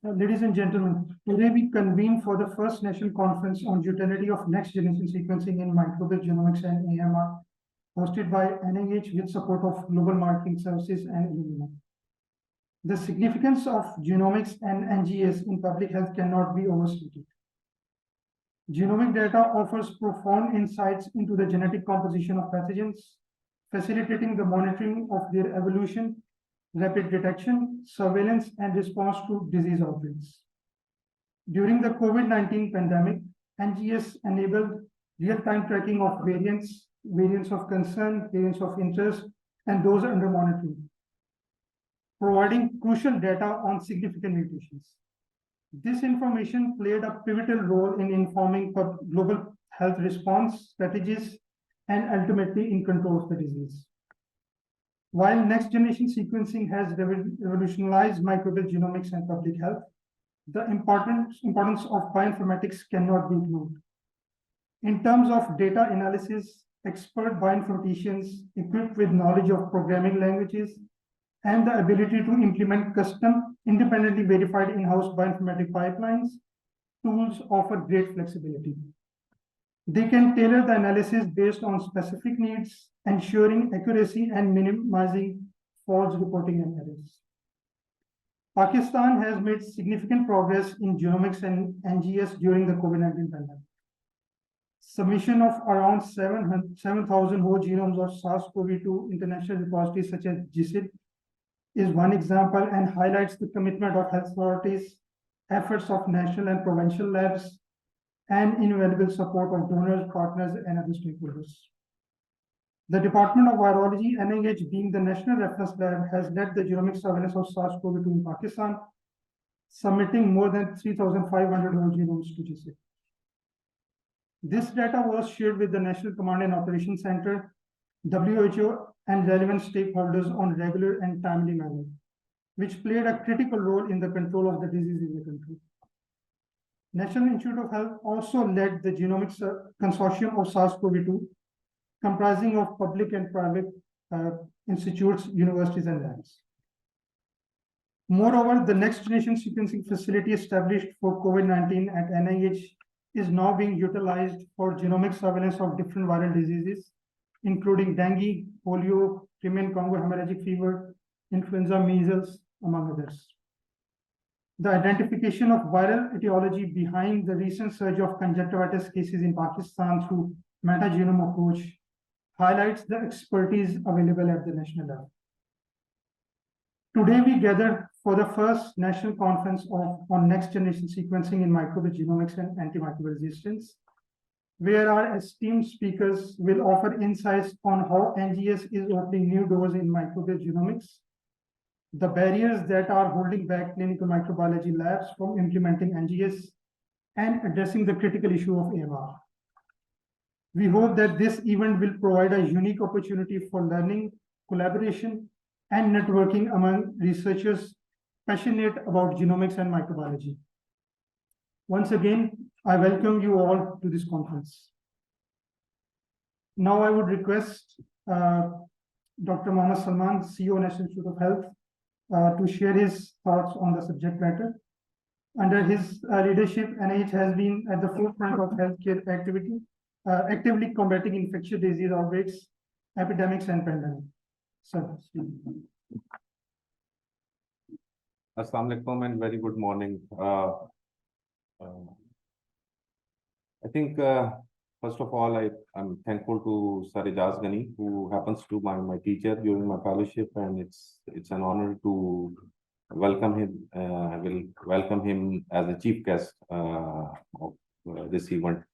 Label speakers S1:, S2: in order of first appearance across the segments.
S1: Ladies and gentlemen, today we convene for the first national conference on utility of next generation sequencing in microbial genomics and AMR, hosted by NIH with support of Global Marketing Services and Illumina. The significance of genomics and NGS in public health cannot be overstated. Genomic data offers profound insights into the genetic composition of pathogens, facilitating the monitoring of their evolution, rapid detection, surveillance, and response to disease outbreaks. During the COVID-19 pandemic, NGS enabled real-time tracking of variants of concern, variants of interest, and those under monitoring, providing crucial data on significant mutations. This information played a pivotal role in informing global health response strategies and ultimately in control of the disease. While next-generation sequencing has revolutionized microbial genomics and public health, the importance of bioinformatics cannot be ignored. In terms of data analysis, expert bioinformaticians equipped with knowledge of programming languages and the ability to implement custom, independently verified in-house bioinformatic pipelines, tools offer great flexibility. They can tailor the analysis based on specific needs, ensuring accuracy and minimizing false reporting and errors. Pakistan has made significant progress in genomics and NGS during the COVID-19 pandemic. Submission of around 7,000 whole genomes of SARS-CoV-2 international repositories such as GISID is one example and highlights the commitment of health authorities, efforts of national and provincial labs, and invaluable support of donors, partners, and other stakeholders. The Department of Virology, NIH being the national reference lab, has led the genomic surveillance of SARS-CoV-2 in Pakistan, submitting more than 3,500 whole genomes to GISID. This data was shared with the National Command and Operations Center, WHO, and relevant stakeholders on regular and timely manner, which played a critical role in the control of the disease in the country. National Institute of Health also led the genomics consortium of SARS-CoV-2, comprising of public and private institutes, universities, and labs. Moreover, the next generation sequencing facility established for COVID-19 at NIH is now being utilized for genomic surveillance of different viral diseases, including dengue, polio, Crimean Congo hemorrhagic fever, influenza, measles, among others. The identification of viral etiology behind the recent surge of conjunctivitis cases in Pakistan through metagenome approach highlights the expertise available at the national level. Today, we gather for the first national conference on next-generation sequencing in microbial genomics and antimicrobial resistance, where our esteemed speakers will offer insights on how NGS is opening new doors in microbial genomics, the barriers that are holding back clinical microbiology labs from implementing NGS, and addressing the critical issue of AMR. We hope that this event will provide a unique opportunity for learning, collaboration, and networking among researchers passionate about genomics and microbiology. Once again, I welcome you all to this conference. Now I would request Dr. Mohammed Salman, CEO, National Institute of Health, to share his thoughts on the subject matter. Under his leadership, NIH has been at the forefront of healthcare actively combating infectious disease outbreaks, epidemics, and pandemics. So,
S2: Assalamu alaikum and very good morning. I think, first of all, I'm thankful to Sir Ijaz Ghani, who happens to be my teacher during my fellowship, and it's an honor to welcome him. I will welcome him as a chief guest of this event.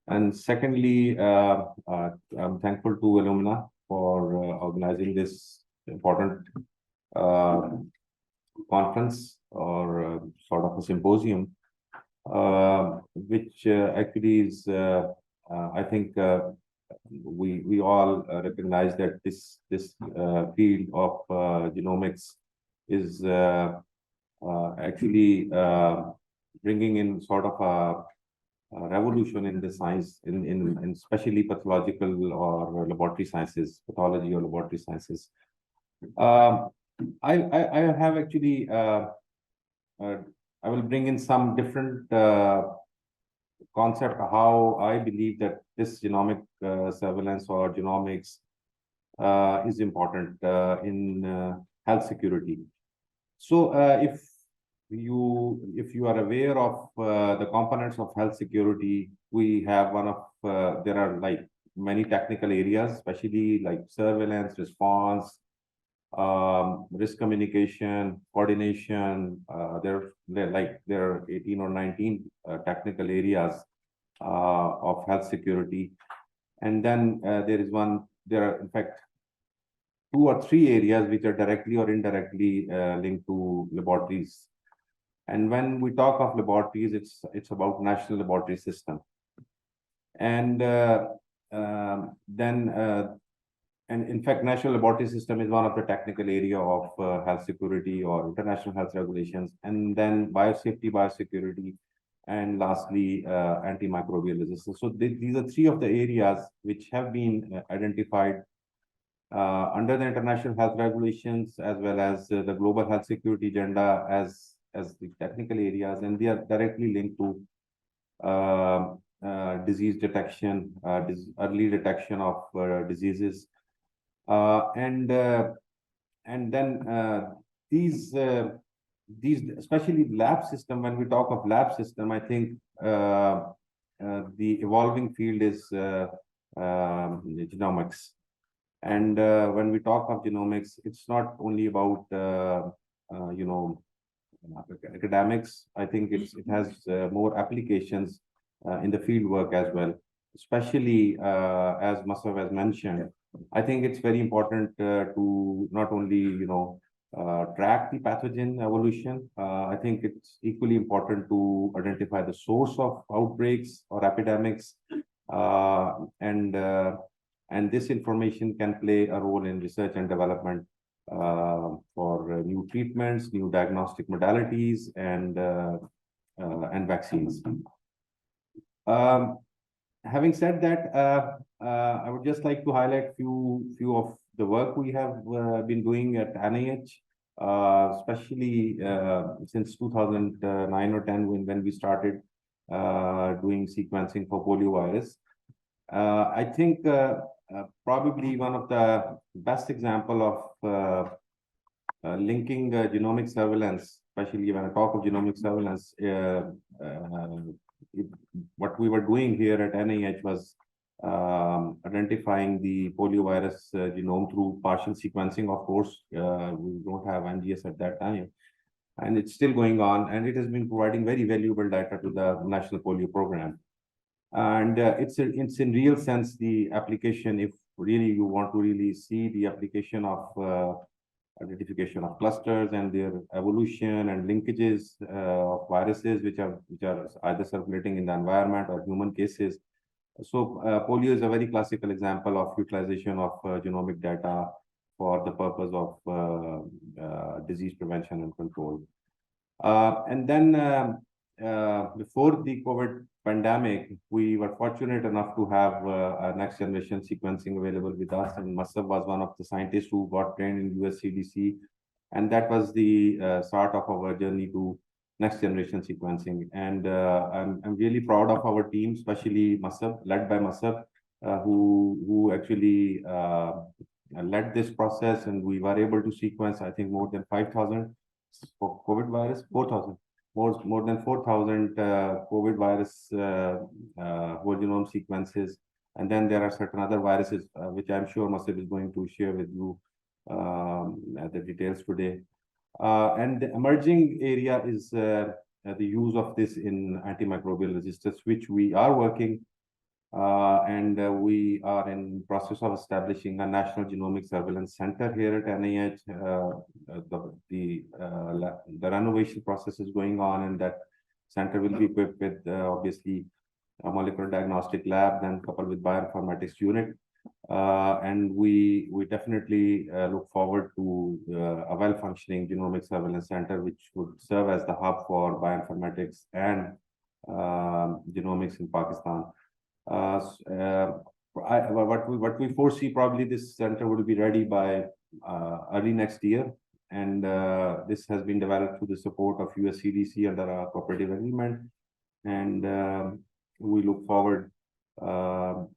S2: And secondly, I'm thankful to Illumina for organizing this important conference or sort of a symposium, which actually is, I think, we all recognize that this field of genomics is actually bringing in sort of a revolution in the science, in especially pathological or laboratory sciences, pathology or laboratory sciences. I have actually I will bring in some different concept how I believe that this genomic surveillance or genomics is important in health security. So if you are aware of the components of health security, we have one of there are like many technical areas, especially like surveillance, response, risk communication, coordination. There are 18 or 19 technical areas of health security, and then there are in fact 2 or 3 areas which are directly or indirectly linked to laboratories. And when we talk of laboratories, it's about national laboratory system. And and in fact, national laboratory system is one of the technical area of health security or international health regulations. And then biosafety, biosecurity, and lastly, antimicrobial resistance. So these are 3 of the areas which have been identified under the international health regulations as well as the global health security agenda as the technical areas, and they are directly linked to disease detection, early detection of diseases, and then these especially lab system. When we talk of lab system, I think the evolving field is genomics. And when we talk of genomics, it's not only about academics. I think it has more applications in the field work as well. Especially as Masaf has mentioned, I think it's very important to not only track the pathogen evolution. I think it's equally important to identify the source of outbreaks or epidemics, and this information can play a role in research and development for new treatments, new diagnostic modalities, and vaccines. Having said that, I would just like to highlight few of the work we have been doing at NIH, especially since 2009 or 10 when we started doing sequencing for poliovirus. I think probably one of the best example of linking genomic surveillance, especially when I talk of genomic surveillance, what we were doing here at NIH was identifying the poliovirus genome through partial sequencing. Of course, we don't have NGS at that time, and it's still going on, and it has been providing very valuable data to the National Polio Program. And it's in real sense the application, if really you want to really see the application of identification of clusters and their evolution and linkages of viruses which are either circulating in the environment or human cases. So polio is a very classical example of utilization of genomic data for the purpose of disease prevention and control. And then before the COVID pandemic, we were fortunate enough to have a next generation sequencing available with us, and Masaf was one of the scientists who got trained in US CDC, and that was the start of our journey to next generation sequencing. And I'm really proud of our team, especially Masaf, led by Masaf, who actually led this process, and we were able to sequence, I think, more than 5,000 for COVID virus, 4,000. More than 4,000 COVID virus whole genome sequences. And then there are certain other viruses, which I'm sure Masif is going to share with you the details today. And the emerging area is the use of this in antimicrobial resistance, which we are working, and we are in process of establishing a National Genomic Surveillance Center here at NIH. The renovation process is going on, and that center will be equipped with obviously a molecular diagnostic lab, then coupled with bioinformatics unit. And we definitely look forward to a well-functioning genomic surveillance center, which would serve as the hub for bioinformatics and genomics in Pakistan. What we foresee, probably this center will be ready by early next year, and this has been developed through the support of US CDC under a cooperative agreement. And we look forward to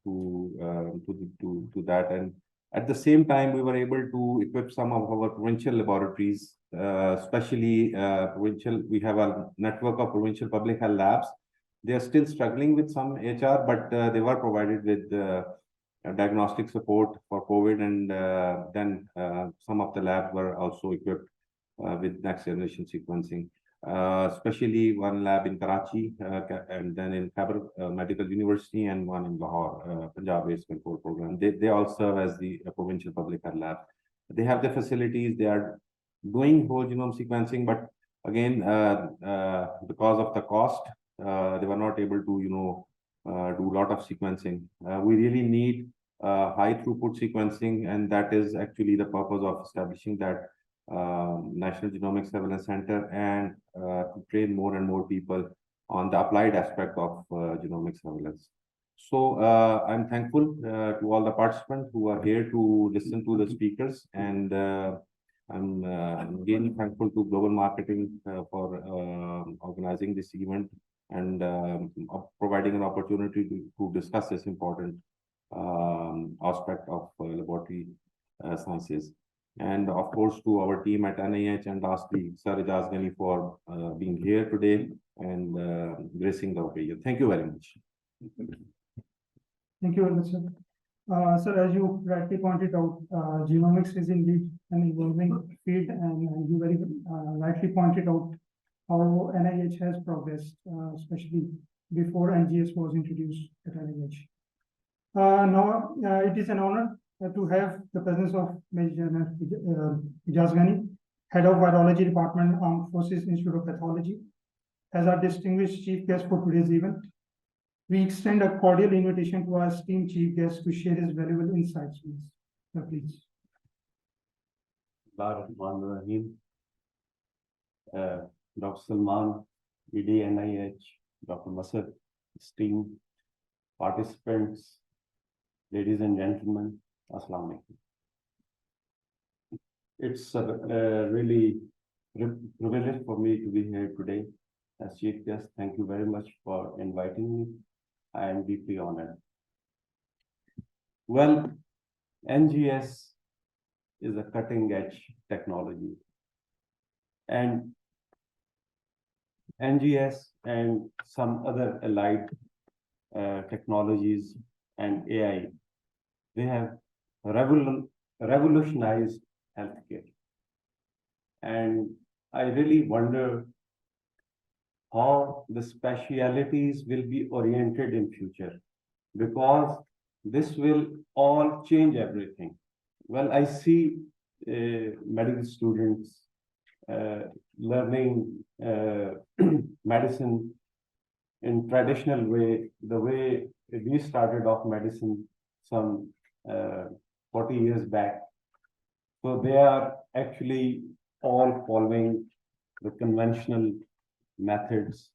S2: that. And at the same time, we were able to equip some of our provincial laboratories, especially provincial. We have a network of provincial public health labs. They are still struggling with some HR, but they were provided with diagnostic support for COVID, and then some of the labs were also equipped with next generation sequencing. Especially one lab in Karachi, and then in Khyber Medical University, and one in Lahore, Punjab-based control program. They all serve as the provincial public health lab. They have the facilities. They are doing whole genome sequencing, but again, because of the cost, they were not able to, do a lot of sequencing. We really need high throughput sequencing, and that is actually the purpose of establishing that National Genomics Surveillance Center, and to train more and more people on the applied aspect of genomic surveillance. So I'm thankful to all the participants who are here to listen to the speakers, and I'm again thankful to Global Marketing for organizing this event and providing an opportunity to discuss this important aspect of laboratory sciences. And of course, to our team at NIH, and lastly, Sir Ijaz Ghani for being here today and gracing the occasion. Thank you very much.
S1: Thank you very much, sir. Sir, as you rightly pointed out, genomics is indeed an evolving field, and you very rightly pointed out how NIH has progressed, especially before NGS was introduced at NIH. Now, it is an honor to have the presence of Major Ijaz Ghani, Head of Virology Department, Armed Forces Institute of Pathology, as our distinguished chief guest for today's event. We extend a cordial invitation to our esteemed chief guest to share his valuable insights with us. Sir, please.
S3: Rahim, Dr. Salman, ED NIH, Dr. Masad, esteemed participants, ladies and gentlemen, Assalamu alaikum. It's really privilege for me to be here today as chief guest. Thank you very much for inviting me. I am deeply honored. Well, NGS is a cutting edge technology, and NGS and some other allied technologies and AI, they have revolutionized healthcare. And I really wonder how the specialities will be oriented in future, because this will all change everything. Well, I see medical students learning medicine in traditional way, the way we started off medicine some 40 years back. So they are actually all following the conventional methods,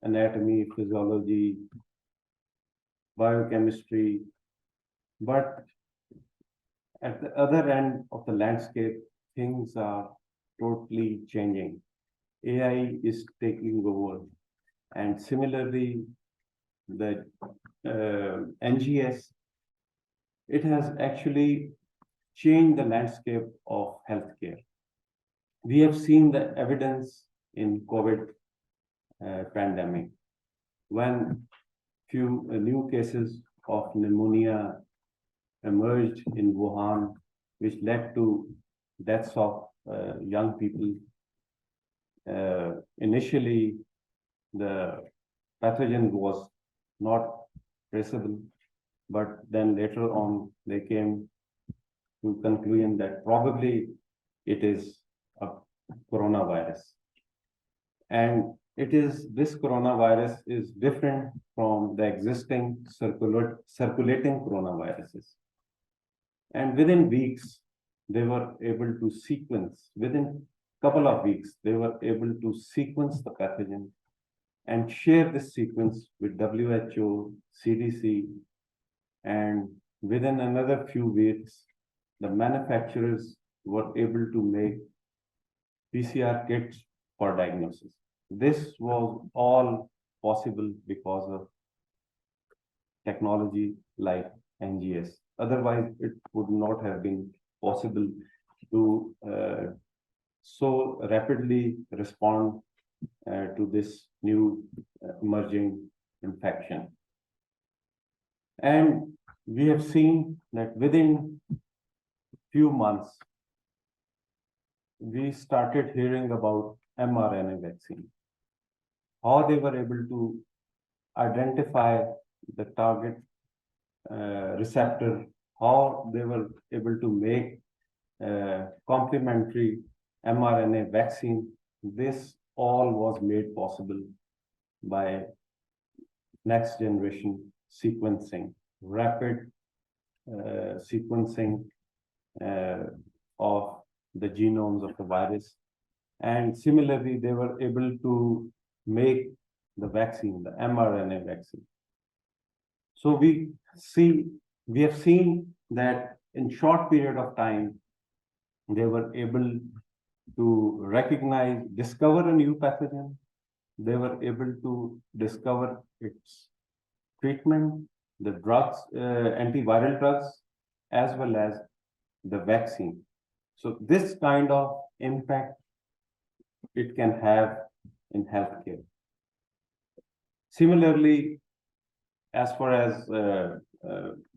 S3: anatomy, physiology, biochemistry. But at the other end of the landscape, things are totally changing. AI is taking over. And similarly, the NGS, it has actually changed the landscape of healthcare. We have seen the evidence in COVID pandemic, when few new cases of pneumonia emerged in Wuhan, which led to deaths of young people. Initially, the pathogen was not traceable, but then later on they came to conclusion that probably it is a coronavirus. And it is, this coronavirus is different from the existing circulating coronaviruses. And within weeks, they were able to sequence, within couple of weeks, they were able to sequence the pathogen and share this sequence with WHO, CDC, and within another few weeks, the manufacturers were able to make PCR kits for diagnosis. This was all possible because of technology like NGS. Otherwise, it would not have been possible to so rapidly respond to this new emerging infection. And we have seen that within few months, we started hearing about mRNA vaccine, how they were able to identify the target receptor, how they were able to make complementary mRNA vaccine. This all was made possible by next generation sequencing, rapid sequencing of the genomes of the virus. And similarly, they were able to make the vaccine, the mRNA vaccine. So we have seen that in short period of time, they were able to recognize, discover a new pathogen. They were able to discover its treatment, the drugs, antiviral drugs, as well as the vaccine. So this kind of impact it can have in healthcare. Similarly, as far as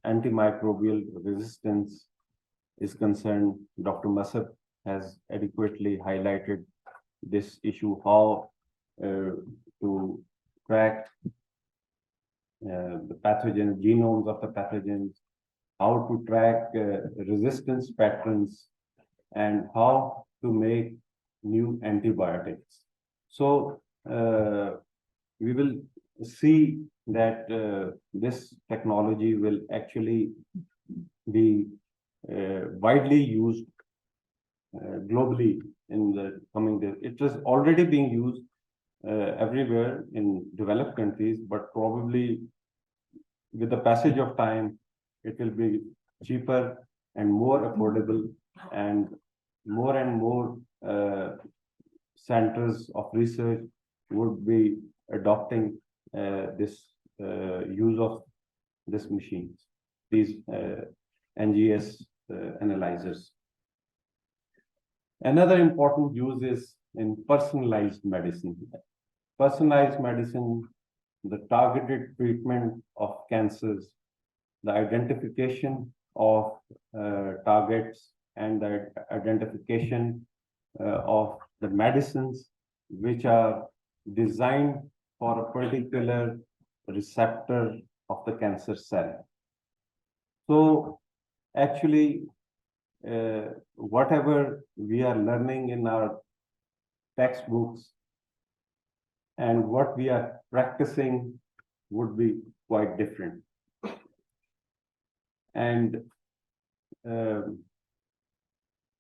S3: antimicrobial resistance is concerned, Dr. Masab has adequately highlighted this issue, how to track the pathogen, genomes of the pathogens, how to track resistance patterns, and how to make new antibiotics. So we will see that this technology will actually be widely used globally in the coming days. It is already being used everywhere in developed countries, but probably with the passage of time, it will be cheaper and more affordable, and more centers of research would be adopting this use of these machines, these NGS analyzers. Another important use is in personalized medicine. Personalized medicine, the targeted treatment of cancers, the identification of targets, and the identification of the medicines which are designed for a particular receptor of the cancer cell. So actually, whatever we are learning in our textbooks and what we are practicing would be quite different. And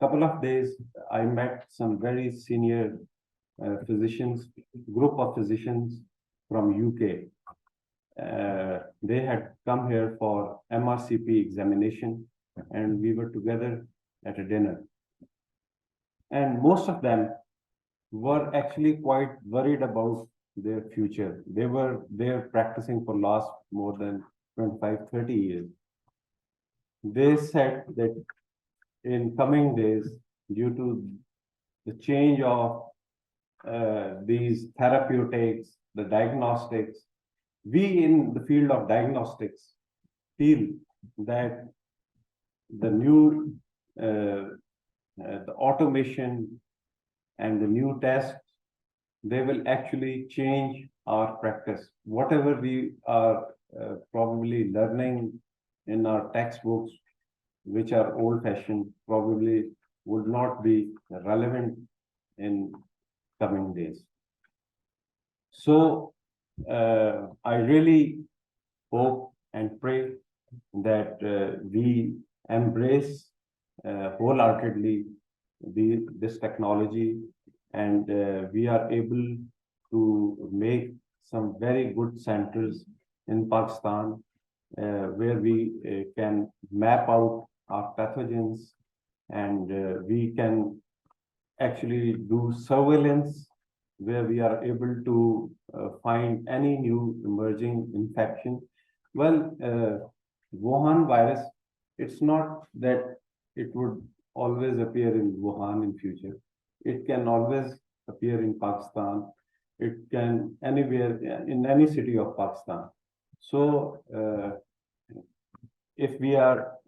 S3: couple of days, I met some very senior physicians, group of physicians from UK. They had come here for MRCP examination, and we were together at a dinner. And most of them were actually quite worried about their future. They were there practicing for last more than 25, 30 years. They said that in coming days, due to the change of these therapeutics, the diagnostics, we in the field of diagnostics feel that the new the automation and the new tests, they will actually change our practice. Whatever we are probably learning in our textbooks, which are old-fashioned, probably would not be relevant in coming days. So I really hope and pray that we embrace wholeheartedly this technology, and we are able to make some very good centers in Pakistan where we can map out our pathogens, and we can actually do surveillance where we are able to find any new emerging infection. Well, Wuhan virus, it's not that it would always appear in Wuhan in future. It can always appear in Pakistan. It can anywhere in any city of Pakistan. So if we are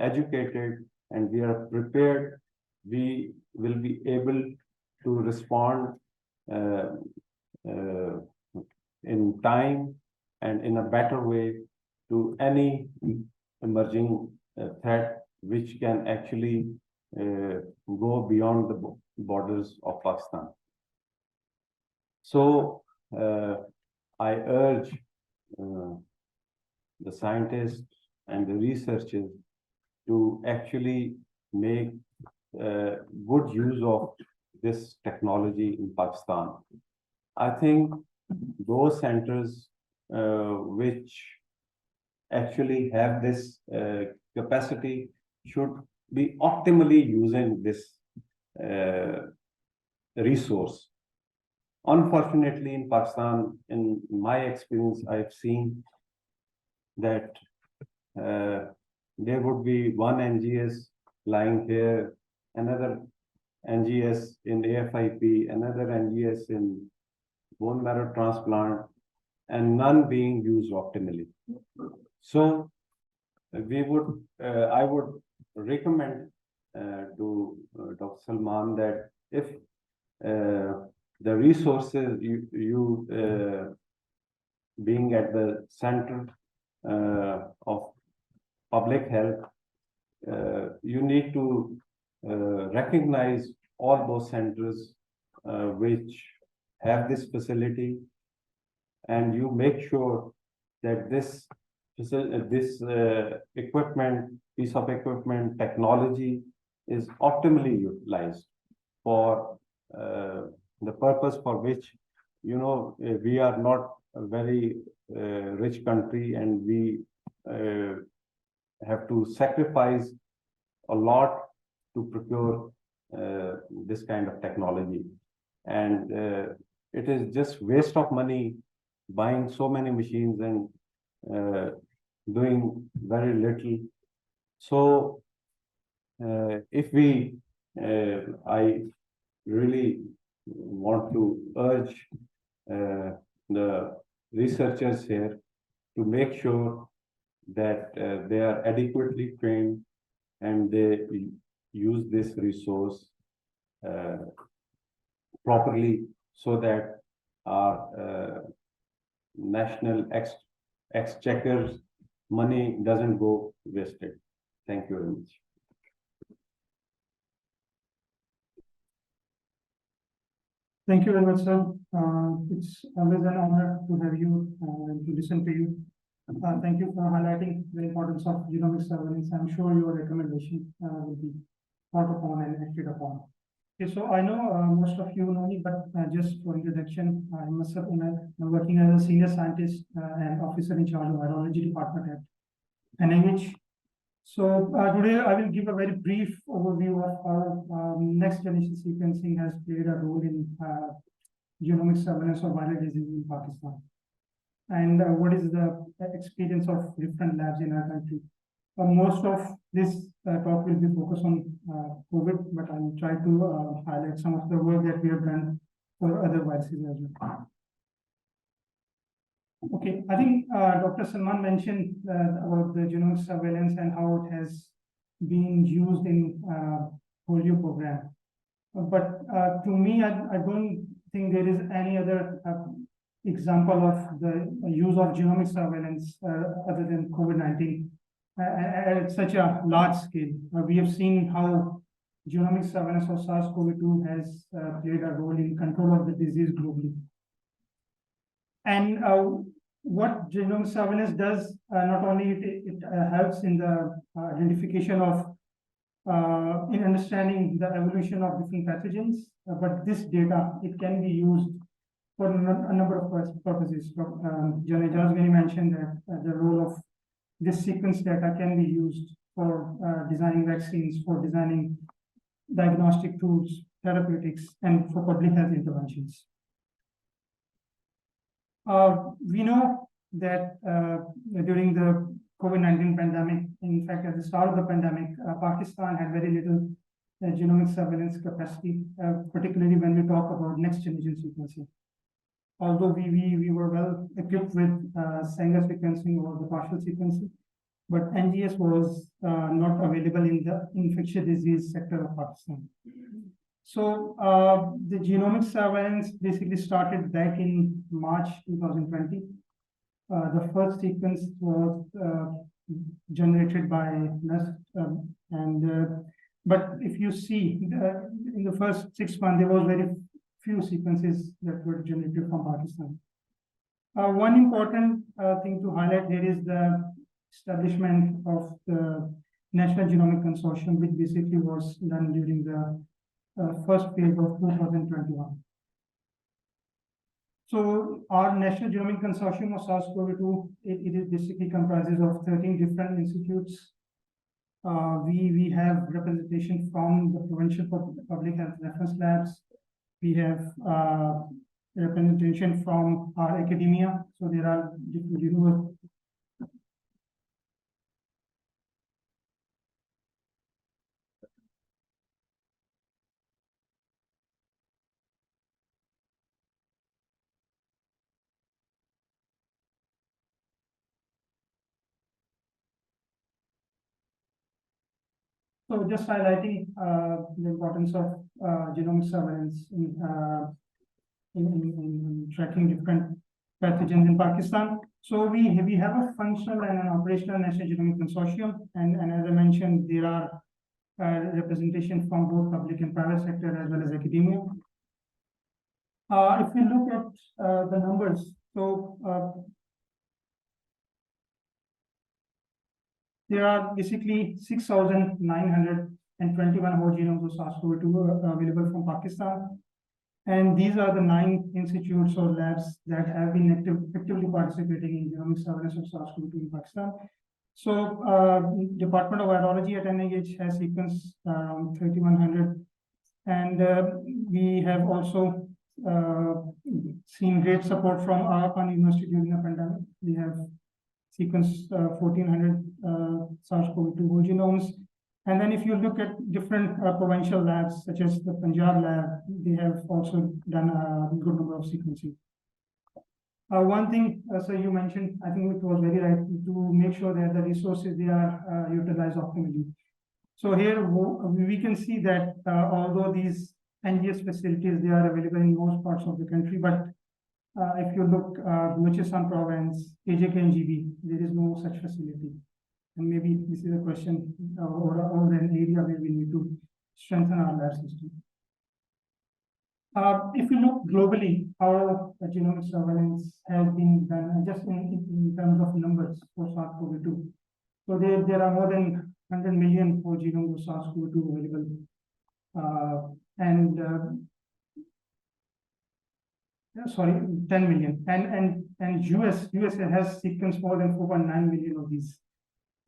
S3: educated and we are prepared, we will be able to respond in time and in a better way to any emerging threat which can actually go beyond the borders of Pakistan. So I urge the scientists and the researchers to actually make good use of this technology in Pakistan. I think those centers which actually have this capacity should be optimally using this resource. Unfortunately, in Pakistan, in my experience, I've seen that there would be one NGS lying here, another NGS in AFIP, another NGS in bone marrow transplant, and none being used optimally. So I would recommend to Dr. Salman that if the resources you being at the center of public health, you need to recognize all those centers which have this facility, and you make sure that this equipment, piece of equipment, technology is optimally utilized for the purpose for which, you know, we are not a very rich country, and we have to sacrifice a lot to procure this kind of technology. And it is just waste of money buying so many machines and doing very little. So if we, I really want to urge the researchers here to make sure that they are adequately trained and they use this resource properly, so that our national exchequer's money doesn't go wasted. Thank you very much.
S1: Thank you very much, sir. It's always an honor to have you and to listen to you. Thank you for highlighting the importance of genomic surveillance. I'm sure your recommendation will be thought upon and acted upon. Okay, so I know most of you know me, but just for introduction, I'm working as a senior scientist and officer in charge of virology department at NIH. So today I will give a very brief overview of how next generation sequencing has played a role in genomic surveillance of viral disease in Pakistan, and what is the experience of different labs in our country. Most of this talk will be focused on COVID, but I'll try to highlight some of the work that we have done for other viruses as well. Okay, I think Dr. Salman mentioned about the genomic surveillance and how it has been used in polio program. But to me, I don't think there is any other example of the use of genomic surveillance other than COVID-19 at such a large scale. We have seen how genomic surveillance of SARS-CoV-2 has played a role in control of the disease globally. And what genomic surveillance does, not only it helps in the identification of, in understanding the evolution of different pathogens, but this data, it can be used for a number of purposes. Ejaz Ghani mentioned that the role of this sequence data can be used for designing vaccines, for designing diagnostic tools, therapeutics, and for public health interventions. We know that during the COVID-19 pandemic, in fact, at the start of the pandemic, Pakistan had very little genomic surveillance capacity, particularly when we talk about next generation sequencing. Although we were well equipped with Sanger sequencing or the partial sequencing, but NGS was not available in the infectious disease sector of Pakistan. So the genomic surveillance basically started back in March 2020. The first sequence was generated by NEST, but if you see in the first 6 months, there was very few sequences that were generated from Pakistan. One important thing to highlight here is the establishment of the National Genomic Consortium, which basically was done during the first phase of 2021. So our National Genomic Consortium of SARS-CoV-2, it is basically comprises of 13 different institutes. We have representation from the provincial public health reference labs. We have representation from our academia. So there are different So just highlighting the importance of genomic surveillance in tracking different pathogens in Pakistan. So we have a functional and an operational National Genomic Consortium, and as I mentioned, there are representation from both public and private sector as well as academia. If we look at the numbers, so there are basically 6,921 whole genomes of SARS-CoV-2 available from Pakistan. And these are the 9 institutes or labs that have been actively participating in genomic surveillance of SARS-CoV-2 in Pakistan. So Department of Virology at NIH has sequenced around 3,100. And we have also seen great support from our university during the pandemic. We have sequenced 1,400 SARS-CoV-2 whole genomes. And then if you look at different provincial labs, such as the Punjab lab, they have also done a good number of sequencing. One thing, so you mentioned, I think it was very right, to make sure that the resources, they are utilized optimally. So here we can see that although these NGS facilities, they are available in most parts of the country, but if you look, Balochistan province, AJK and GB, there is no such facility. And maybe this is a question or an area where we need to strengthen our lab system. If you look globally, how genomic surveillance has been done, just in terms of numbers for SARS-CoV-2. So there are more than 100 million whole genomes of SARS-CoV-2 available. Sorry, 10 million. And US has sequenced more than 4.9 million of these.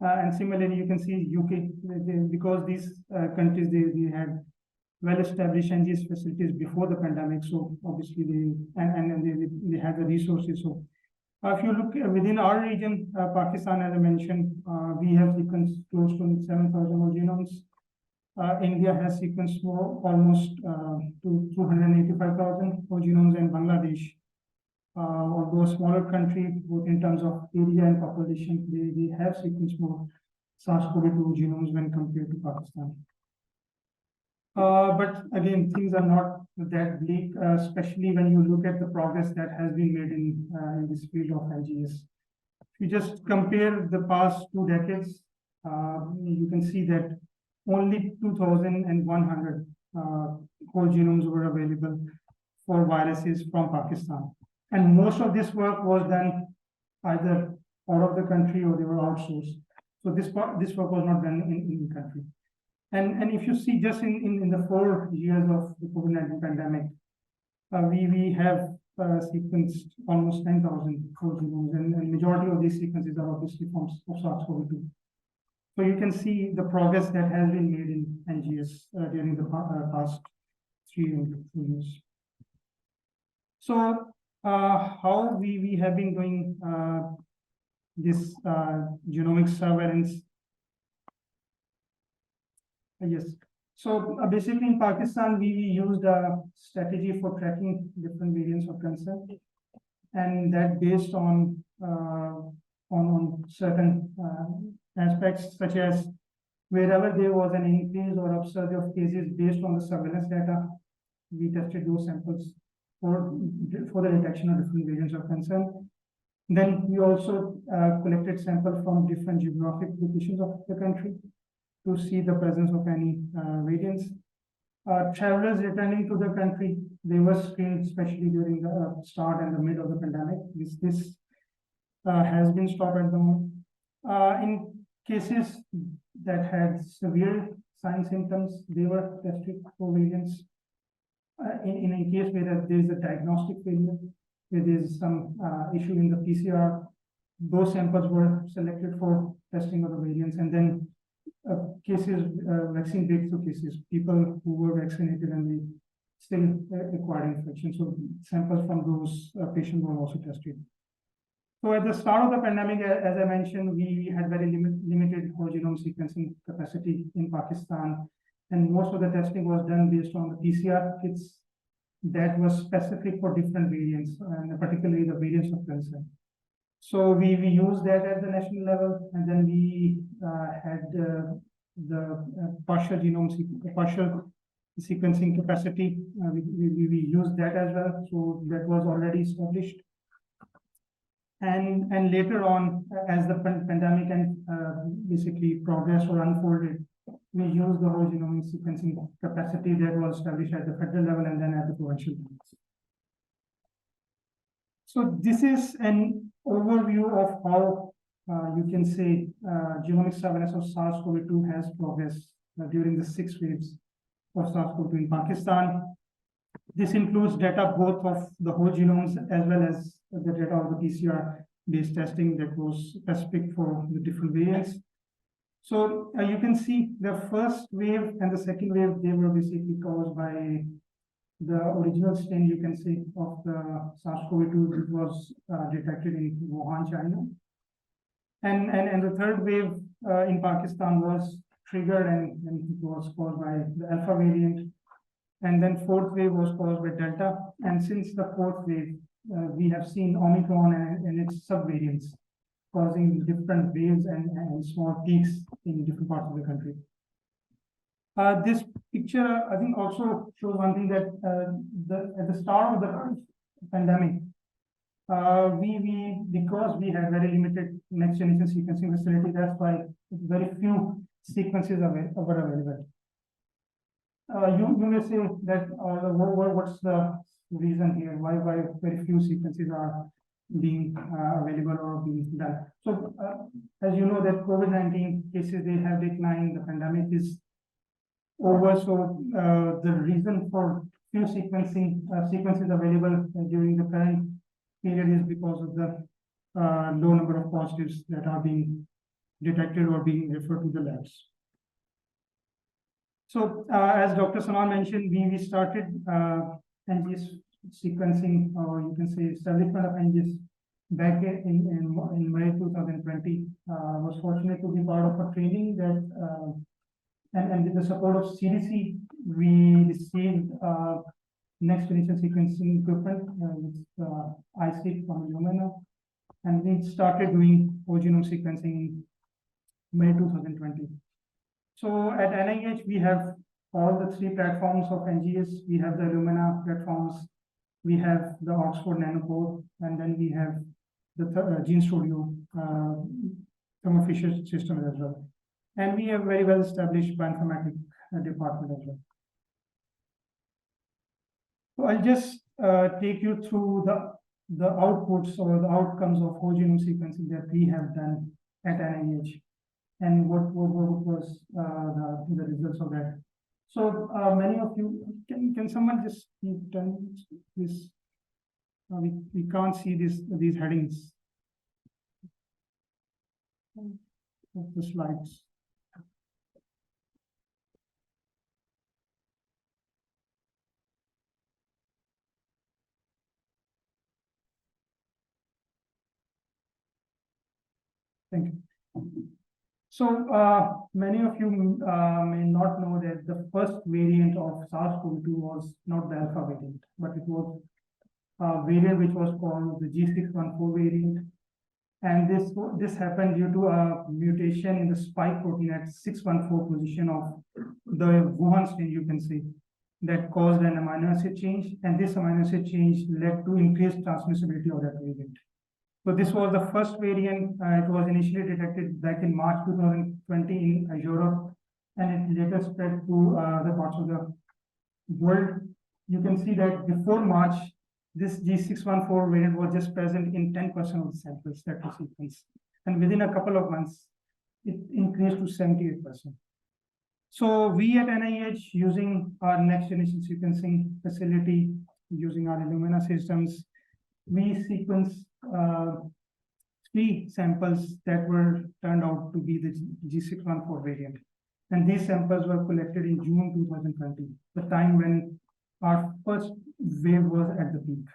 S1: And similarly, you can see UK, because these countries, they had well-established NGS facilities before the pandemic. So obviously they have the resources. So if you look within our region, Pakistan, as I mentioned, we have sequenced close to 7,000 whole genomes. India has sequenced almost to 285,000 whole genomes, and Bangladesh, although a smaller country, both in terms of area and population, they have sequenced more SARS-CoV-2 genomes when compared to Pakistan. But again, things are not that bleak, especially when you look at the progress that has been made in this field of NGS. If you just compare the past 2 decades, you can see that only 2,100 whole genomes were available for viruses from Pakistan. And most of this work was done either out of the country or they were outsourced. So this work was not done in the country. And if you see just in the 4 years of the COVID-19 pandemic, we have sequenced almost 10,000 whole genomes, and majority of these sequences are obviously from SARS-CoV-2. So you can see the progress that has been made in NGS during the past 3 years. So how we have been doing this genomic surveillance. Yes. So basically in Pakistan, we used a strategy for tracking different variants of concern, and that based on certain aspects, such as wherever there was an increase or upsurge of cases based on the surveillance data, we tested those samples for the detection of different variants of concern. Then we also collected samples from different geographic locations of the country to see the presence of any variants. Travelers returning to the country, they were screened, especially during the start and the mid of the pandemic. This has been stopped at the moment. In cases that had severe sign symptoms, they were tested for variants. In a case where there is a diagnostic failure, where there is some issue in the PCR, those samples were selected for testing of the variants. And then cases, vaccine breakthrough cases, people who were vaccinated and they still acquired infection. So samples from those patients were also tested. So at the start of the pandemic, as I mentioned, we had very limited whole genome sequencing capacity in Pakistan. And most of the testing was done based on the PCR kits that was specific for different variants, and particularly the variants of concern. So we used that at the national level, and then we had the partial sequencing capacity. We used that as well. So that was already established. And later on, as the pandemic and basically progressed or unfolded, we used the whole genomic sequencing capacity that was established at the federal level and then at the provincial level. So this is an overview of how you can say genomic surveillance of SARS-CoV-2 has progressed during the 6 waves of SARS-CoV-2 in Pakistan. This includes data both of the whole genomes as well as the data of the PCR-based testing that was specific for the different variants. So you can see the first wave and the second wave, they were basically caused by the original strain, you can say, of the SARS-CoV-2 that was detected in Wuhan, China. And the third wave in Pakistan was triggered and it was caused by the Alpha variant. And then fourth wave was caused by Delta. And since the fourth wave, we have seen Omicron and its subvariants causing different waves and small peaks in different parts of the country. This picture, I think, also shows one thing that at the start of the pandemic, because we had very limited next generation sequencing facility, that's why very few sequences were available. You may say that what's the reason here? Why very few sequences are being available or being done? So as you know that COVID-19 cases, they have declined, the pandemic is over. So the reason for few sequences available during the current period is because of the low number of positives that are being detected or being referred to the labs. So as Dr. Saman mentioned, we started NGS sequencing, or you can say establishment of NGS back in May 2020. Was fortunate to be part of a training that and with the support of CDC, we received next generation sequencing equipment, IC from Illumina, and we started doing whole genome sequencing in May 2020. So at NIH, we have all the 3 platforms of NGS. We have the Illumina platforms, we have the Oxford Nanopore, and then we have the Gene Studio Thermo Fisher system as well. And we have very well established bioinformatics department as well. So I'll just take you through the outputs or the outcomes of whole genome sequencing that we have done at NIH, and what was the results of that. So many of you, can someone just turn this? We can't see these headings of the slides. Thank you. So many of you may not know that the first variant of SARS-CoV-2 was not the alpha variant, but it was a variant which was called the G614 variant. And this happened due to a mutation in the spike protein at 614 position of the Wuhan strain, you can see, that caused an amino acid change. And this amino acid change led to increased transmissibility of that variant. So this was the first variant. It was initially detected back in March 2020 in Europe, and it later spread to other parts of the world. You can see that before March, this G614 variant was just present in 10% of the samples that were sequenced. And within a couple of months, it increased to 78%. So we at NIH, using our next generation sequencing facility, using our Illumina systems, we sequenced 3 samples that were turned out to be the G614 variant. And these samples were collected in June 2020, the time when our first wave was at the peak.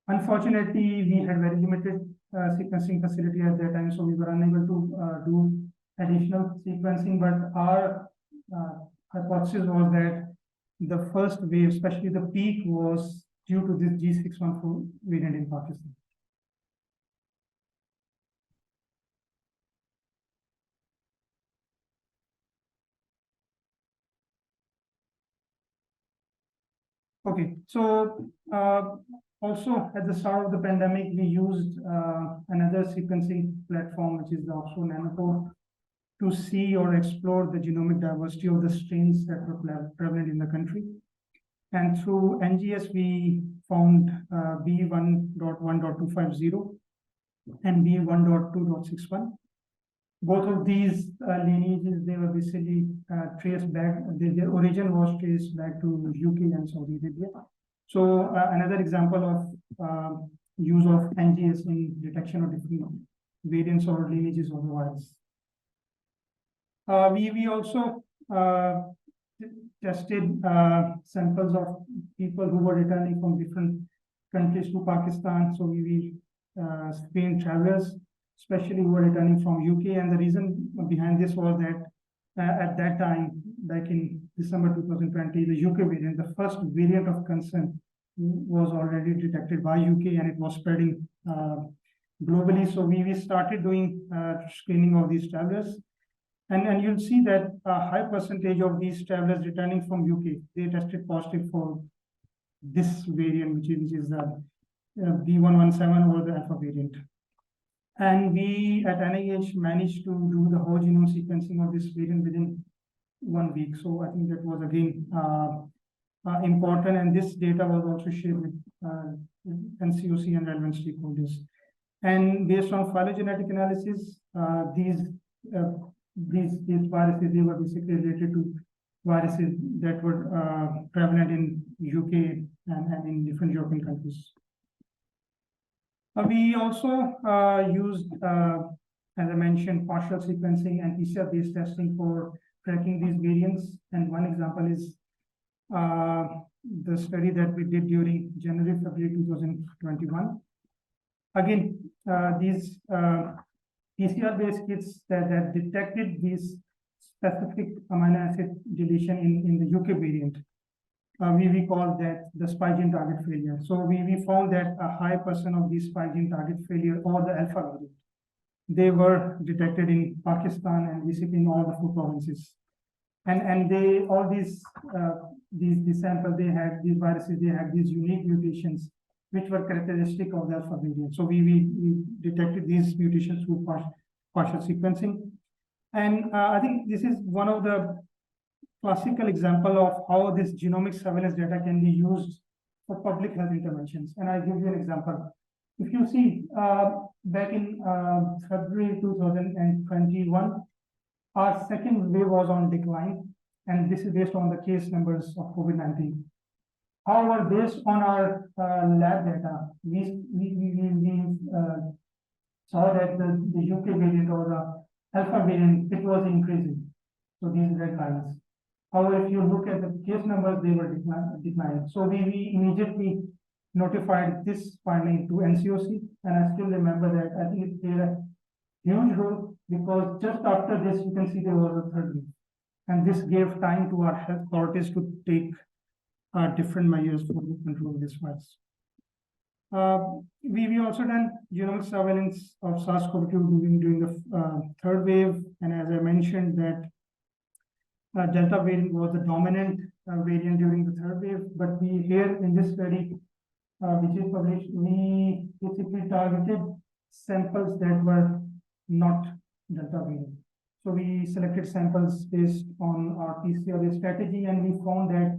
S1: Unfortunately, we had very limited sequencing facility at that time, so we were unable to do additional sequencing, but our hypothesis was that the first wave, especially the peak, was due to this G614 variant in Pakistan. Okay, so also at the start of the pandemic, we used another sequencing platform, which is the Oxford Nanopore, to see or explore the genomic diversity of the strains that were prevalent in the country. And through NGS, we found B1.1.250 and B1.2.61. Both of these lineages, they were basically traced back, their origin was traced back to UK and Saudi Arabia. So another example of use of NGS in detection of different variants or lineages of the virus. We also tested samples of people who were returning from different countries to Pakistan. So we screened travelers, especially who were returning from UK. And the reason behind this was that at that time, back in December 2020, the UK variant, the first variant of concern, was already detected by UK, and it was spreading globally. So we started doing screening of these travelers. And you'll see that a high percentage of these travelers returning from UK, they tested positive for this variant, which is the B117 or the alpha variant. And we at NIH managed to do the whole genome sequencing of this variant within 1 week. So I think that was again important. And this data was also shared with NCOC and relevant stakeholders. And based on phylogenetic analysis, these viruses, they were basically related to viruses that were prevalent in UK and in different European countries. We also used, as I mentioned, partial sequencing and PCR-based testing for tracking these variants. And one example is the study that we did during January, February 2021. Again, these PCR-based kits that detected these specific amino acid deletion in the UK variant. We call that the spike gene target failure. So we found that a high percent of these spike gene target failure or the alpha variant, they were detected in Pakistan and basically in all the 4 provinces. And they, all these samples, they had these viruses, they had these unique mutations, which were characteristic of the alpha variant. So we detected these mutations through partial sequencing. And I think this is one of the classical example of how this genomic surveillance data can be used for public health interventions. And I'll give you an example. If you see, back in February 2021, our second wave was on decline, and this is based on the case numbers of COVID-19. However, based on our lab data, we saw that the UK variant or the alpha variant, it was increasing. So these red lines. However, if you look at the case numbers, they were declining. So we immediately notified this finding to NCOC, and I still remember that I think huge role, because just after this, you can see there was a third wave. And this gave time to our health authorities to take different measures to control this virus. We also done genomic surveillance of SARS-CoV-2 during the third wave, and as I mentioned that Delta variant was the dominant variant during the third wave, but we here in this study, which is published, we basically targeted samples that were not Delta variant. So we selected samples based on our PCR strategy, and we found that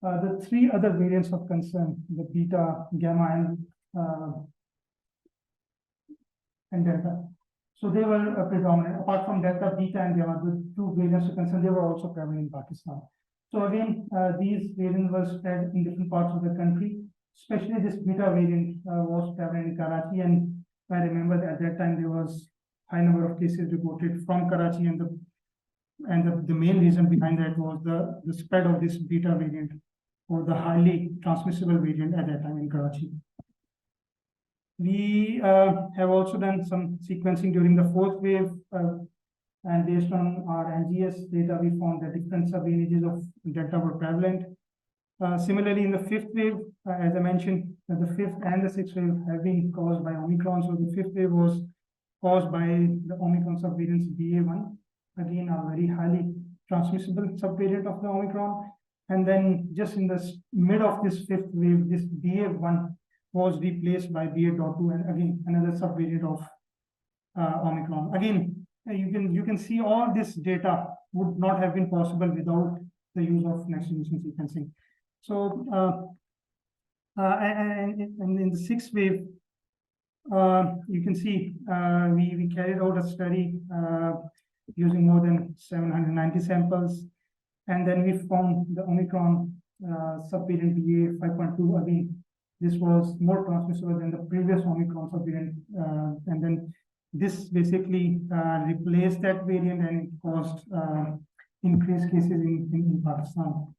S1: the three other variants of concern, the beta, gamma, and delta. So they were predominant. Apart from delta, beta, and gamma, the two variants of concern, they were also prevalent in Pakistan. So again, these variants were spread in different parts of the country. Especially this beta variant was prevalent in Karachi, and I remember that at that time there was high number of cases reported from Karachi, and the main reason behind that was the spread of this beta variant, or the highly transmissible variant at that time in Karachi. We have also done some sequencing during the fourth wave, and based on our NGS data, we found that different sub-lineages of Delta were prevalent. Similarly, in the fifth wave, as I mentioned, the fifth and the sixth wave have been caused by Omicron. So the fifth wave was caused by the Omicron subvariants BA1, again, a very highly transmissible subvariant of the Omicron. And then just in the mid of this fifth wave, this BA1 was replaced by BA.2, and again, another subvariant of Omicron. Again, you can see all this data would not have been possible without the use of next generation sequencing. So, and in the sixth wave, you can see we carried out a study using more than 790 samples, and then we found the Omicron subvariant BA.5.2. Again, this was more transmissible than the previous Omicron subvariant, and then this basically replaced that variant, and it caused increased cases in Pakistan.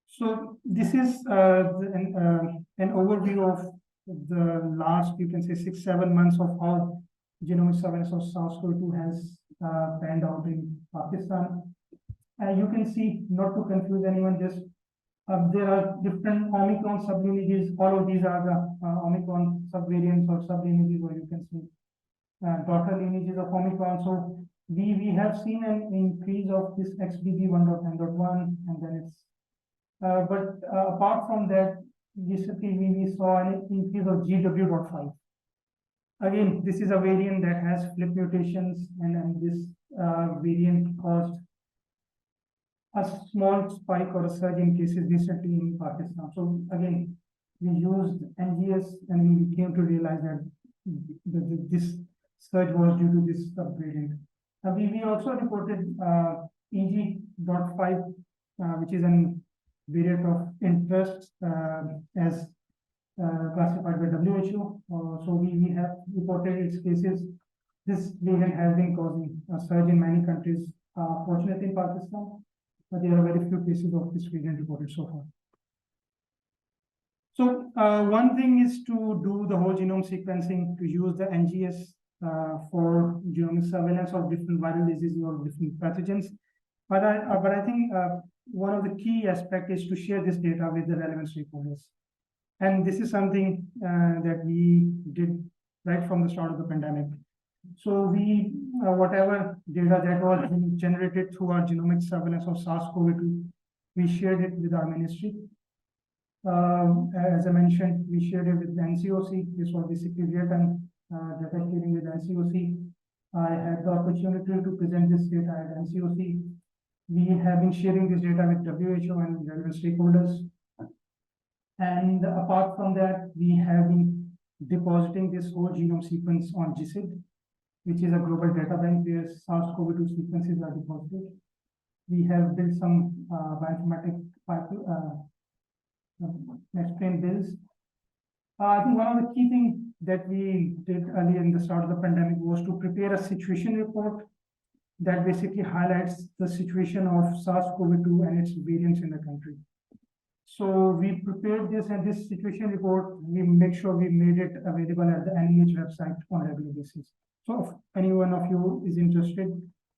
S1: So this is an overview of the last, you can say, 6-7 months of how genomic surveillance of SARS-CoV-2 has panned out in Pakistan. You can see, not to confuse anyone, just there are different Omicron sublineages. All of these are the Omicron subvariants or sublineages, or you can see daughter lineages of Omicron. So we have seen an increase of this XBB1.1.1, and then it's but apart from that, recently we saw an increase of GW.5. Again, this is a variant that has flip mutations, and this variant caused a small spike or a surge in cases recently in Pakistan. So again, we used NGS, and we came to realize that this surge was due to this subvariant. We also reported EG.5, which is an variant of interest as classified by WHO. So we have reported its cases. This variant has been causing a surge in many countries, fortunately in Pakistan, but there are very few cases of this variant reported so far. So one thing is to do the whole genome sequencing, to use the NGS for genomic surveillance of different viral diseases or different pathogens. But I think one of the key aspects is to share this data with the relevant stakeholders. And this is something that we did right from the start of the pandemic. So we, whatever data that was generated through our genomic surveillance of SARS-CoV-2, we shared it with our ministry. As I mentioned, we shared it with the NCOC. This was basically real-time data sharing with NCOC. I had the opportunity to present this data at NCOC. We have been sharing this data with WHO and relevant stakeholders. And apart from that, we have been depositing this whole genome sequence on GSID, which is a global data bank where SARS-CoV-2 sequences are deposited. We have built some bioinformatic next-train builds. I think one of the key things that we did earlier in the start of the pandemic was to prepare a situation report that basically highlights the situation of SARS-CoV-2 and its variants in the country. So we prepared this, and this situation report, we make sure we made it available at the NEH website on a regular basis. So if any one of you is interested,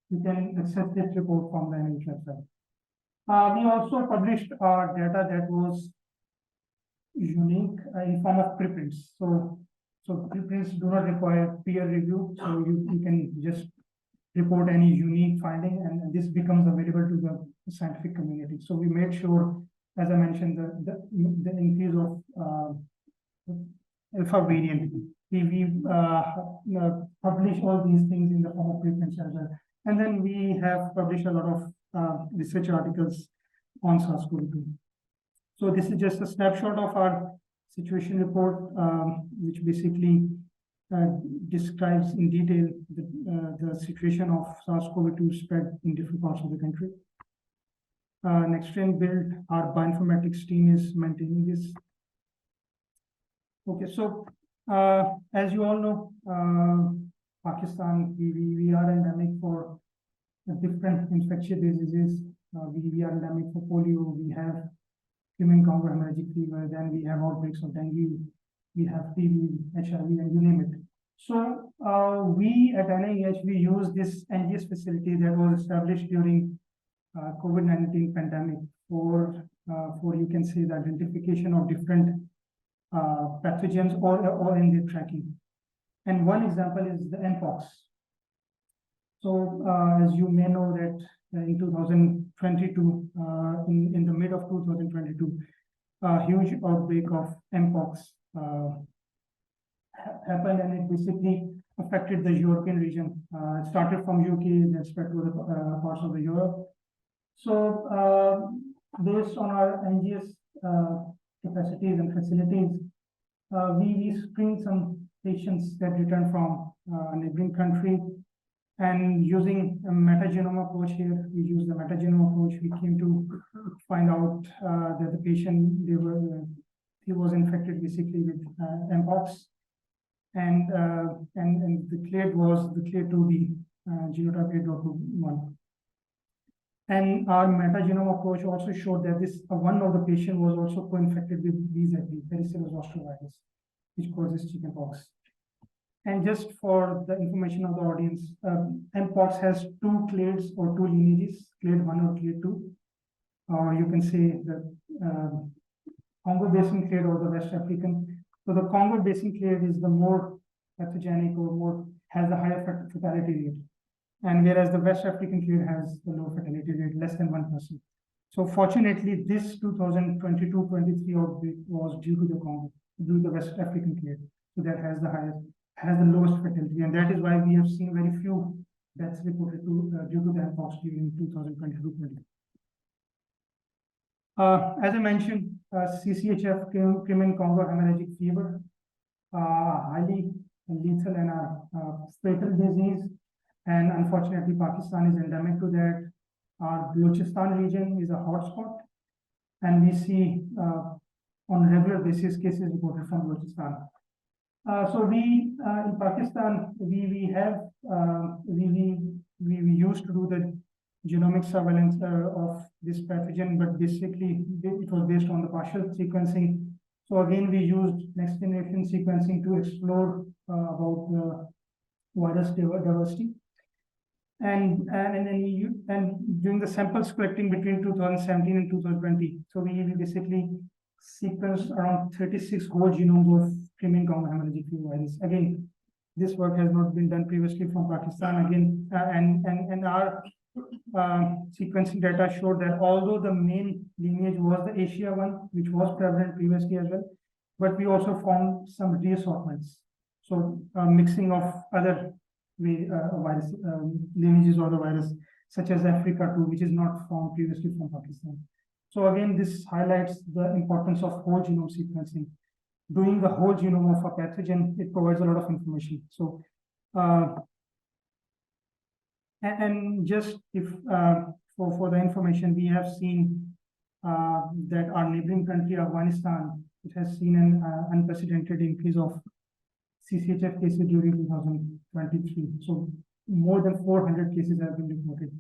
S1: you can access this report from the NEH website. We also published data that was unique in form of preprints. So preprints do not require peer review, so you can just report any unique finding, and this becomes available to the scientific community. So we made sure, as I mentioned, the increase of alpha variant. We publish all these things in the form of preprints as well. And then we have published a lot of research articles on SARS-CoV-2. So this is just a snapshot of our situation report, which basically describes in detail the situation of SARS-CoV-2 spread in different parts of the country. Next trend build, our bioinformatics team is maintaining this. Okay, so as you all know, Pakistan, we are endemic for different infectious diseases. We are endemic for polio, we have human Congo hemorrhagic fever, then we have outbreaks of dengue, we have TB, HIV, and you name it. So we at NIH, we use this NGS facility that was established during COVID-19 pandemic for you can say the identification of different pathogens or in the tracking. And one example is the Mpox. So as you may know that in 2022, in the mid of 2022, a huge outbreak of Mpox happened, and it basically affected the European region. It started from UK, then spread to the parts of the Europe. So based on our NGS capacities and facilities, we screened some patients that returned from a neighboring country, and using a metagenome approach here, we use the metagenome approach. We came to find out that the patient, he was infected basically with Mpox, and the clade was declared to be genotype 8.1. And our metagenome approach also showed that this one of the patient was also co-infected with VZV, varicella zoster virus, which causes chickenpox. And just for the information of the audience, Mpox has two clades or two lineages, clade 1 or clade 2. Or you can say the Congo Basin clade or the West African. So the Congo Basin clade is the more pathogenic or more has the higher fatality rate. And whereas the West African clade has the low fatality rate, less than 1%. So fortunately, this 2022-23 outbreak was due to the Congo, due to the West African clade. So that has the lowest fatality, and that is why we have seen very few deaths reported due to the Mpox during 2022-23. As I mentioned, CCHF, Crimean Congo hemorrhagic fever, highly lethal and fatal disease, and unfortunately, Pakistan is endemic to that. Our Balochistan region is a hotspot, and we see on a regular basis cases reported from Balochistan. So we in Pakistan we used to do the genomic surveillance of this pathogen, but basically it was based on the partial sequencing. So again, we used next generation sequencing to explore about the virus diversity. And during the samples collecting between 2017 and 2020, so we basically sequenced around 36 whole genomes of Crimean Congo hemorrhagic fever virus. Again, this work has not been done previously from Pakistan. Again, and our sequencing data showed that although the main lineage was the Asia one, which was prevalent previously as well, but we also found some reassortments. So mixing of other virus lineages of the virus, such as Africa 2, which is not found previously from Pakistan. So again, this highlights the importance of whole genome sequencing. Doing the whole genome of a pathogen, it provides a lot of information. So, and just if for the information, we have seen that our neighboring country, Afghanistan, it has seen an unprecedented increase of CCHF cases during 2023. So more than 400 cases have been reported.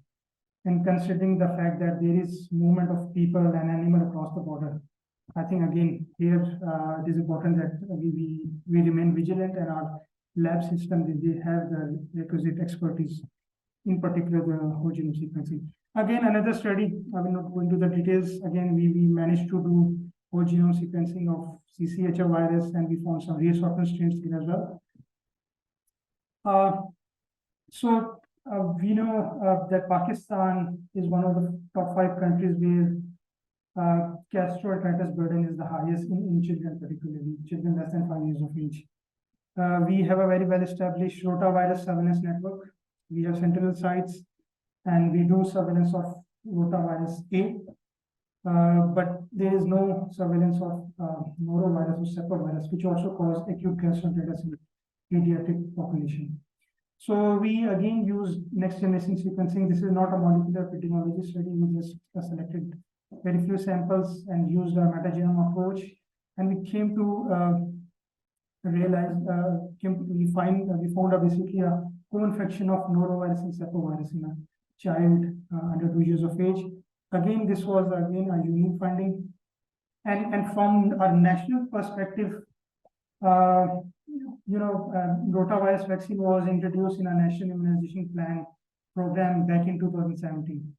S1: And considering the fact that there is movement of people and animal across the border, I think again here it is important that we remain vigilant, and our lab system, they have the requisite expertise, in particular the whole genome sequencing. Again, another study, I will not go into the details. Again, we managed to do whole genome sequencing of CCHF virus, and we found some reassortment strains here as well. We know that Pakistan is one of the top 5 countries where gastroenteritis burden is the highest in children, particularly children less than 5 years of age. We have a very well-established rotavirus surveillance network. We have sentinel sites, and we do surveillance of rotavirus A, but there is no surveillance of norovirus or sepovirus, which also cause acute gastroenteritis in pediatric population. So we again use next generation sequencing. This is not a molecular epidemiology study. We just selected very few samples and used a metagenome approach, and we came to realize we found basically a co-infection of norovirus and sepovirus in a child under 2 years of age. Again, this was again a unique finding, and from a national perspective, rotavirus vaccine was introduced in a national immunization plan program back in 2017.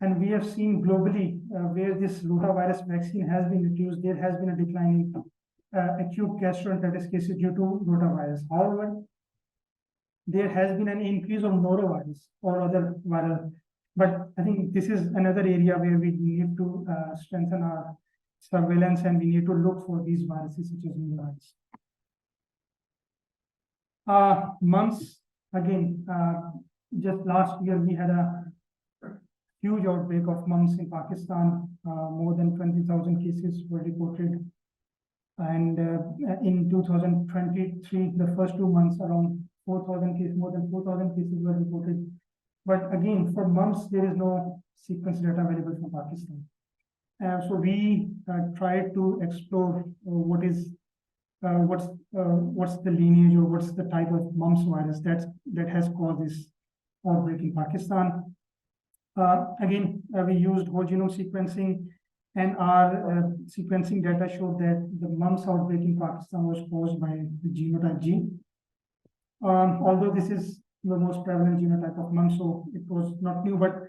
S1: And we have seen globally where this rotavirus vaccine has been introduced, there has been a decline in acute gastroenteritis cases due to rotavirus. However, there has been an increase of norovirus or other viral. But I think this is another area where we need to strengthen our surveillance, and we need to look for these viruses such as norovirus. Mumps, again, just last year we had a huge outbreak of mumps in Pakistan. More than 20,000 cases were reported. And in 2023, the first 2 months, around 4,000 cases, more than 4,000 cases were reported. But again, for mumps, there is no sequence data available from Pakistan. So we tried to explore what's the lineage or what's the type of mumps virus that has caused this outbreak in Pakistan. Again, we used whole genome sequencing, and our sequencing data showed that the mumps outbreak in Pakistan was caused by the genotype G. Although this is the most prevalent genotype of mumps, so it was not new, but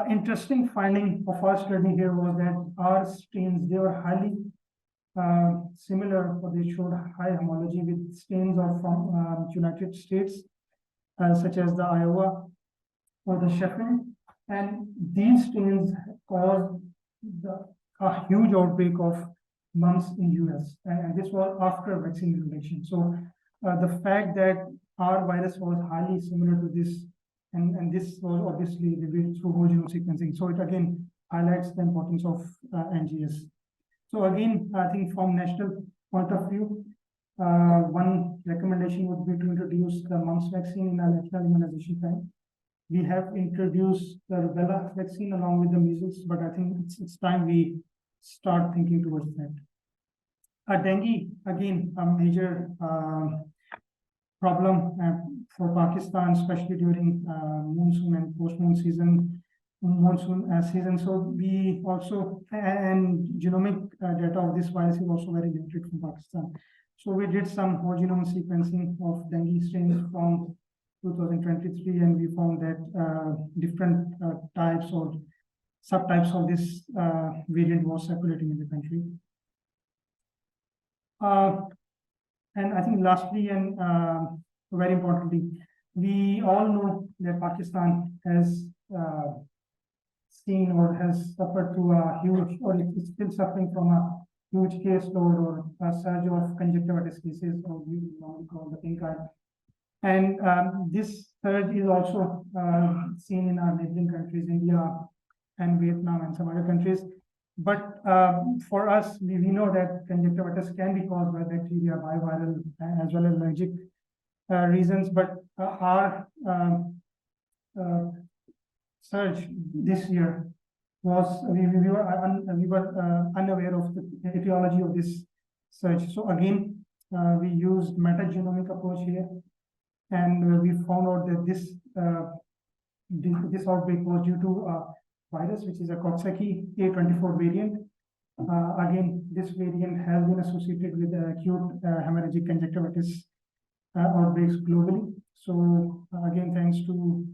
S1: interesting finding of our study here was that our strains, they were highly similar, or they showed high homology with strains of from United States, such as the Iowa or the Sheffield, and these strains caused a huge outbreak of mumps in US, and this was after vaccine introduction. So the fact that our virus was highly similar to this, and this was obviously revealed through whole genome sequencing. So it again highlights the importance of NGS. So again, I think from national point of view, one recommendation would be to introduce the mumps vaccine in our national immunization plan. We have introduced the rubella vaccine along with the measles, but I think it's time we start thinking towards that. Dengue, again, a major problem for Pakistan, especially during monsoon and post-monsoon season. So we also, and genomic data of this virus is also very limited from Pakistan. So we did some whole genome sequencing of dengue strains from 2023, and we found that different types or subtypes of this variant was circulating in the country. And I think lastly, and very importantly, we all know that Pakistan has seen or has suffered through a huge, or is still suffering from a huge caseload or a surge of conjunctivitis cases, or we normally call the pink eye. And this surge is also seen in our neighboring countries, India and Vietnam and some other countries. But for us, we know that conjunctivitis can be caused by bacteria, by viral, as well as allergic reasons. But our surge this year was, we were unaware of the etiology of this surge. So again, we used metagenomic approach here, and we found out that this outbreak was due to a virus, which is a Coxsackie A24 variant. Again, this variant has been associated with acute hemorrhagic conjunctivitis outbreaks globally. So again, thanks to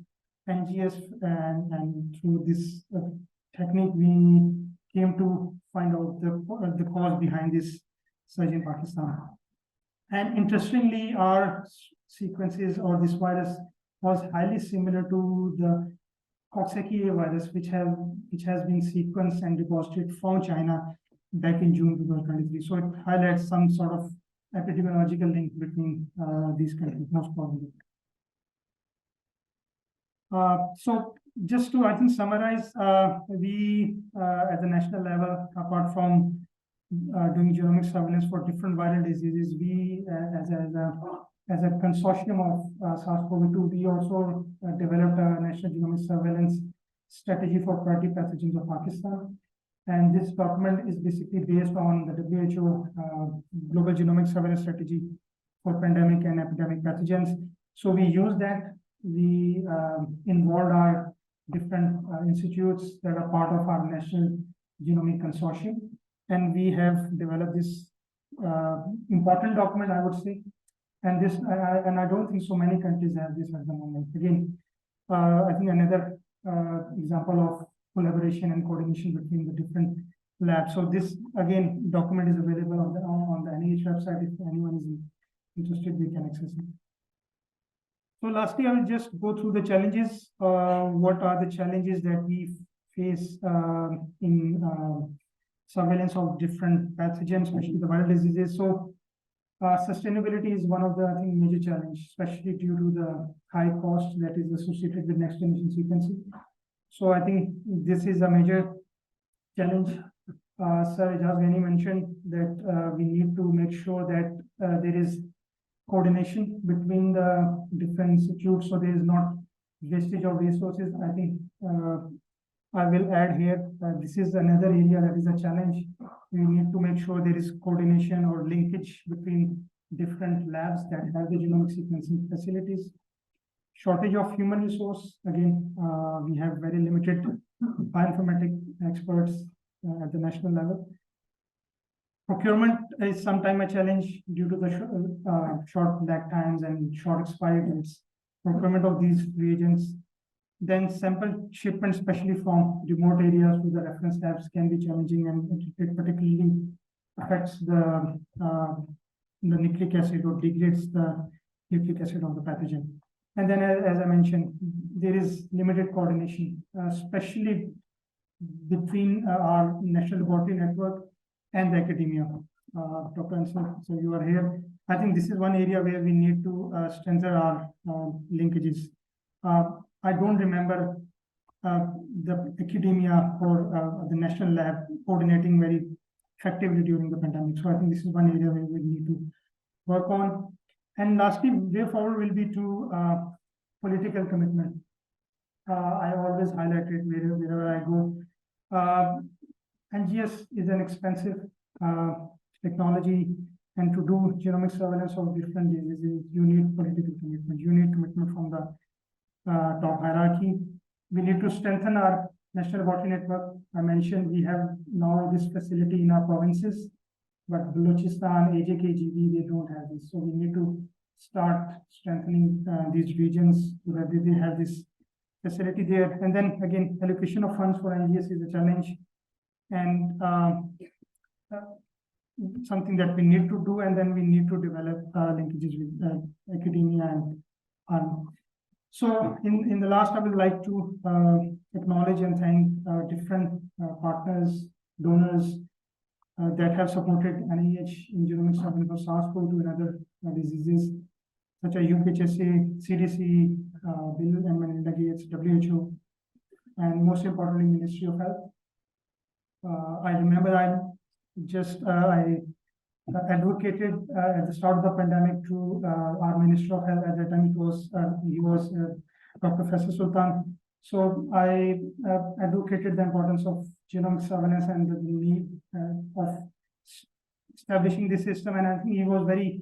S1: NGS and through this technique, we came to find out the cause behind this surge in Pakistan. And interestingly, our sequences or this virus was highly similar to the Coxsackie virus, which has been sequenced and deposited from China back in June 2023. So it highlights some sort of epidemiological link between these countries, most probably. So just to, I think, summarize, we at the national level, apart from doing genomic surveillance for different viral diseases, we as a consortium of SARS-CoV-2, we also developed a national genomic surveillance strategy for priority pathogens of Pakistan. And this document is basically based on the WHO Global Genomic Surveillance Strategy for pandemic and epidemic pathogens. So we use that. We involved our different institutes that are part of our national genomic consortium. And we have developed this important document, I would say. And this, and I don't think so many countries have this at the moment. Again, I think another example of collaboration and coordination between the different labs. So this, again, document is available on the NIH website. If anyone is interested, they can access it. So lastly, I will just go through the challenges. What are the challenges that we face in surveillance of different pathogens, especially the viral diseases? So sustainability is one of the, I think, major challenge, especially due to the high cost that is associated with next generation sequencing. So I think this is a major challenge. Sir Ejaz Ghani mentioned that we need to make sure that there is coordination between the different institutes, so there is not wastage of resources. I think I will add here, this is another area that is a challenge. We need to make sure there is coordination or linkage between different labs that have the genomic sequencing facilities. Shortage of human resource. Again, we have very limited bioinformatic experts at the national level. Procurement is sometimes a challenge due to the short lag times and short expiry dates. Procurement of these reagents. Then sample shipment, especially from remote areas to the reference labs, can be challenging, and it particularly affects the nucleic acid or degrades the nucleic acid of the pathogen. And then, as I mentioned, there is limited coordination, especially between our national laboratory network and the academia. Dr. Ansel, so you are here. I think this is one area where we need to strengthen our linkages. I don't remember the academia or the national lab coordinating very effectively during the pandemic. So I think this is one area where we need to work on. And lastly, way forward will be to political commitment. I always highlight it wherever I go. NGS is an expensive technology, and to do genomic surveillance of different diseases, you need political commitment. You need commitment from the top hierarchy. We need to strengthen our national laboratory network. I mentioned we have now this facility in our provinces, but Balochistan, AJKGB, they don't have this. So we need to start strengthening these regions so that they have this facility there. And then again, allocation of funds for NGS is a challenge, and something that we need to do. And then we need to develop linkages with academia and so in the last, I would like to acknowledge and thank different partners, donors that have supported NIH in genomic surveillance for SARS-CoV-2 and other diseases, such as UKHSA, CDC, Bill and Melinda Gates, WHO, and most importantly, Ministry of Health. I remember I advocated at the start of the pandemic to our Minister of Health. At that time, he was Dr. Faisal Sultan. So I advocated the importance of genomic surveillance and the need of establishing this system. And I think he was very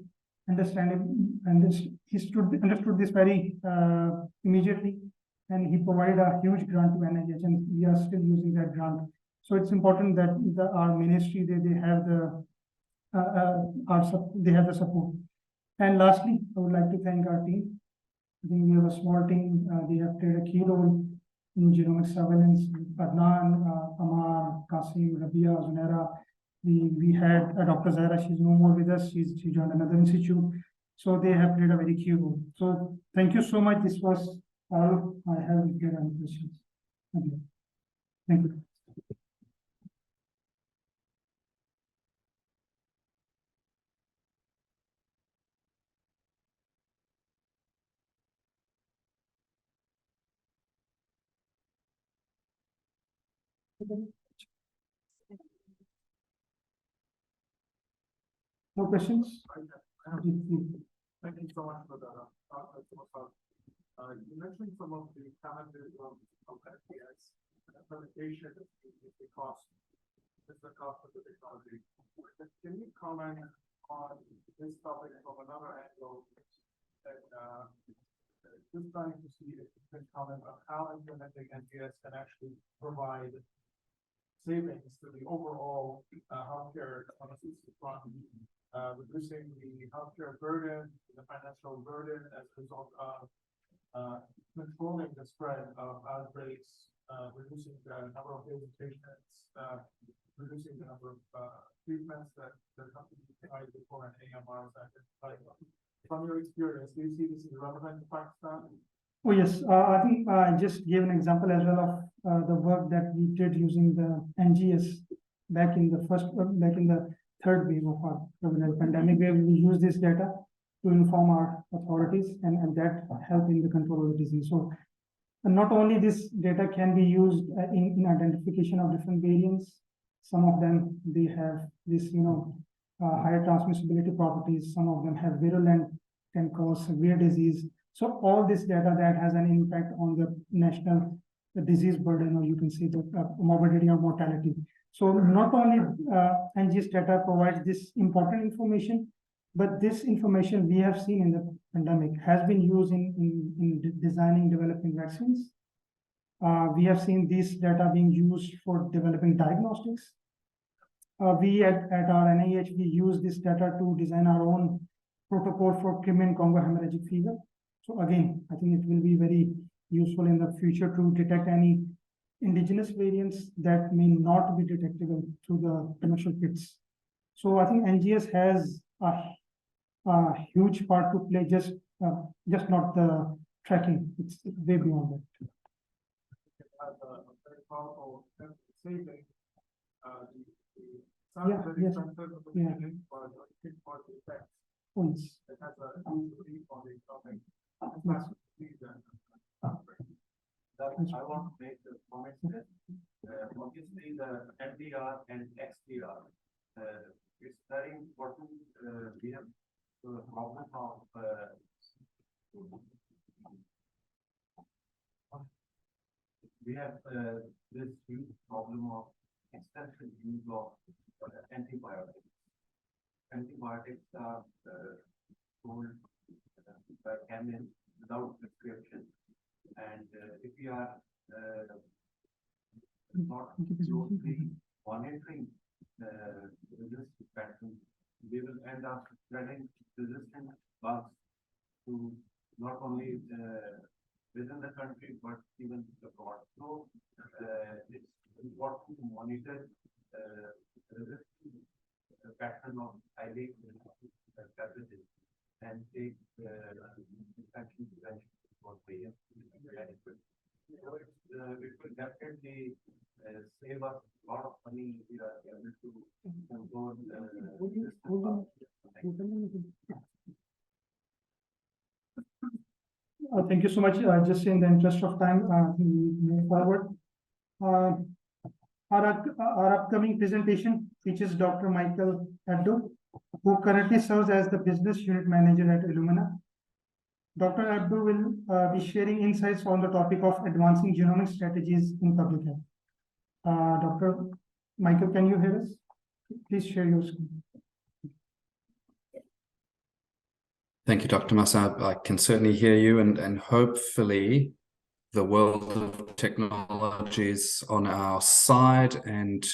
S1: understanding, and he understood this very immediately. And he provided a huge grant to NIH, and we are still using that grant. So it's important that our ministry, they have the they have the support. And lastly, I would like to thank our team. I think we have a small team. They have played a key role in genomic surveillance. Adnan, Amar, Qasim, Rabia, Zunaira. We had Dr. Zaira. She's no more with us. She joined another institute. So they have played a very key role. So thank you so much. This was all I have. If you have any questions. Thank you. Thank you. No questions?
S4: Thank you so much for the talk. You mentioned some of the challenges of FPS implementation, the cost, just the cost of the technology. Can you comment on this topic from another angle? And just trying to see if you can comment on how implementing NGS can actually provide savings to the overall healthcare front, reducing the healthcare burden, the financial burden as a result of controlling the spread of outbreaks, reducing the number of daily patients, reducing the number of treatments that the company provided before an AMR is identified. From your experience, do you see this as relevant to Pakistan?
S1: Oh, yes. I think I just gave an example as well of the work that we did using the NGS back in the third wave of our prevalent pandemic, where we use this data to inform our authorities and that help in the control of the disease. So not only this data can be used in identification of different variants. Some of them, they have this, higher transmissibility properties. Some of them have virulent, can cause severe disease. So all this data that has an impact on the national disease burden, or you can say the morbidity or mortality. So not only NGS data provides this important information, but this information we have seen in the pandemic has been used in designing, developing vaccines. We have seen this data being used for developing diagnostics. We at our NIH, we use this data to design our own protocol for Crimean Congo hemorrhagic fever. So again, I think it will be very useful in the future to detect any indigenous variants that may not be detectable through the commercial kits. So I think NGS has a huge part to play, just not the tracking. It's way beyond that.
S4: It has a very powerful saving.
S1: Yeah, yes. Yeah. Points.
S4: It has a huge relief on the economic.
S3: I want to make the comment that obviously the MDR and XDR is very important. We have the problem of this huge problem of extensive use of antibiotics. Antibiotics are sold by chemists without prescription, and if we are not closely monitoring resistant patterns, we will end up spreading resistant bugs to not only within the country but even abroad. So it's important to monitor resistant pattern of highly pathogens and take infection prevention for patients. It will definitely save us a lot of money if we are able to control
S1: Thank you so much. Just in the interest of time, we move forward. Our upcoming presentation features Dr. Michael Abdo, who currently serves as the Business Unit Manager at Illumina. Dr. Abdo will be sharing insights on the topic of advancing genomic strategies in public health. Dr. Michael, can you hear us? Please share your screen.
S5: Thank you, Dr. Masab. I can certainly hear you, and hopefully the world of technologies on our side, and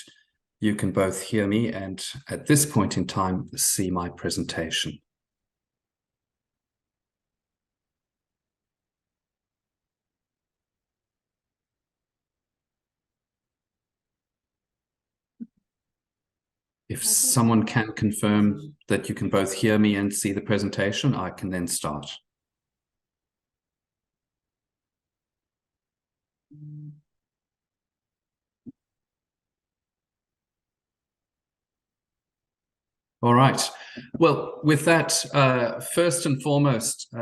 S5: you can both hear me and at this point in time see my presentation. If someone can confirm that you can both hear me and see the presentation, I can then start. All right. Well, with that, first and foremost,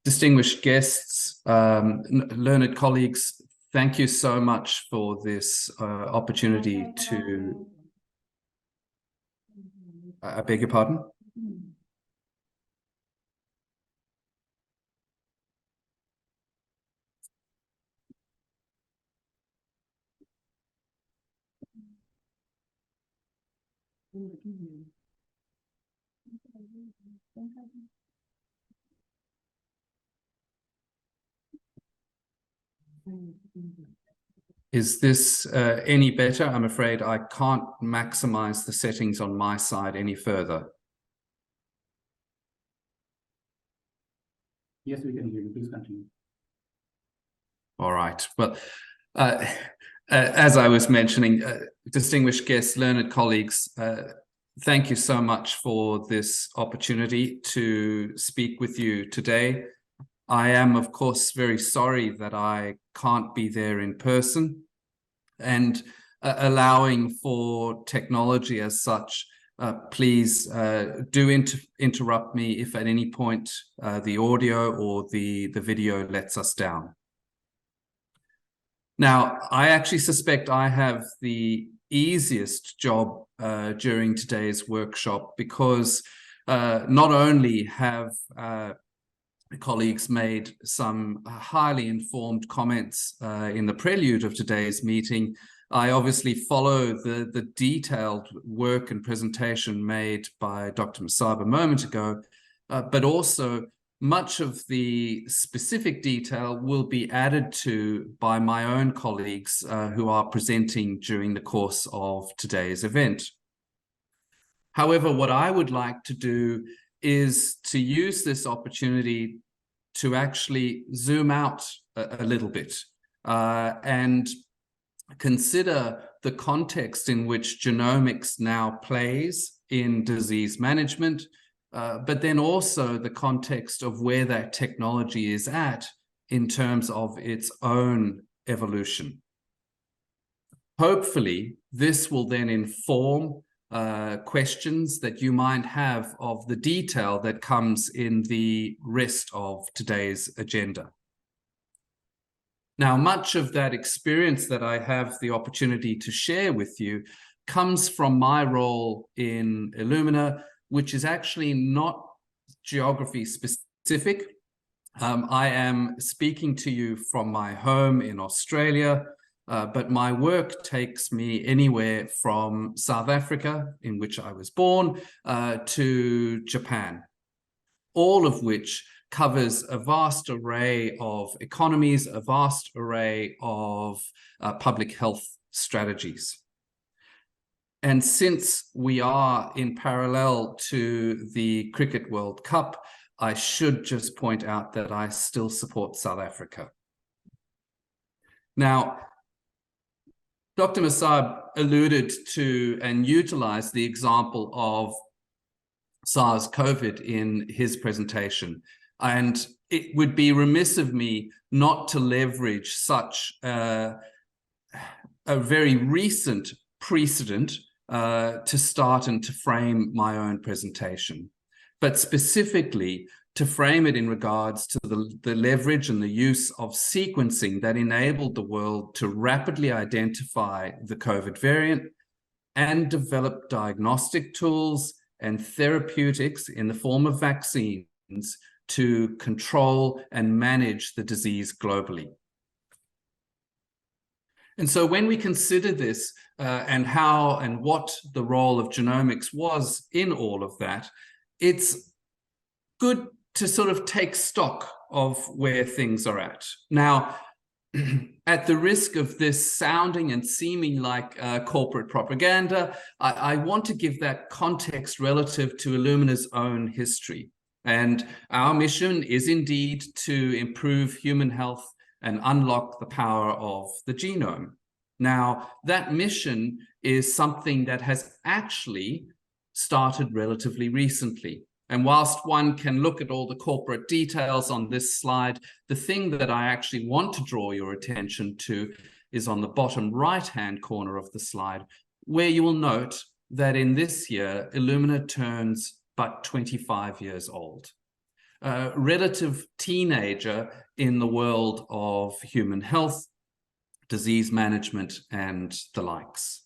S5: distinguished guests, learned colleagues, thank you so much for this opportunity to... I beg your pardon? Is this any better? I'm afraid I can't maximize the settings on my side any further.
S3: Yes, we can hear you. Please continue.
S5: All right. Well, as I was mentioning, distinguished guests, learned colleagues, thank you so much for this opportunity to speak with you today. I am, of course, very sorry that I can't be there in person, and allowing for technology as such, please do interrupt me if at any point the audio or the video lets us down. Now, I actually suspect I have the easiest job during today's workshop, because not only have colleagues made some highly informed comments in the prelude of today's meeting, I obviously follow the detailed work and presentation made by Dr. Masaba a moment ago, but also much of the specific detail will be added to by my own colleagues who are presenting during the course of today's event. However, what I would like to do is to use this opportunity to actually zoom out a little bit and consider the context in which genomics now plays in disease management, but then also the context of where that technology is at in terms of its own evolution. Hopefully, this will then inform questions that you might have of the detail that comes in the rest of today's agenda. Now, much of that experience that I have the opportunity to share with you comes from my role in Illumina, which is actually not geography specific. I am speaking to you from my home in Australia, but my work takes me anywhere from South Africa, in which I was born, to Japan, all of which covers a vast array of economies, a vast array of public health strategies. And since we are in parallel to the Cricket World Cup, I should just point out that I still support South Africa. Now, Dr. Masab alluded to and utilized the example of SARS-CoV in his presentation. And it would be remiss of me not to leverage such a very recent precedent to start and to frame my own presentation, but specifically to frame it in regards to the leverage and the use of sequencing that enabled the world to rapidly identify the COVID variant and develop diagnostic tools and therapeutics in the form of vaccines to control and manage the disease globally. And so when we consider this and how and what the role of genomics was in all of that, it's good to sort of take stock of where things are at. Now, at the risk of this sounding and seeming like corporate propaganda, I want to give that context relative to Illumina's own history. And our mission is indeed to improve human health and unlock the power of the genome. Now, that mission is something that has actually started relatively recently. And whilst one can look at all the corporate details on this slide, the thing that I actually want to draw your attention to is on the bottom right-hand corner of the slide, where you will note that in this year, Illumina turns but 25 years old. A relative teenager in the world of human health, disease management, and the likes.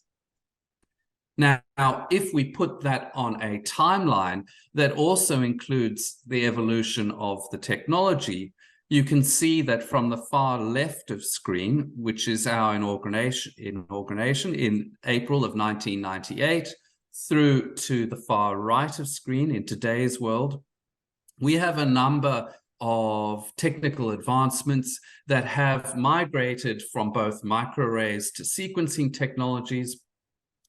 S5: Now, if we put that on a timeline that also includes the evolution of the technology, you can see that from the far left of screen, which is our inauguration in April of 1998, through to the far right of screen in today's world, we have a number of technical advancements that have migrated from both microarrays to sequencing technologies,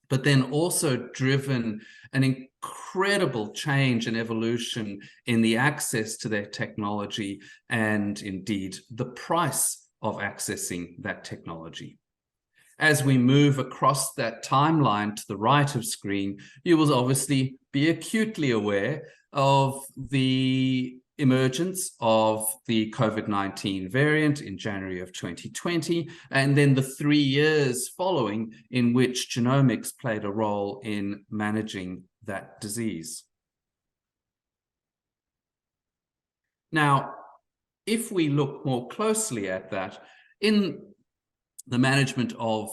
S5: but then also driven an incredible change and evolution in the access to their technology and indeed the price of accessing that technology. As we move across that timeline to the right of screen, you will obviously be acutely aware of the emergence of the COVID-19 variant in January of 2020, and then the 3 years following in which genomics played a role in managing that disease. Now, if we look more closely at that, in the management of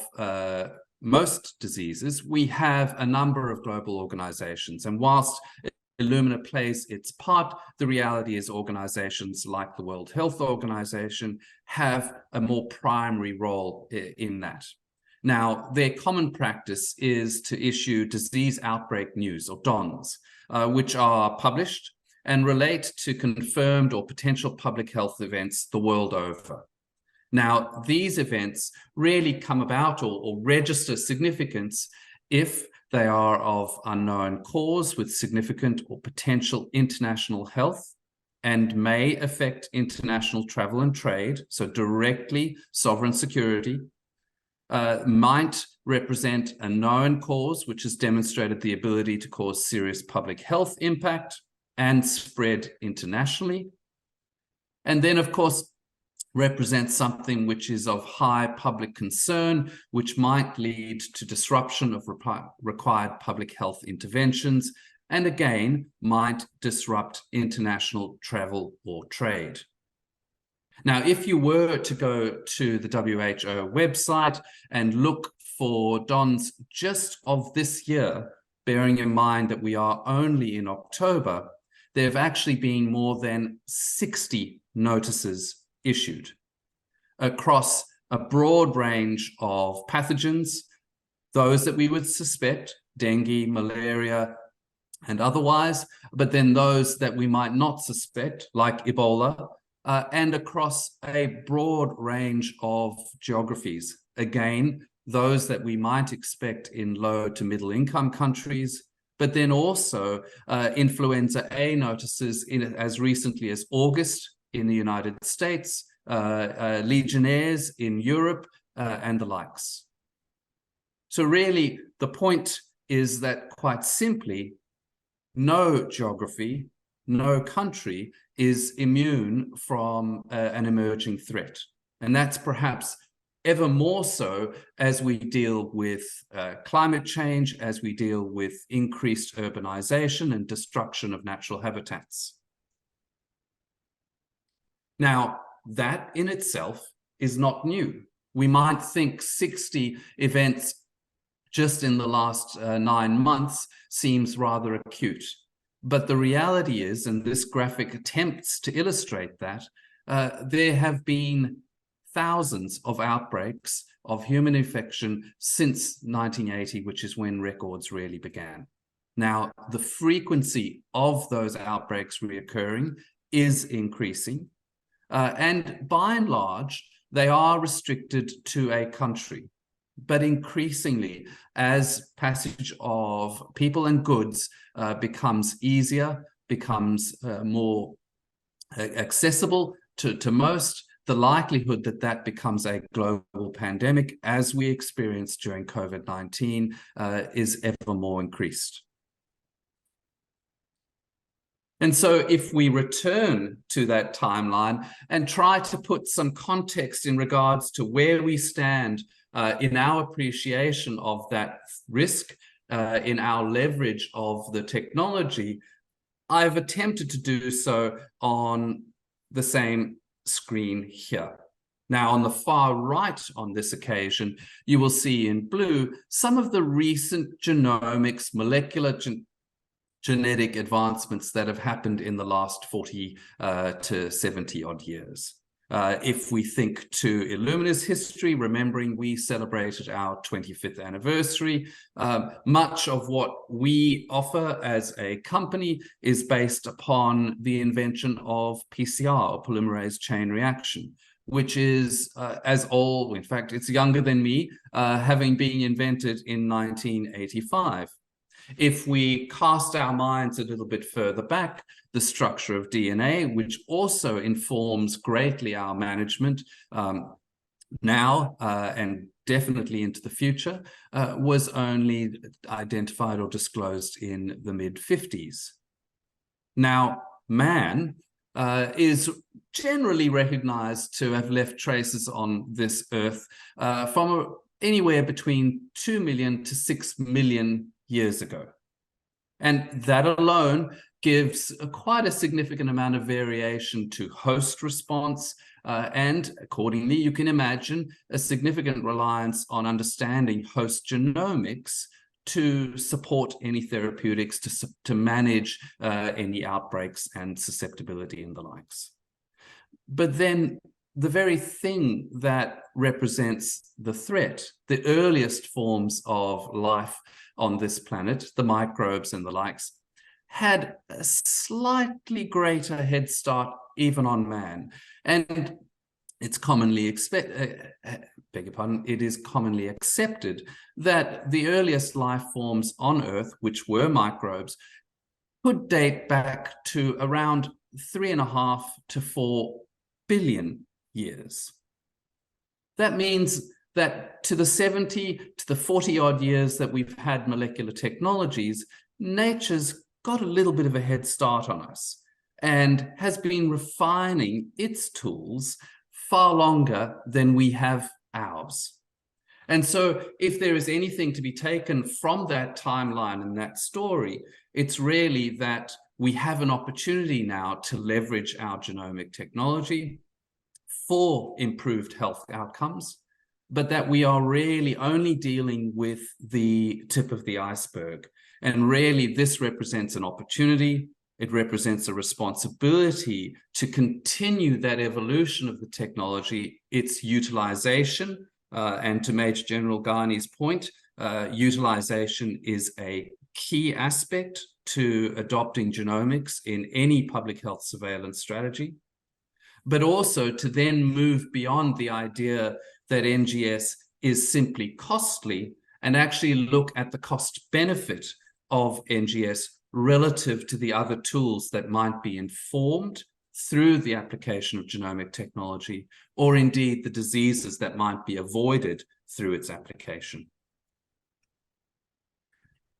S5: most diseases, we have a number of global organizations, and whilst Illumina plays its part, the reality is organizations like the World Health Organization have a more primary role in that. Now, their common practice is to issue disease outbreak news, or DONs, which are published and relate to confirmed or potential public health events the world over. Now, these events really come about or register significance if they are of unknown cause with significant or potential international health and may affect international travel and trade, so directly sovereign security, might represent a known cause which has demonstrated the ability to cause serious public health impact and spread internationally. And then, of course, represents something which is of high public concern, which might lead to disruption of required public health interventions, and again, might disrupt international travel or trade. Now, if you were to go to the WHO website and look for DONs just of this year, bearing in mind that we are only in October, there have actually been more than 60 notices issued across a broad range of pathogens, those that we would suspect, dengue, malaria, and otherwise, but then those that we might not suspect, like Ebola, and across a broad range of geographies. Again, those that we might expect in low to middle income countries, but then also influenza A notices as recently as August in the United States, Legionnaires in Europe, and the likes. So really, the point is that quite simply, no geography, no country is immune from an emerging threat. And that's perhaps ever more so as we deal with climate change, as we deal with increased urbanization and destruction of natural habitats. Now, that in itself is not new. We might think 60 events just in the last 9 months seems rather acute. But the reality is, and this graphic attempts to illustrate that, there have been thousands of outbreaks of human infection since 1980, which is when records really began. Now, the frequency of those outbreaks reoccurring is increasing. And by and large, they are restricted to a country. But increasingly, as passage of people and goods becomes easier, becomes more accessible to most, the likelihood that that becomes a global pandemic, as we experienced during COVID-19, is ever more increased. And so if we return to that timeline and try to put some context in regards to where we stand in our appreciation of that risk, in our leverage of the technology, I've attempted to do so on the same screen here. Now, on the far right on this occasion, you will see in blue some of the recent genomics, molecular genetic advancements that have happened in the last 40 to 70 odd years. If we think to Illumina's history, remembering we celebrated our 25th anniversary, much of what we offer as a company is based upon the invention of PCR, or polymerase chain reaction, which is as old, in fact, it's younger than me, having been invented in 1985. If we cast our minds a little bit further back, the structure of DNA, which also informs greatly our management now and definitely into the future, was only identified or disclosed in the mid-50s. Now, man is generally recognized to have left traces on this earth from anywhere between 2 million to 6 million years ago. And that alone gives quite a significant amount of variation to host response. And accordingly, you can imagine a significant reliance on understanding host genomics to support any therapeutics, to manage any outbreaks and susceptibility and the likes. But then the very thing that represents the threat, the earliest forms of life on this planet, the microbes and the likes, had a slightly greater head start even on man. And it's commonly it is commonly accepted that the earliest life forms on Earth, which were microbes, could date back to around 3.5 to 4 billion years. That means that to the 70 to the 40 odd years that we've had molecular technologies, nature's got a little bit of a head start on us and has been refining its tools far longer than we have ours. And so if there is anything to be taken from that timeline and that story, it's really that we have an opportunity now to leverage our genomic technology for improved health outcomes, but that we are really only dealing with the tip of the iceberg. And really, this represents an opportunity. It represents a responsibility to continue that evolution of the technology, its utilization, and to Major General Ghani's point, utilization is a key aspect to adopting genomics in any public health surveillance strategy, but also to then move beyond the idea that NGS is simply costly and actually look at the cost benefit of NGS relative to the other tools that might be informed through the application of genomic technology, or indeed the diseases that might be avoided through its application.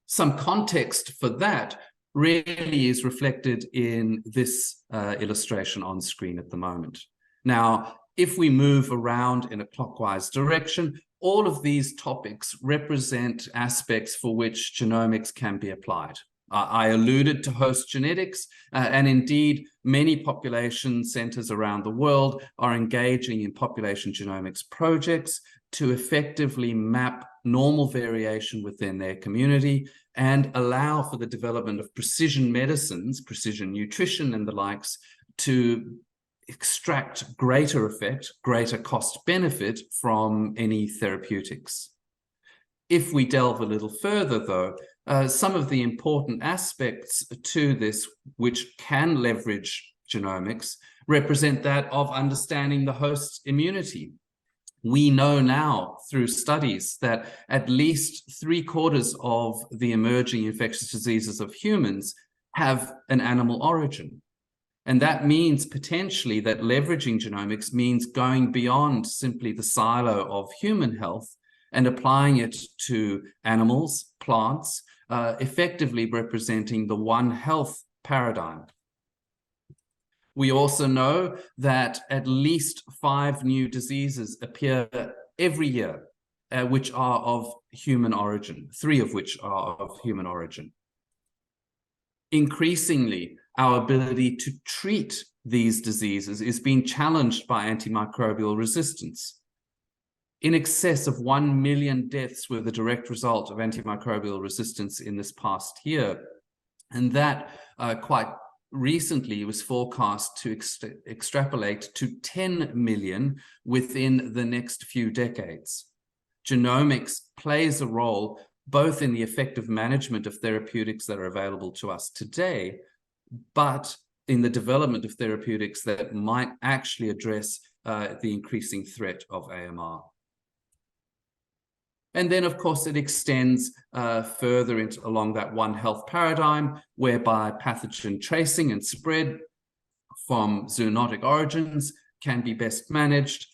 S5: Some context for that really is reflected in this illustration on screen at the moment. Now, if we move around in a clockwise direction, all of these topics represent aspects for which genomics can be applied. I alluded to host genetics, and indeed, many population centers around the world are engaging in population genomics projects to effectively map normal variation within their community and allow for the development of precision medicines, precision nutrition and the likes, to extract greater effect, greater cost benefit from any therapeutics. If we delve a little further, though, some of the important aspects to this, which can leverage genomics represent that of understanding the host's immunity. We know now through studies that at least 3/4 of the emerging infectious diseases of humans have an animal origin. And that means potentially that leveraging genomics means going beyond simply the silo of human health and applying it to animals, plants, effectively representing the One Health paradigm. We also know that at least 5 new diseases appear every year, which are of human origin, 3 of which are of human origin. Increasingly, our ability to treat these diseases is being challenged by antimicrobial resistance. In excess of 1 million deaths were the direct result of antimicrobial resistance in this past year. And that quite recently was forecast to extrapolate to 10 million within the next few decades. Genomics plays a role both in the effective management of therapeutics that are available to us today, but in the development of therapeutics that might actually address the increasing threat of AMR. And then, of course, it extends further along that One Health paradigm, whereby pathogen tracing and spread from zoonotic origins can be best managed.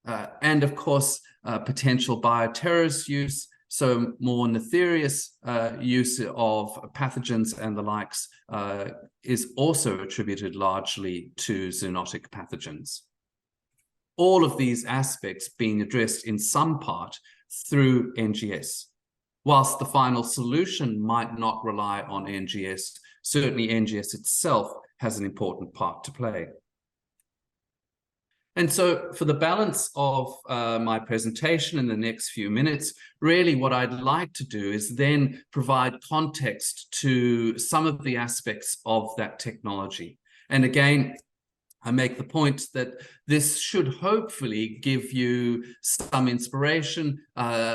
S5: And, of course, potential bioterrorist use, so more nefarious use of pathogens and the likes is also attributed largely to zoonotic pathogens. All of these aspects being addressed in some part through NGS. Whilst the final solution might not rely on NGS, certainly NGS itself has an important part to play. And so for the balance of my presentation in the next few minutes, really what I'd like to do is then provide context to some of the aspects of that technology. And again, I make the point that this should hopefully give you some inspiration,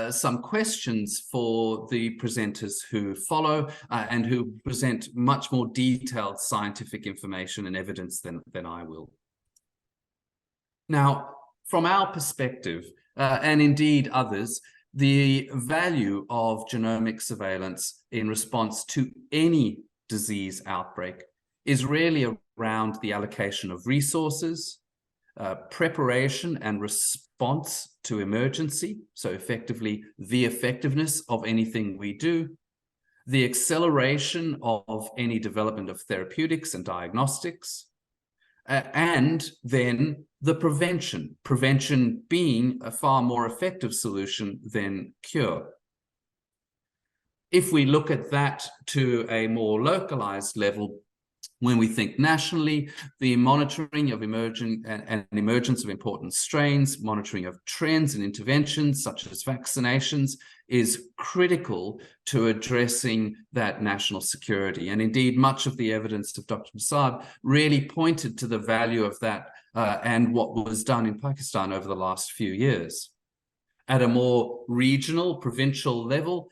S5: some questions for the presenters who follow and who present much more detailed scientific information and evidence than I will. Now, from our perspective, and indeed others, the value of genomic surveillance in response to any disease outbreak is really around the allocation of resources, preparation and response to emergency, so effectively the effectiveness of anything we do, the acceleration of any development of therapeutics and diagnostics, and then the prevention being a far more effective solution than cure. If we look at that to a more localized level, when we think nationally, the monitoring of emerging and emergence of important strains, monitoring of trends and interventions such as vaccinations is critical to addressing that national security. And indeed, much of the evidence of Dr. Prasad really pointed to the value of that and what was done in Pakistan over the last few years. At a more regional, provincial level,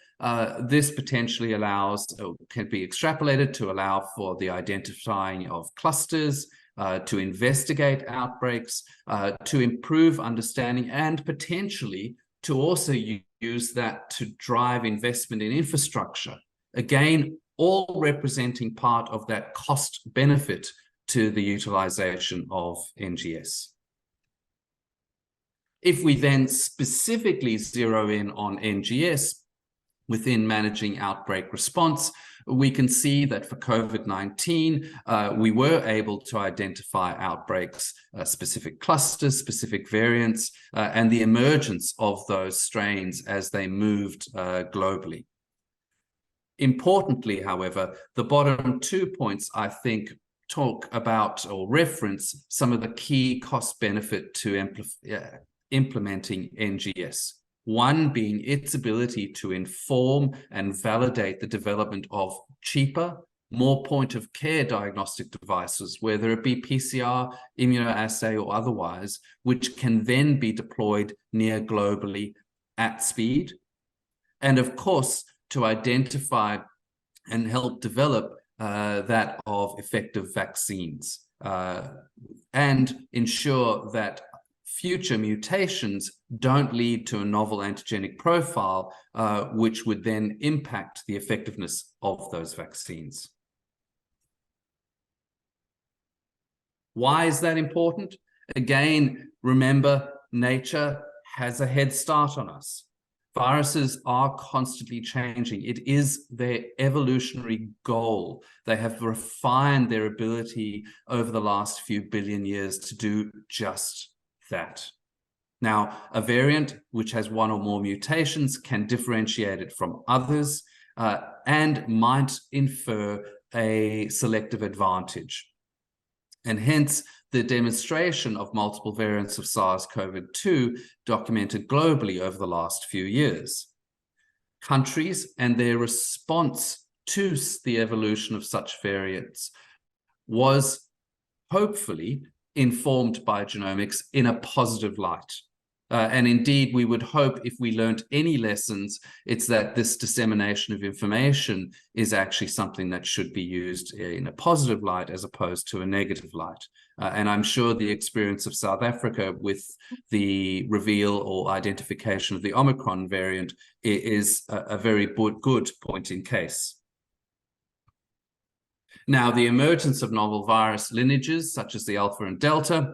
S5: this potentially allows, or can be extrapolated to allow for the identifying of clusters, to investigate outbreaks, to improve understanding, and potentially to also use that to drive investment in infrastructure. Again, all representing part of that cost benefit to the utilization of NGS. If we then specifically zero in on NGS within managing outbreak response, we can see that for COVID-19, we were able to identify outbreaks, specific clusters, specific variants, and the emergence of those strains as they moved globally. Importantly, however, the bottom 2 points, I think, talk about or reference some of the key cost benefit to implementing NGS. One being its ability to inform and validate the development of cheaper, more point-of-care diagnostic devices, whether it be PCR, immunoassay, or otherwise, which can then be deployed near globally at speed. And of course, to identify and help develop that of effective vaccines. and ensure that future mutations don't lead to a novel antigenic profile, which would then impact the effectiveness of those vaccines. Why is that important? Again, remember, nature has a head start on us. Viruses are constantly changing. It is their evolutionary goal. They have refined their ability over the last few billion years to do just that. Now, a variant which has one or more mutations can differentiate it from others and might infer a selective advantage. And hence, the demonstration of multiple variants of SARS-CoV-2 documented globally over the last few years. Countries and their response to the evolution of such variants was hopefully informed by genomics in a positive light. And indeed, we would hope if we learned any lessons, it's that this dissemination of information is actually something that should be used in a positive light as opposed to a negative light. And I'm sure the experience of South Africa with the reveal or identification of the Omicron variant is a very good point in case. Now, the emergence of novel virus lineages, such as the Alpha and Delta,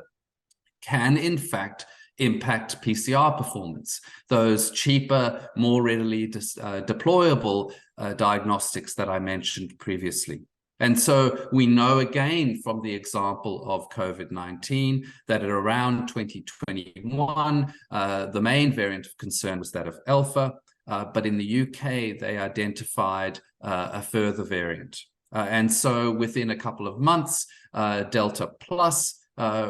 S5: can in fact impact PCR performance, those cheaper, more readily deployable diagnostics that I mentioned previously. And so we know again from the example of COVID-19 that at around 2021, the main variant of concern was that of Alpha, but in the UK, they identified a further variant. And so within a couple of months, Delta Plus,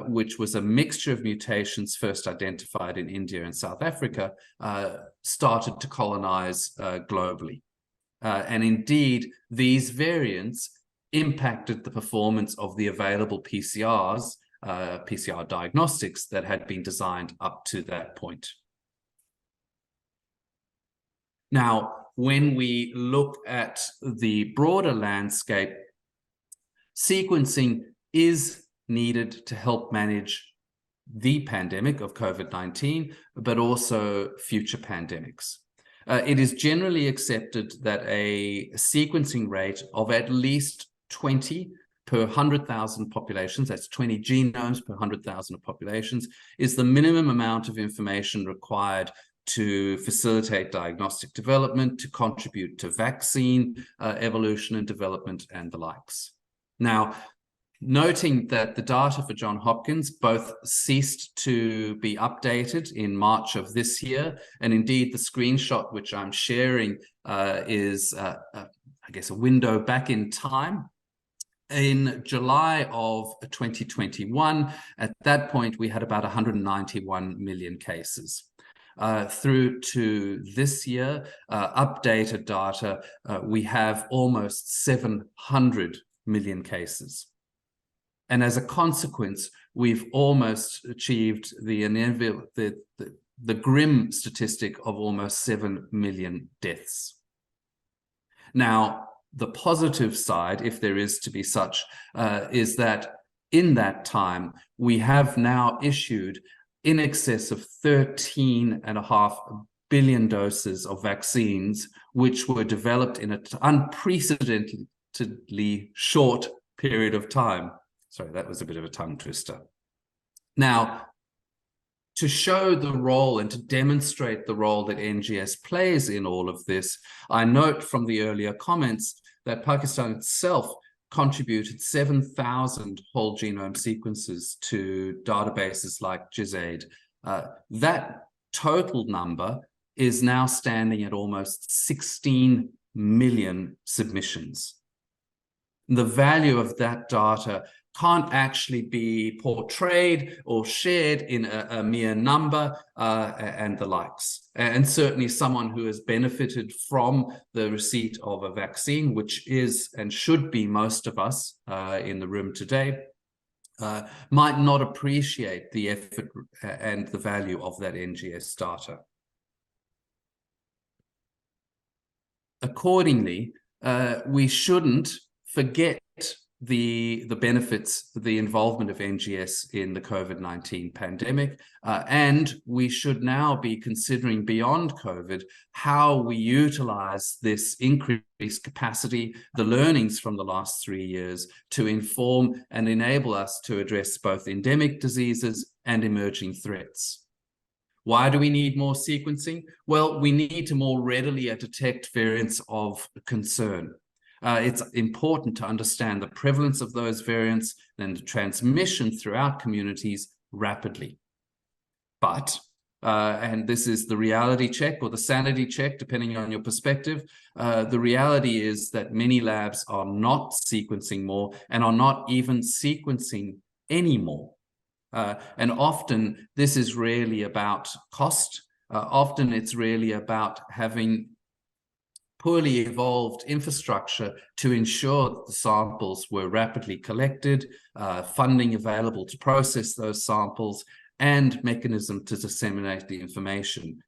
S5: which was a mixture of mutations first identified in India and South Africa, started to colonize globally. And indeed, these variants impacted the performance of the available PCRs, PCR diagnostics that had been designed up to that point. Now, when we look at the broader landscape, sequencing is needed to help manage the pandemic of COVID-19, but also future pandemics. It is generally accepted that a sequencing rate of at least 20 per 100,000 populations, that's 20 genomes per 100,000 of populations, is the minimum amount of information required to facilitate diagnostic development, to contribute to vaccine evolution and development and the likes. Now, noting that the data for Johns Hopkins both ceased to be updated in March of this year, and indeed the screenshot which I'm sharing is, I guess, a window back in time. In July of 2021, at that point, we had about 191 million cases. Through to this year, updated data, we have almost 700 million cases. And as a consequence, we've almost achieved the grim statistic of almost 7 million deaths. Now, the positive side, if there is to be such, is that in that time, we have now issued in excess of 13.5 billion doses of vaccines, which were developed in an unprecedentedly short period of time. Sorry, that was a bit of a tongue twister. Now, to show the role and to demonstrate the role that NGS plays in all of this, I note from the earlier comments that Pakistan itself contributed 7,000 whole genome sequences to databases like GISAID. That total number is now standing at almost 16 million submissions. The value of that data can't actually be portrayed or shared in a mere number and the likes. And certainly someone who has benefited from the receipt of a vaccine, which is and should be most of us in the room today, might not appreciate the effort and the value of that NGS data. Accordingly, we shouldn't forget the benefits, the involvement of NGS in the COVID-19 pandemic. And we should now be considering beyond COVID how we utilize this increased capacity, the learnings from the last 3 years, to inform and enable us to address both endemic diseases and emerging threats. Why do we need more sequencing? Well, we need to more readily detect variants of concern. It's important to understand the prevalence of those variants and the transmission throughout communities rapidly. But, and this is the reality check or the sanity check, depending on your perspective, the reality is that many labs are not sequencing more and are not even sequencing anymore. And often this is really about cost. Often it's really about having poorly evolved infrastructure to ensure that the samples were rapidly collected, funding available to process those samples, and mechanism to disseminate the information.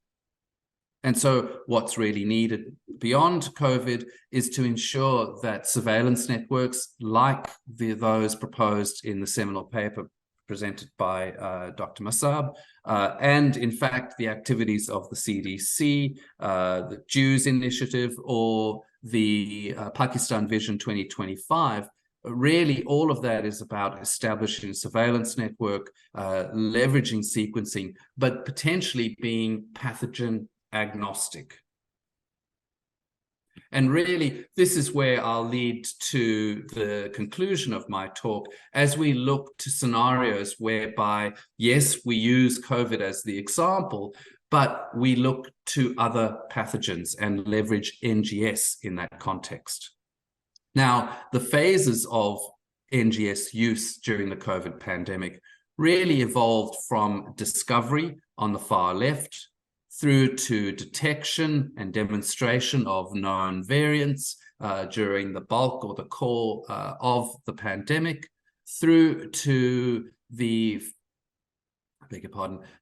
S5: And so what's really needed beyond COVID is to ensure that surveillance networks like those proposed in the seminal paper presented by Dr. Masab, and in fact the activities of the CDC, the Jews Initiative, or the Pakistan Vision 2025, really all of that is about establishing a surveillance network, leveraging sequencing, but potentially being pathogen agnostic. And really, this is where I'll lead to the conclusion of my talk as we look to scenarios whereby, yes, we use COVID as the example, but we look to other pathogens and leverage NGS in that context. Now, the phases of NGS use during the COVID pandemic really evolved from discovery on the far left, through to detection and demonstration of known variants during the bulk or the core of the pandemic, through to the,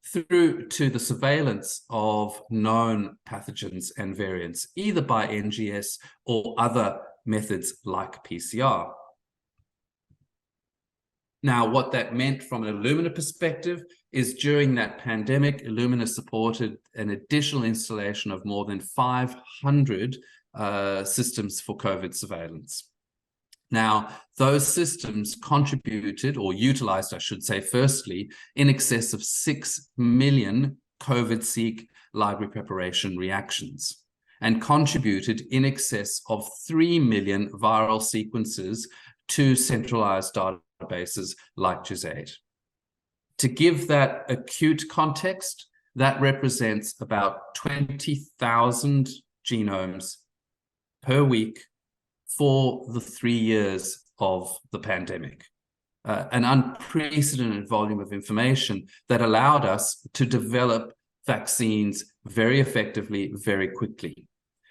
S5: through to the surveillance of known pathogens and variants, either by NGS or other methods like PCR. Now, what that meant from an Illumina perspective is during that pandemic, Illumina supported an additional installation of more than 500 systems for COVID surveillance. Now, those systems contributed, or utilized, I should say, firstly, in excess of 6 million COVID-seq library preparation reactions, and contributed in excess of 3 million viral sequences to centralized databases like GISAID. To give that acute context, that represents about 20,000 genomes per week for the 3 years of the pandemic. An unprecedented volume of information that allowed us to develop vaccines very effectively, very quickly.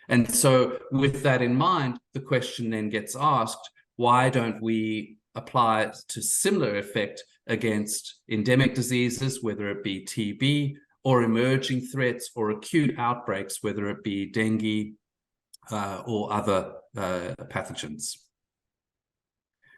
S5: And so with that in mind, the question then gets asked, why don't we apply it to similar effect against endemic diseases, whether it be TB, or emerging threats or acute outbreaks, whether it be dengue or other pathogens?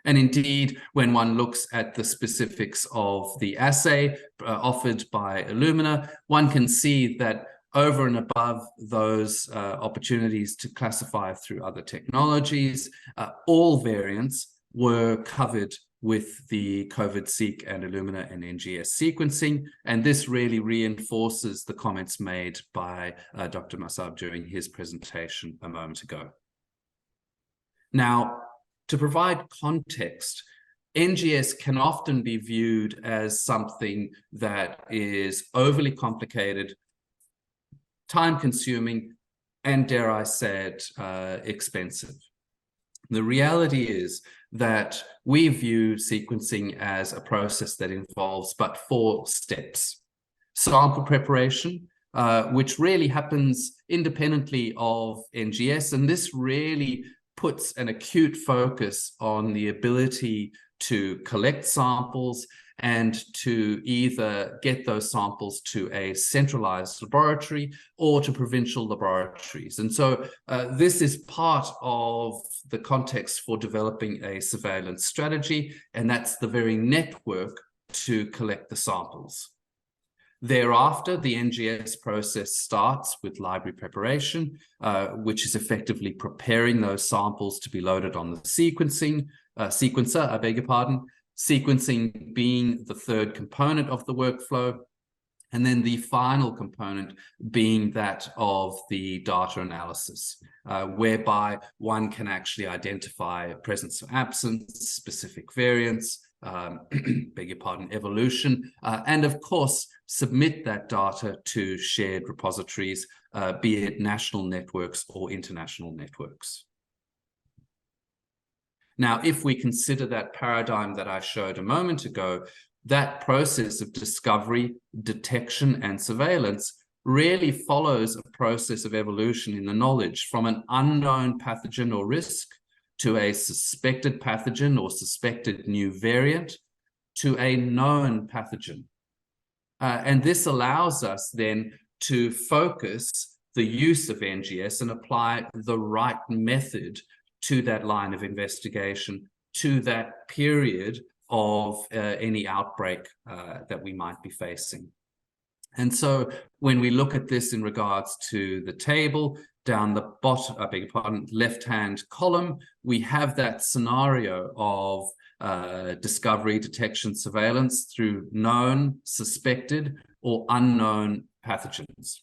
S5: And indeed, when one looks at the specifics of the assay offered by Illumina, one can see that over and above those opportunities to classify through other technologies, all variants were covered with the COVID-seq and Illumina and NGS sequencing. And this really reinforces the comments made by Dr. Masab during his presentation a moment ago. Now, to provide context, NGS can often be viewed as something that is overly complicated, time-consuming, and dare I say it, expensive. The reality is that we view sequencing as a process that involves but 4 steps. Sample preparation, which really happens independently of NGS, and this really puts an acute focus on the ability to collect samples and to either get those samples to a centralized laboratory or to provincial laboratories. And so this is part of the context for developing a surveillance strategy, and that's the very network to collect the samples. Thereafter, the NGS process starts with library preparation, which is effectively preparing those samples to be loaded on the sequencer, I beg your pardon, sequencing being the third component of the workflow, and then the final component being that of the data analysis, whereby one can actually identify presence or absence, specific variants, beg your pardon, evolution, and of course, submit that data to shared repositories, be it national networks or international networks. Now, if we consider that paradigm that I showed a moment ago, that process of discovery, detection, and surveillance really follows a process of evolution in the knowledge from an unknown pathogen or risk to a suspected pathogen or suspected new variant to a known pathogen. And this allows us then to focus the use of NGS and apply the right method to that line of investigation, to that period of any outbreak that we might be facing. And so when we look at this in regards to the table, down the bottom, I beg your pardon, left-hand column, we have that scenario of discovery, detection, surveillance through known, suspected, or unknown pathogens.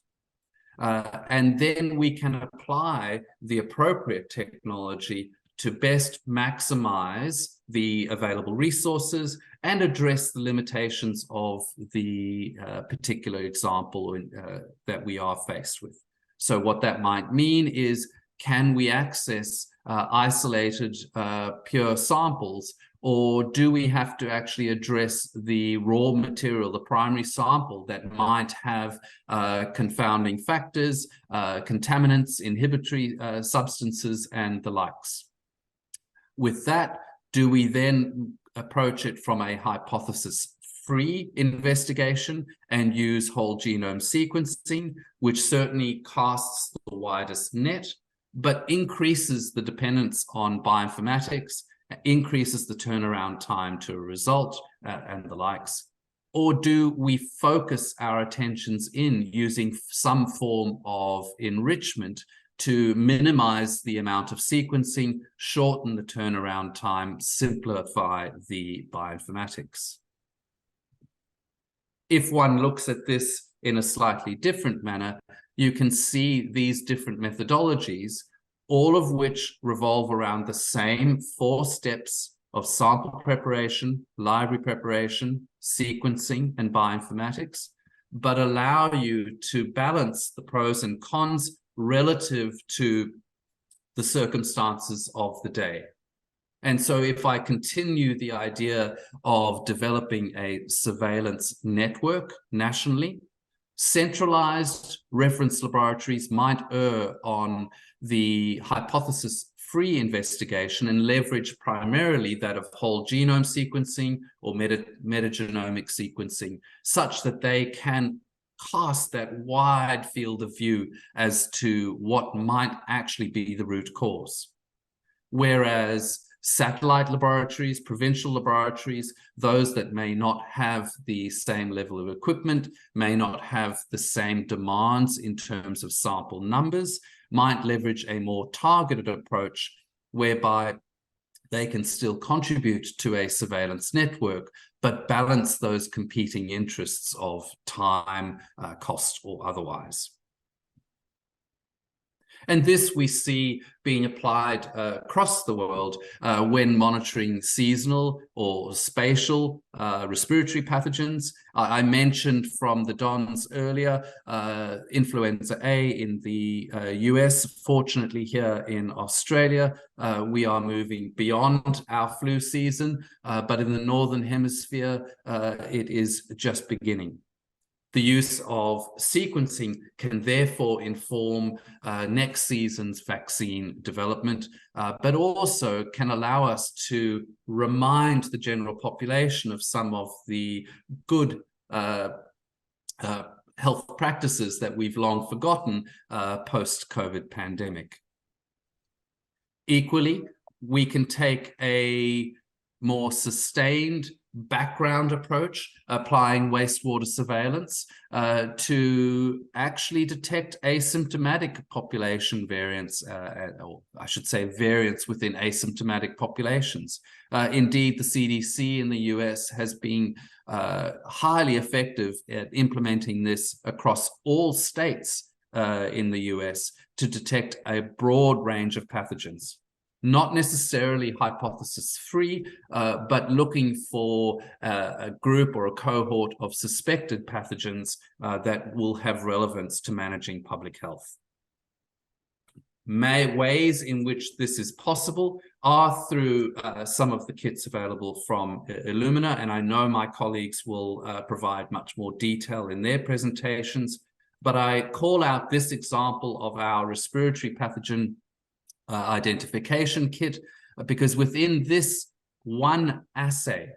S5: And then we can apply the appropriate technology to best maximize the available resources and address the limitations of the particular example that we are faced with. So what that might mean is, can we access isolated pure samples, or do we have to actually address the raw material, the primary sample that might have confounding factors, contaminants, inhibitory substances, and the likes? With that, do we then approach it from a hypothesis-free investigation and use whole genome sequencing, which certainly casts the widest net, but increases the dependence on bioinformatics, increases the turnaround time to a result, and the likes? Or do we focus our attentions in using some form of enrichment to minimize the amount of sequencing, shorten the turnaround time, simplify the bioinformatics? If one looks at this in a slightly different manner, you can see these different methodologies, all of which revolve around the same 4 steps of sample preparation, library preparation, sequencing, and bioinformatics, but allow you to balance the pros and cons relative to the circumstances of the day. And so if I continue the idea of developing a surveillance network nationally, centralized reference laboratories might err on the hypothesis-free investigation and leverage primarily that of whole genome sequencing or metagenomic sequencing, such that they can cast that wide field of view as to what might actually be the root cause. Whereas satellite laboratories, provincial laboratories, those that may not have the same level of equipment, may not have the same demands in terms of sample numbers, might leverage a more targeted approach whereby they can still contribute to a surveillance network, but balance those competing interests of time, cost, or otherwise. And this we see being applied across the world when monitoring seasonal or spatial respiratory pathogens. I mentioned from the Dons earlier, influenza A in the US. Fortunately, here in Australia, we are moving beyond our flu season, but in the Northern Hemisphere, it is just beginning. The use of sequencing can therefore inform next season's vaccine development, but also can allow us to remind the general population of some of the good health practices that we've long forgotten post-COVID pandemic. Equally, we can take a more sustained background approach, applying wastewater surveillance to actually detect asymptomatic population variants, or I should say variants within asymptomatic populations. Indeed, the CDC in the US has been highly effective at implementing this across all states in the US to detect a broad range of pathogens. Not necessarily hypothesis-free, but looking for a group or a cohort of suspected pathogens that will have relevance to managing public health. Ways in which this is possible are through some of the kits available from Illumina, and I know my colleagues will provide much more detail in their presentations, but I call out this example of our respiratory pathogen identification kit, because within this one assay,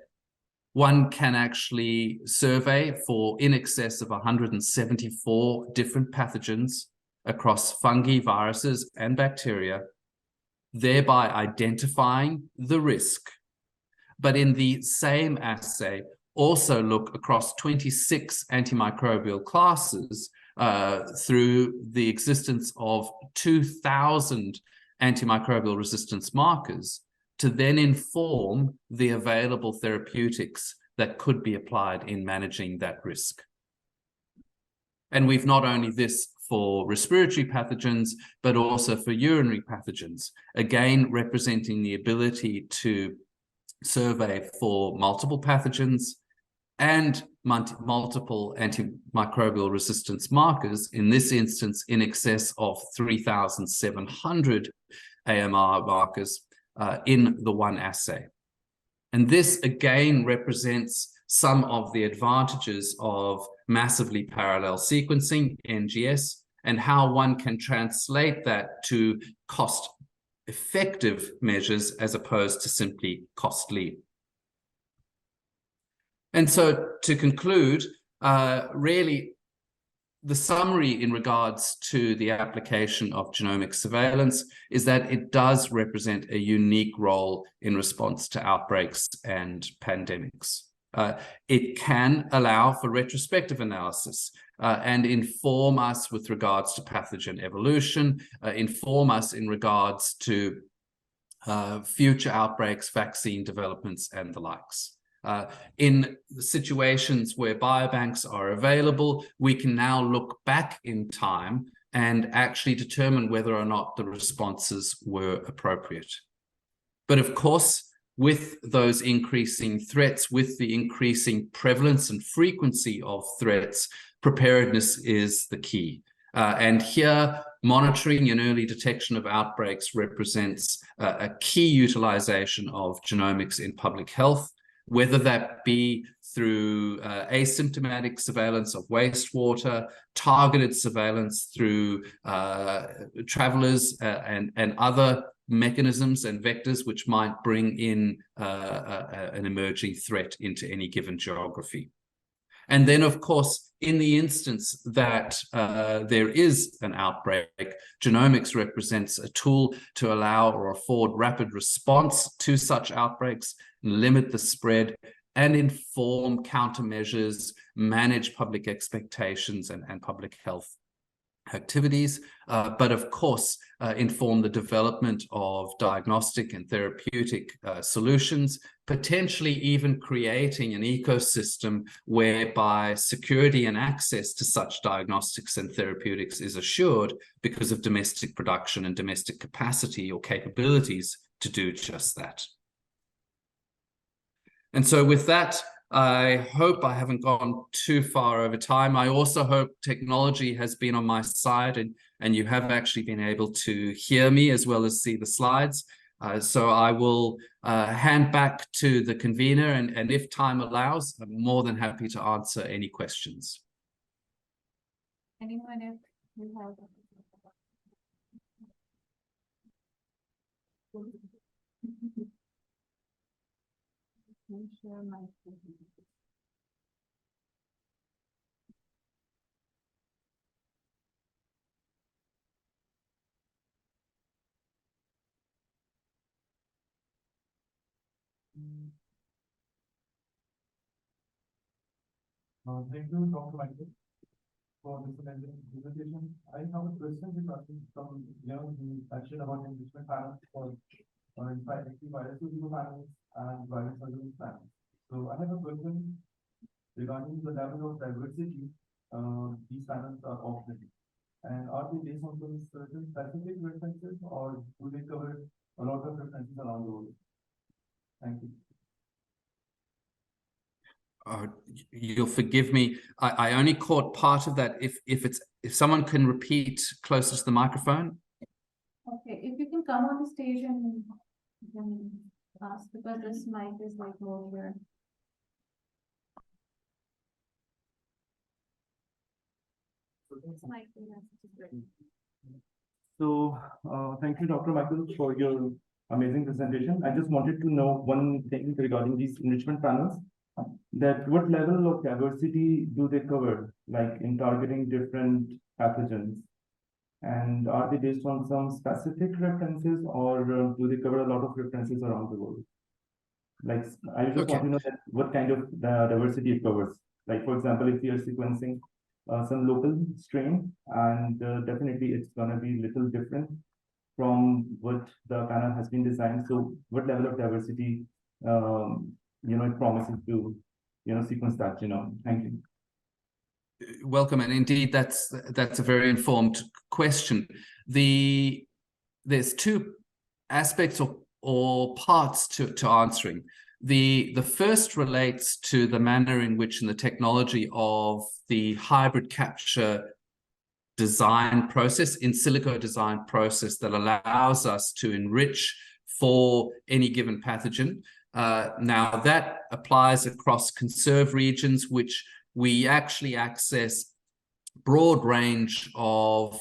S5: one can actually survey for in excess of 174 different pathogens across fungi, viruses, and bacteria, thereby identifying the risk. But in the same assay, also look across 26 antimicrobial classes through the existence of 2,000 antimicrobial resistance markers to then inform the available therapeutics that could be applied in managing that risk. And we've not only this for respiratory pathogens, but also for urinary pathogens, again, representing the ability to survey for multiple pathogens and multiple antimicrobial resistance markers, in this instance, in excess of 3,700 AMR markers in the one assay. And this again represents some of the advantages of massively parallel sequencing, NGS, and how one can translate that to cost-effective measures as opposed to simply costly. And so to conclude, really, the summary in regards to the application of genomic surveillance is that it does represent a unique role in response to outbreaks and pandemics. It can allow for retrospective analysis and inform us with regards to pathogen evolution, inform us in regards to future outbreaks, vaccine developments, and the likes. In the situations where biobanks are available, we can now look back in time and actually determine whether or not the responses were appropriate. But of course, with those increasing threats, with the increasing prevalence and frequency of threats, preparedness is the key. And here, monitoring and early detection of outbreaks represents a key utilization of genomics in public health, whether that be through asymptomatic surveillance of wastewater, targeted surveillance through travelers and other mechanisms and vectors which might bring in an emerging threat into any given geography. And then, of course, in the instance that there is an outbreak, genomics represents a tool to allow or afford rapid response to such outbreaks, limit the spread, and inform countermeasures, manage public expectations and public health activities, but of course, inform the development of diagnostic and therapeutic solutions, potentially even creating an ecosystem whereby security and access to such diagnostics and therapeutics is assured because of domestic production and domestic capacity or capabilities to do just that. And so with that, I hope I haven't gone too far over time. I also hope technology has been on my side and you have actually been able to hear me as well as see the slides. So I will hand back to the convener, and if time allows, I'm more than happy to answer any questions.
S6: Anyone if you have. Let me share my screen.
S4: Thank you, Dr. Michael, for this amazing presentation. I have a question regarding from young who mentioned about enrichment panels for infective viruses panels and virus surveillance panels. So I have a question regarding the level of diversity these panels are offering. And are they based on some certain specific references or do they cover a lot of references around the world? Thank you.
S5: You'll forgive me. I only caught part of that. If someone can repeat closer to the microphone.
S6: Okay, if you can come on the stage and then ask, because this mic is like over here. This mic is great.
S3: So, thank you, Dr. Michael, for your amazing presentation. I just wanted to know one thing regarding these enrichment panels, that what level of diversity do they cover, like in targeting different pathogens? And are they based on some specific references or do they cover a lot of references around the world? Like, I just want to know that what kind of diversity it covers. Like, for example, if we are sequencing some local strain, and definitely it's gonna be little different from what the panel has been designed. So what level of diversity, it promises to, sequence that genome? Thank you.
S5: Welcome, and indeed that's a very informed question. There's two aspects or parts to answering. The first relates to the manner in which, in the technology of the hybrid capture design process, in silico design process, that allows us to enrich for any given pathogen. Now that applies across conserved regions, which we actually access broad range of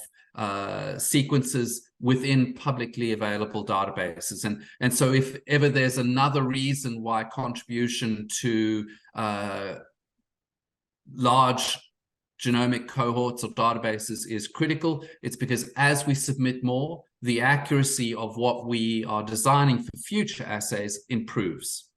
S5: sequences within publicly available databases. And so if ever there's another reason why contribution to large genomic cohorts of databases is critical, it's because as we submit more, the accuracy of what we are designing for future assays improves.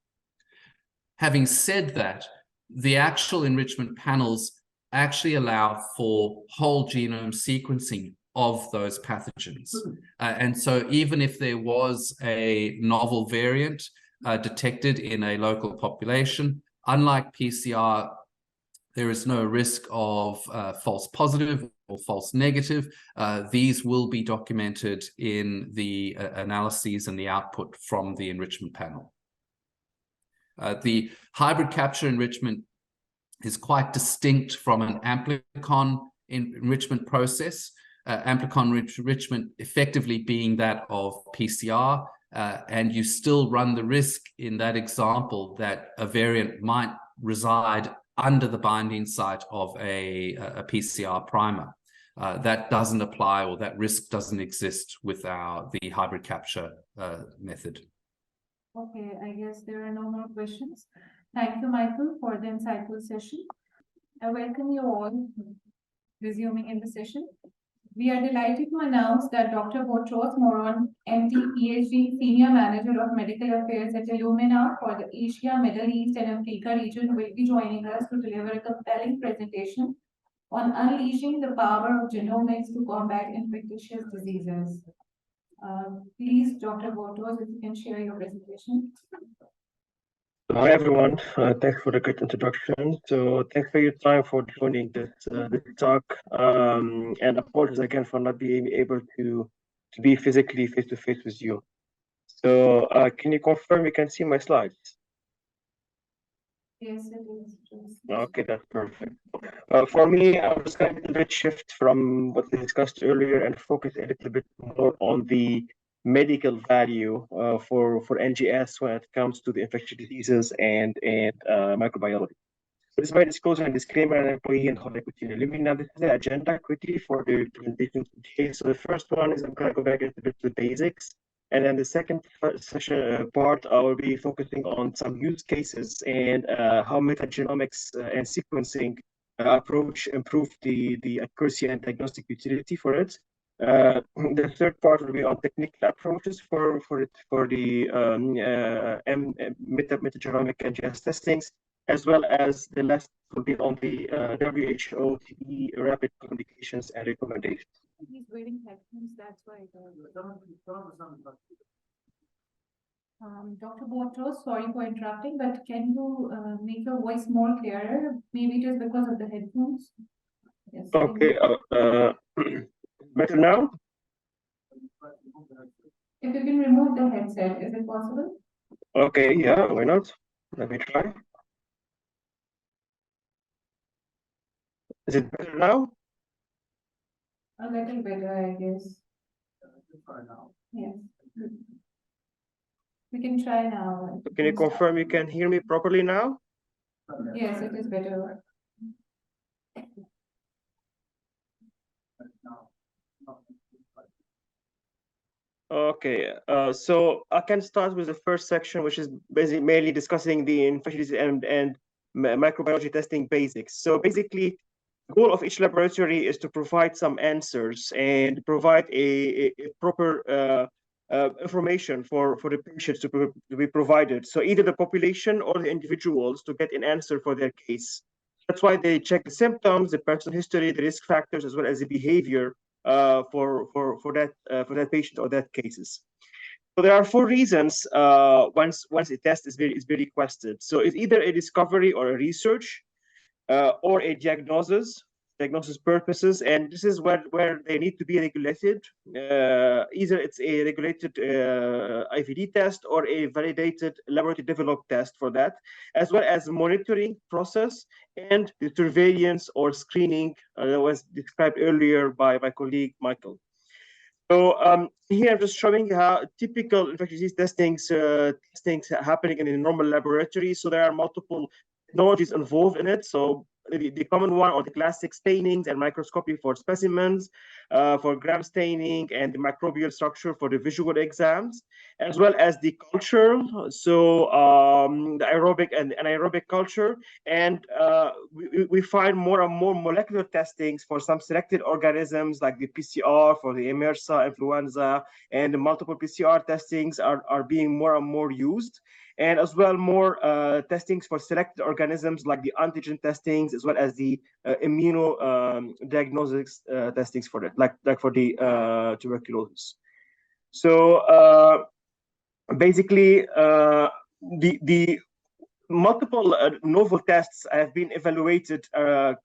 S5: Having said that, the actual enrichment panels actually allow for whole genome sequencing of those pathogens. And so even if there was a novel variant detected in a local population, unlike PCR, there is no risk of false positive or false negative. These will be documented in the analyses and the output from the enrichment panel. The hybrid capture enrichment is quite distinct from an amplicon enrichment process. Amplicon enrichment effectively being that of PCR, and you still run the risk in that example that a variant might reside under the binding site of a PCR primer. That doesn't apply, or that risk doesn't exist with the hybrid capture method.
S6: Okay, I guess there are no more questions. Thank you, Michael, for the insightful session. I welcome you all resuming in the session. We are delighted to announce that Dr. Boutros Moron, MD, PhD, Senior Manager of Medical Affairs at Illumina for the Asia, Middle East, and Africa region, will be joining us to deliver a compelling presentation on unleashing the power of genomics to combat infectious diseases. Please, Dr. Boutros, if you can share your presentation.
S7: Hi everyone, thanks for the great introduction. So thanks for your time for joining this talk, and apologies again for not being able to be physically face to face with you. So can you confirm you can see my slides?
S6: Yes, it is.
S7: Okay, that's perfect. For me, I was going to shift from what we discussed earlier and focus a little bit more on the medical value for NGS when it comes to the infectious diseases and microbiology. This is my disclosure and disclaimer and employee and colleague quickly. Let me now, this is the agenda quickly for the presentation today. So the first one is I'm going to go back into the basics. And then the second session part, I will be focusing on some use cases and how metagenomics and sequencing approach improve the accuracy and diagnostic utility for it. The third part will be on technical approaches for the metagenomic and GS testings, as well as the last will be on the WHO TB rapid communications and recommendations.
S6: He's wearing headphones, that's why. Dr. Botros, sorry for interrupting, but can you make your voice more clearer? Maybe it is because of the headphones. Yes.
S7: Okay, better now?
S6: If you can remove the headset, is it possible?
S7: Okay, yeah, why not? Let me try. Is it better now?
S6: A little better, I guess. Yes. We can try now.
S7: Can you confirm you can hear me properly now?
S6: Yes, it is better.
S7: Okay, so I can start with the first section, which is basically mainly discussing the infectious disease and microbiology testing basics. So basically, the goal of each laboratory is to provide some answers and provide a proper information for the patients to be provided. So either the population or the individuals to get an answer for their case. That's why they check the symptoms, the personal history, the risk factors, as well as the behavior for that patient or that cases. So there are 4 reasons once a test is requested. So it's either a discovery or a research, or a diagnosis purposes, and this is where they need to be regulated. Either it's a regulated IVD test or a validated laboratory developed test for that, as well as monitoring process and the surveillance or screening that was described earlier by my colleague Michael. So here I'm just showing how typical infectious disease testings happening in a normal laboratory. So there are multiple technologies involved in it. So the common one are the classic stainings and microscopy for specimens, for gram staining, and the microbial structure for the visual exams, as well as the culture. So the aerobic and anaerobic culture. And we find more and more molecular testings for some selected organisms like the PCR for the MRSA, influenza, and the multiple PCR testings are being more and more used. And as well, more testings for selected organisms like the antigen testings, as well as the immunodiagnostics testings for it, like for the tuberculosis. So basically, the multiple novel tests have been evaluated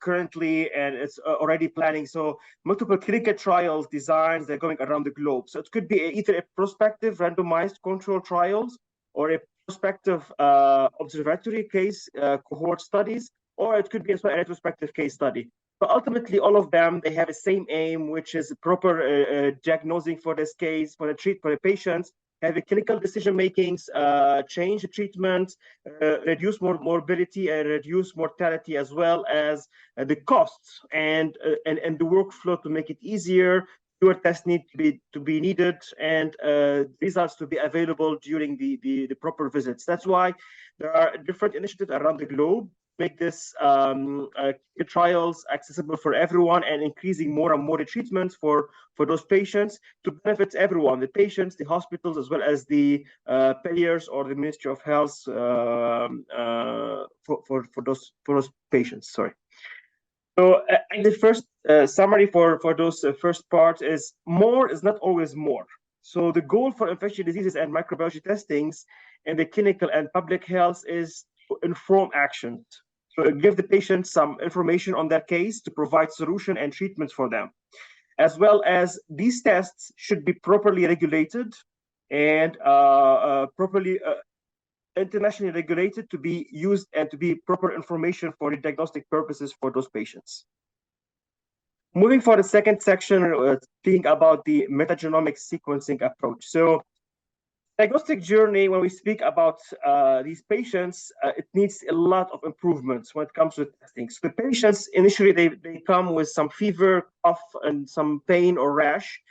S7: currently, and it's already planning. So multiple clinical trials designs that are going around the globe. So it could be either a prospective randomized control trials or a prospective observatory case cohort studies, or it could be as well a retrospective case study. But ultimately, all of them, they have the same aim, which is proper diagnosing for this case, for the patients, have a clinical decision makings, change the treatment, reduce morbidity and reduce mortality, as well as the costs and the workflow to make it easier. Fewer tests need to be needed, and results to be available during the proper visits. That's why there are different initiatives around the globe make this trials accessible for everyone, and increasing more and more the treatments for those patients to benefit everyone, the patients, the hospitals, as well as the payers or the Ministry of Health for those patients. Sorry. So the first summary for those first part is more is not always more. So the goal for infectious diseases and microbiology testings in the clinical and public health is to inform actions. So give the patient some information on their case to provide solution and treatments for them, as well as these tests should be properly regulated and properly internationally regulated to be used and to be proper information for the diagnostic purposes for those patients. Moving for the second section, speaking about the metagenomic sequencing approach. So diagnostic journey, when we speak about these patients, it needs a lot of improvements when it comes to testing. So the patients, initially, they come with some fever, cough, and some pain or rash.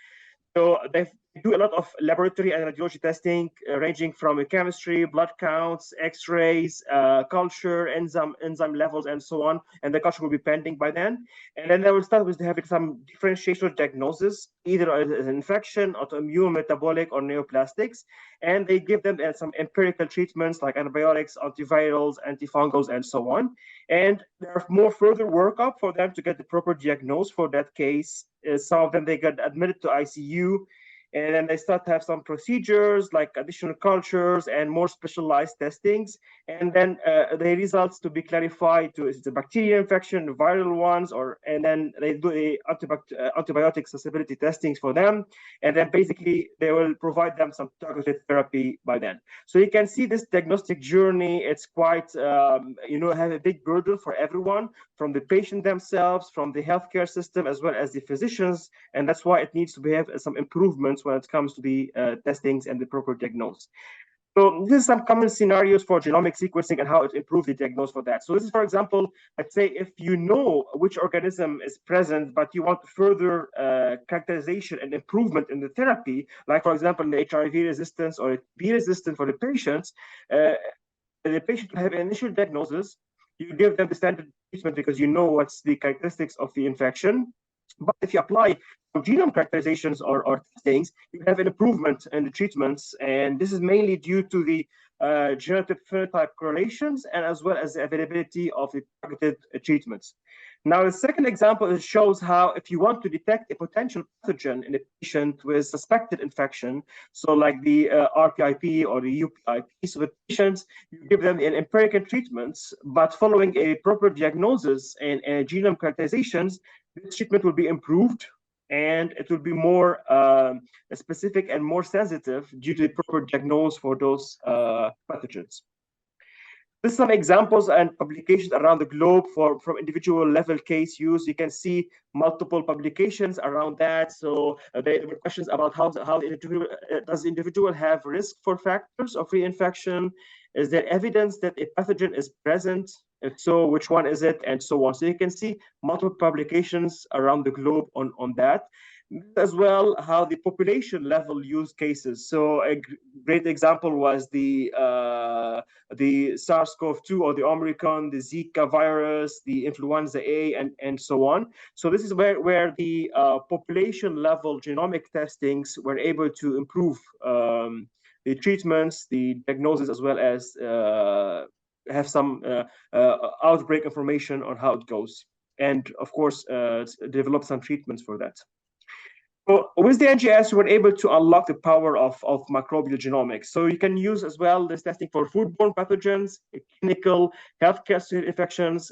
S7: So they do a lot of laboratory and radiology testing, ranging from chemistry, blood counts, X-rays, culture, enzyme levels, and so on. And the culture will be pending by then. And then they will start with having some differentiation diagnosis, either as an infection, autoimmune, metabolic, or neoplastics. And they give them some empirical treatments like antibiotics, antivirals, antifungals, and so on. And there's more further workup for them to get the proper diagnosis for that case. Some of them, they get admitted to ICU, and then they start to have some procedures like additional cultures and more specialized testings. And then the results to be clarified to is it a bacterial infection, viral ones, and then they do the antibiotic susceptibility testings for them. And then basically they will provide them some targeted therapy by then. So you can see this diagnostic journey, it's quite, have a big burden for everyone, from the patient themselves, from the healthcare system, as well as the physicians. And that's why it needs to have some improvements when it comes to the testings and the proper diagnosis. So this is some common scenarios for genomic sequencing and how it improves the diagnosis for that. So this is, for example, let's say if you know which organism is present, but you want further characterization and improvement in the therapy, like for example, in the HIV resistance or B resistant for the patients, the patient will have an initial diagnosis. You give them the standard treatment because you know what's the characteristics of the infection. But if you apply genome characterizations or testings, you have an improvement in the treatments. And this is mainly due to the genotype phenotype correlations and as well as the availability of the targeted treatments. Now, the second example shows how if you want to detect a potential pathogen in a patient with suspected infection, so like the RPIP or the UPIP, so the patients, you give them an empirical treatments, but following a proper diagnosis and genome characterizations, this treatment will be improved and it will be more specific and more sensitive due to the proper diagnosis for those pathogens. There's some examples and publications around the globe from individual level case use. You can see multiple publications around that. So there were questions about how the individual, does the individual have risk for factors of reinfection? Is there evidence that a pathogen is present? If so, which one is it? And so on. So you can see multiple publications around the globe on that. As well, how the population level use cases. So a great example was the SARS-CoV-2 or the Omicron, the Zika virus, the influenza A, and so on. So this is where the population level genomic testings were able to improve the treatments, the diagnosis, as well as have some outbreak information on how it goes. And of course, develop some treatments for that. So with the NGS, we're able to unlock the power of microbial genomics. So you can use as well this testing for foodborne pathogens, clinical, healthcare infections,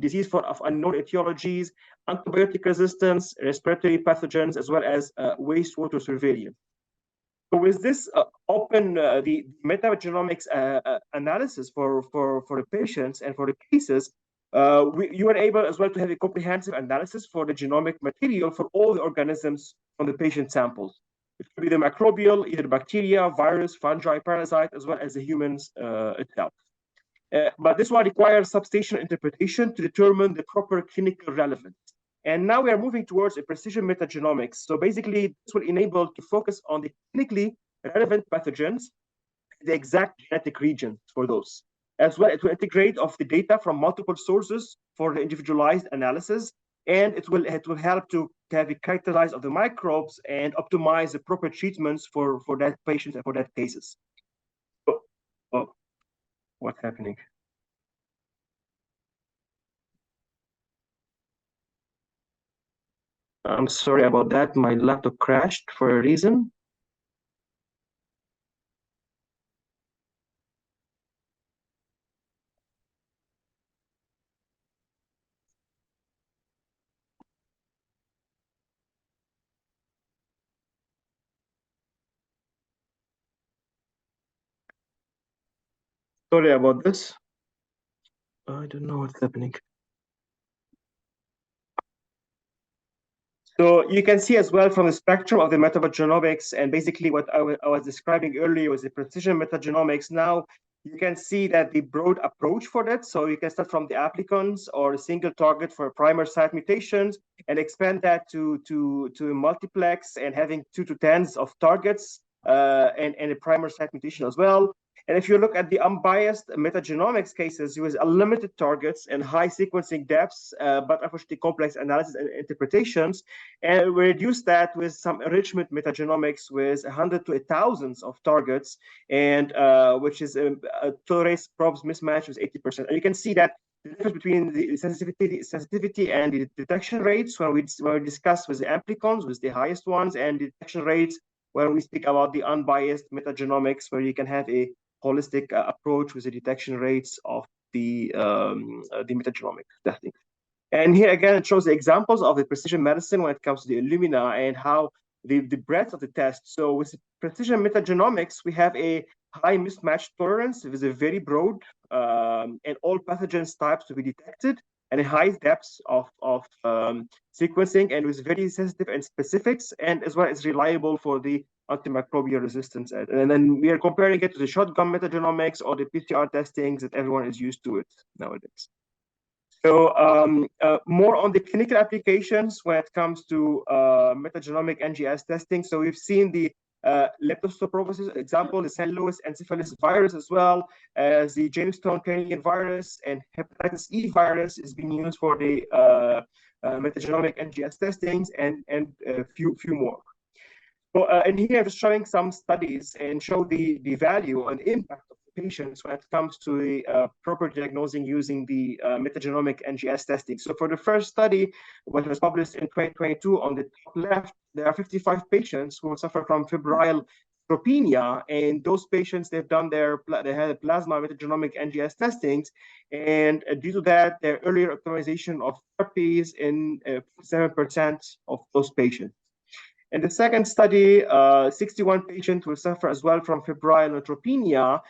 S7: disease of unknown etiologies, antibiotic resistance, respiratory pathogens, as well as wastewater surveillance. So with this open the metagenomics analysis for the patients and for the cases, you are able as well to have a comprehensive analysis for the genomic material for all the organisms from the patient samples. It could be the microbial, either bacteria, virus, fungi, parasite, as well as the humans itself. But this one requires substantial interpretation to determine the proper clinical relevance. And now we are moving towards a precision metagenomics. So basically, this will enable to focus on the clinically relevant pathogens, the exact genetic regions for those. As well, it will integrate of the data from multiple sources for the individualized analysis, and it will help to have a characterize of the microbes and optimize the proper treatments for that patient and for that cases. Oh, what's happening? I'm sorry about that. My laptop crashed for a reason. Sorry about this. I don't know what's happening. So you can see as well from the spectrum of the metagenomics, and basically what I was describing earlier was the precision metagenomics. Now you can see that the broad approach for that. So you can start from the applicants or a single target for primer site mutations and expand that to multiplex and having 2 to 10s of targets and a primer site mutation as well. And if you look at the unbiased metagenomics cases, with unlimited targets and high sequencing depths, but unfortunately complex analysis and interpretations, and we reduce that with some enrichment metagenomics with 100 to 1,000 of targets, and which is tolerates probes mismatch with 80%. And you can see that the difference between the sensitivity and the detection rates when we discuss with the amplicons, with the highest ones, and the detection rates when we speak about the unbiased metagenomics, where you can have a holistic approach with the detection rates of the metagenomic testing. And here again, it shows the examples of the precision medicine when it comes to the Illumina and how the breadth of the test. So with precision metagenomics, we have a high mismatch tolerance with a very broad and all pathogens types to be detected, and a high depths of sequencing, and with very sensitive and specifics, and as well as reliable for the antimicrobial resistance. And then we are comparing it to the shotgun metagenomics or the PCR testings that everyone is used to it nowadays. So more on the clinical applications when it comes to metagenomic NGS testing. So we've seen the leptospirosis example, the St. Louis encephalitis virus, as well as the Jamestown Canadian virus and hepatitis E virus is being used for the metagenomic NGS testings, and a few more. So, and here I'm showing some studies and show the value and impact of the patients when it comes to the proper diagnosing using the metagenomic NGS testing. So for the first study, which was published in 2022, on the top left, there are 55 patients who suffer from febrile neutropenia, and those patients, they've done they had plasma metagenomic NGS testings, and due to that, their earlier optimization of therapies in 7% of those patients. In the second study, 61 patients will suffer as well from febrile neutropenia.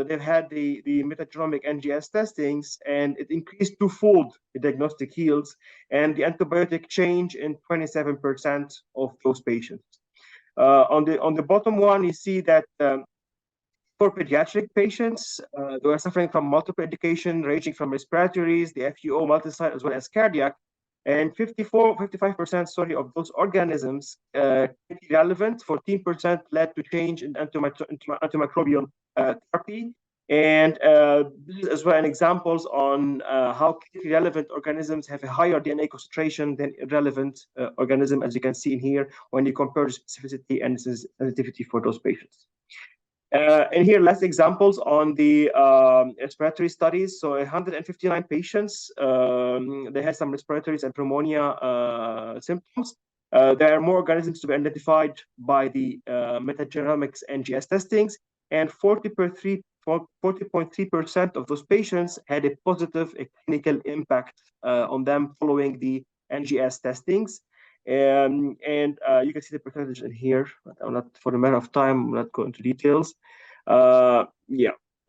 S7: They've had the metagenomic NGS testings, and it increased twofold the diagnostic yields and the antibiotic change in 27% of those patients. On the bottom one, you see that for pediatric patients, they are suffering from multiple indication ranging from respiratories, the FUO, multisite, as well as cardiac. And 55% of those organisms relevant, 14% led to change in antimicrobial therapy. And this is as well an examples on how relevant organisms have a higher DNA concentration than irrelevant organism, as you can see in here, when you compare the specificity and sensitivity for those patients. And here, last examples on the respiratory studies. So 159 patients, they had some respiratory and pneumonia symptoms. There are more organisms to be identified by the metagenomics NGS testings, and 40.3% of those patients had a positive clinical impact on them following the NGS testings. And you can see the percentage in here. I'm not, for the matter of time, I'm not going into details. Yeah,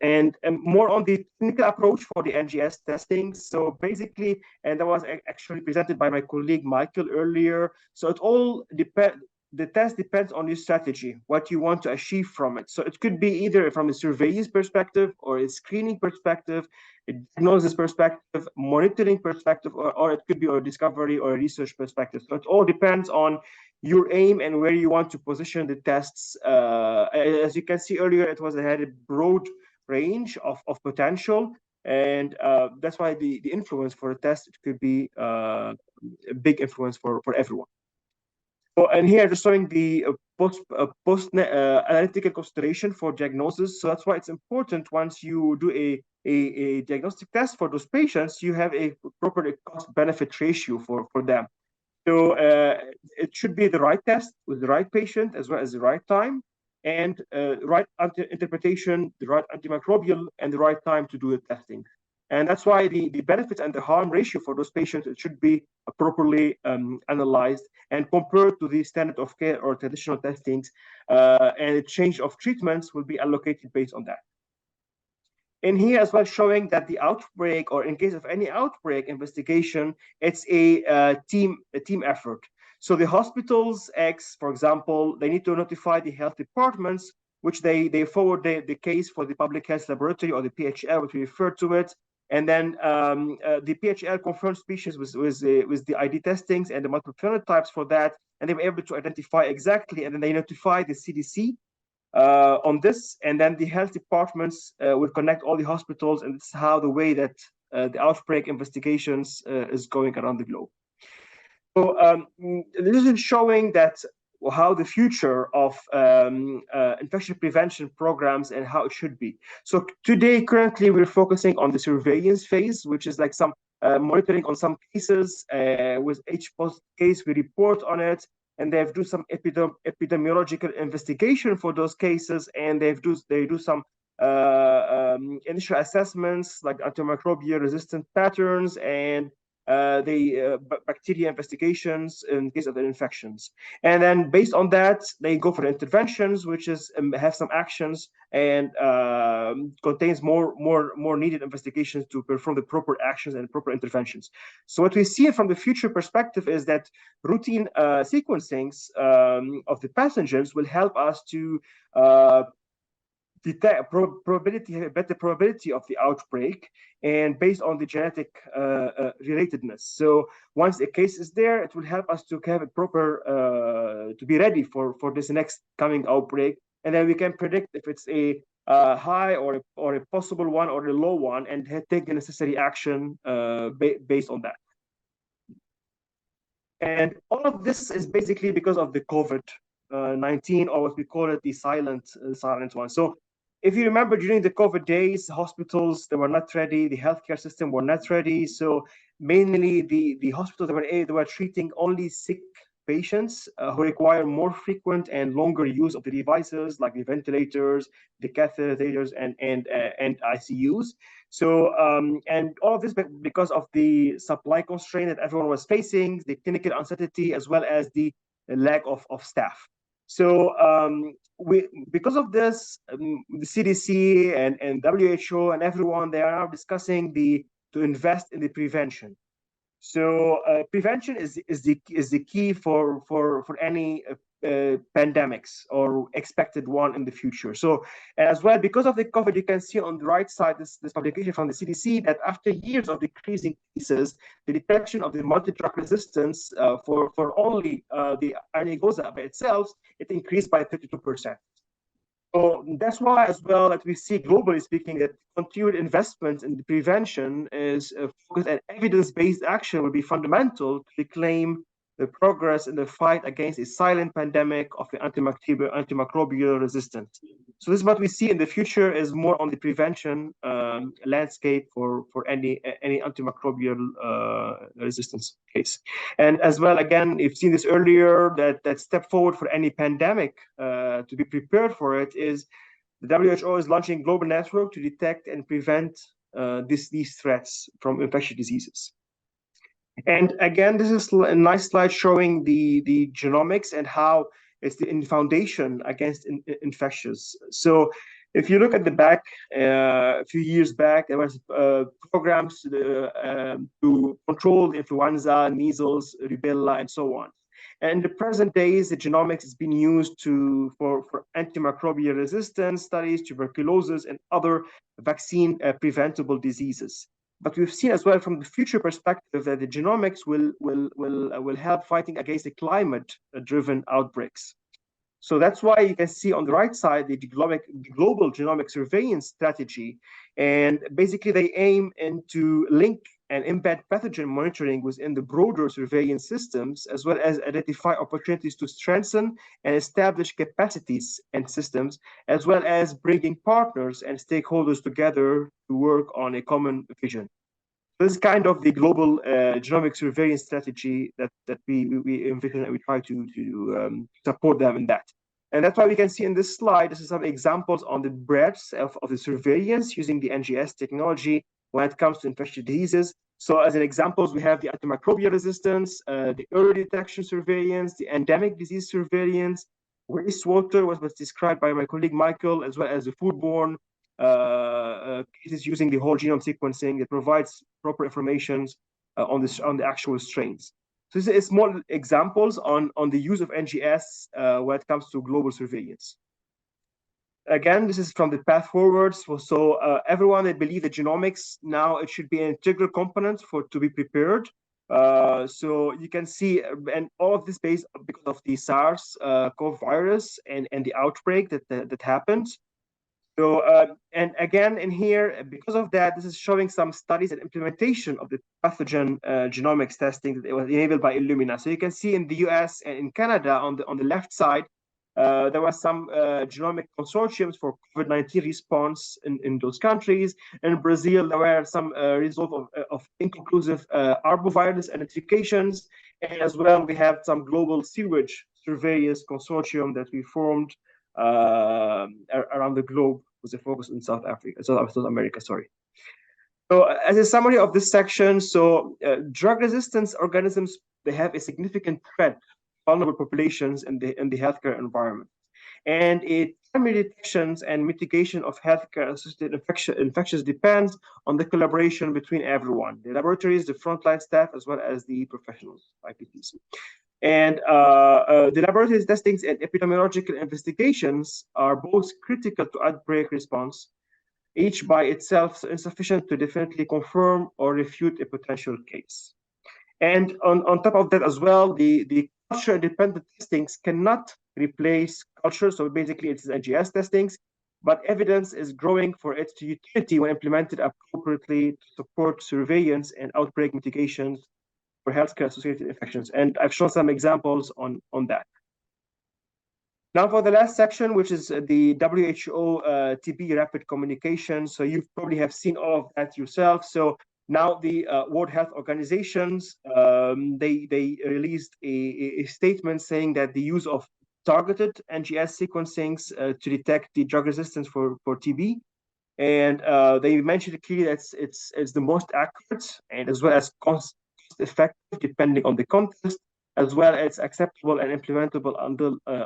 S7: and more on the clinical approach for the NGS testing. So basically, and that was actually presented by my colleague Michael earlier. So it all depends. The test depends on your strategy, what you want to achieve from it. So it could be either from a surveillance perspective, or a screening perspective, a diagnosis perspective, monitoring perspective, or it could be a discovery or a research perspective. So it all depends on your aim and where you want to position the tests. As you can see earlier, it had a broad range of potential, and that's why the influence for the test, it could be a big influence for everyone. So, and here just showing the post analytical consideration for diagnosis. So that's why it's important, once you do a diagnostic test for those patients, you have a proper cost-benefit ratio for them. So it should be the right test with the right patient, as well as the right time, and right interpretation, the right antimicrobial, and the right time to do the testing. And that's why the benefits and the harm ratio for those patients, it should be properly analyzed and compared to the standard of care or traditional testings, and a change of treatments will be allocated based on that. And here as well, showing that the outbreak, or in case of any outbreak investigation, it's a team effort. So the hospitals X, for example, they need to notify the health departments, which they forward the case for the public health laboratory or the PHL, which we refer to it. And then the PHL confirmed species with the ID testings and the multiple phenotypes for that, and they were able to identify exactly, and then they notify the CDC on this, and then the health departments will connect all the hospitals, and it's how the way that the outbreak investigations is going around the globe. So this is showing that how the future of infection prevention programs and how it should be. So today, currently, we're focusing on the surveillance phase, which is like some monitoring on some cases. With each post case, we report on it, and they do some epidemiological investigation for those cases, and they do some initial assessments like antimicrobial resistant patterns and the bacteria investigations in case of the infections. And then based on that, they go for interventions, which is have some actions and contains more needed investigations to perform the proper actions and proper interventions. So what we see from the future perspective is that routine sequencings of the pathogens will help us to detect better probability of the outbreak, and based on the genetic relatedness. So once a case is there, it will help us to have a proper to be ready for this next coming outbreak, and then we can predict if it's a high or a possible one or a low one, and take the necessary action based on that. And all of this is basically because of the COVID-19, or what we call it the silent one. So if you remember, during the COVID days, hospitals, they were not ready, the healthcare system were not ready. So mainly the hospitals they were treating only sick patients who require more frequent and longer use of the devices, like the ventilators, the catheters, and ICUs. So and all of this because of the supply constraint that everyone was facing, the clinical uncertainty, as well as the lack of staff. So because of this, the CDC and WHO and everyone, they are now discussing to invest in the prevention. So prevention is the key for any pandemics or expected one in the future. So as well, because of the COVID, you can see on the right side this publication from the CDC that after years of decreasing cases, the detection of the multi-drug resistance for only the RNA-goza by itself, it increased by 32%. So that's why as well that we see globally speaking that continued investment in the prevention is focused, and evidence-based action will be fundamental to reclaim the progress in the fight against a silent pandemic of the antimicrobial resistance. So this is what we see in the future is more on the prevention landscape for any antimicrobial resistance case. And as well, again, you've seen this earlier, that step forward for any pandemic to be prepared for it is the WHO is launching global network to detect and prevent these threats from infectious diseases. And again, this is a nice slide showing the genomics and how it's the foundation against infectious. So if you look at the back, a few years back, there was programs to control influenza, measles, rubella, and so on. And in the present days, the genomics is being used for antimicrobial resistance studies, tuberculosis, and other vaccine preventable diseases. But we've seen as well from the future perspective that the genomics will help fighting against the climate-driven outbreaks. So that's why you can see on the right side the global genomic surveillance strategy, and basically they aim to link and embed pathogen monitoring within the broader surveillance systems, as well as identify opportunities to strengthen and establish capacities and systems, as well as bringing partners and stakeholders together to work on a common vision. This is kind of the global genomic surveillance strategy that we envision, and we try to support them in that. And that's why we can see in this slide, this is some examples on the breadth of the surveillance using the NGS technology when it comes to infectious diseases. So as an examples, we have the antimicrobial resistance, the early detection surveillance, the endemic disease surveillance, wastewater was described by my colleague Michael, as well as the foodborne cases using the whole genome sequencing that provides proper information on the actual strains. So this is small examples on the use of NGS when it comes to global surveillance. Again, this is from the path forward. So everyone that believes that genomics now it should be an integral component to be prepared. So you can see, and all of this based because of the SARS-CoV virus and the outbreak that happened. So and again in here, because of that, this is showing some studies and implementation of the pathogen genomics testing that it was enabled by Illumina. So you can see in the US and in Canada on the left side, there were some genomic consortiums for COVID-19 response in those countries. In Brazil, there were some result of inconclusive arbovirus identifications. And as well, we have some global sewage surveillance consortium that we formed around the globe with a focus in South America, sorry. So as a summary of this section, so drug resistance organisms, they have a significant threat vulnerable populations in the healthcare environment. And primary detections and mitigation of healthcare-associated infections depends on the collaboration between everyone, the laboratories, the frontline staff, as well as the professionals, IPTs. And the laboratory testings and epidemiological investigations are both critical to outbreak response, each by itself insufficient to definitely confirm or refute a potential case. And on top of that as well, the culture-independent testings cannot replace culture. So basically it's NGS testings, but evidence is growing for its utility when implemented appropriately to support surveillance and outbreak mitigations for healthcare-associated infections. And I've shown some examples on that. Now for the last section, which is the WHO TB rapid communication. So you probably have seen all of that yourself. So now the World Health Organizations, they released a statement saying that the use of targeted NGS sequencings to detect the drug resistance for TB. And they mentioned clearly that it's the most accurate and as well as cost-effective depending on the context, as well as acceptable and implementable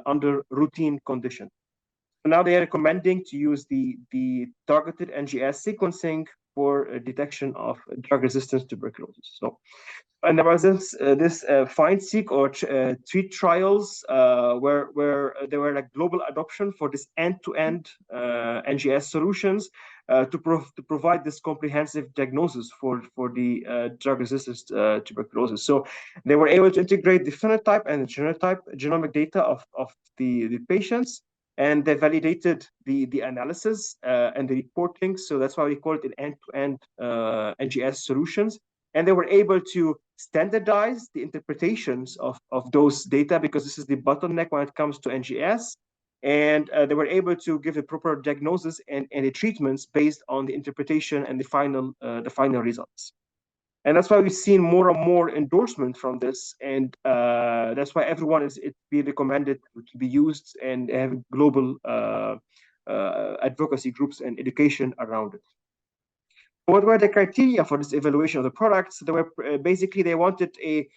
S7: under routine conditions. So now they are recommending to use the targeted NGS sequencing for detection of drug-resistant tuberculosis. So, and there was this find-seek or treat trials where there were like global adoption for this end-to-end NGS solutions to provide this comprehensive diagnosis for the drug-resistant tuberculosis. So they were able to integrate the phenotype and the genotype genomic data of the patients, and they validated the analysis and the reporting. So that's why we call it an end-to-end NGS solutions. And they were able to standardize the interpretations of those data, because this is the bottleneck when it comes to NGS. And they were able to give a proper diagnosis and the treatments based on the interpretation and the final results. And that's why we've seen more and more endorsement from this, and that's why everyone is being recommended to be used and have global advocacy groups and education around it. What were the criteria for this evaluation of the products? They were basically they wanted a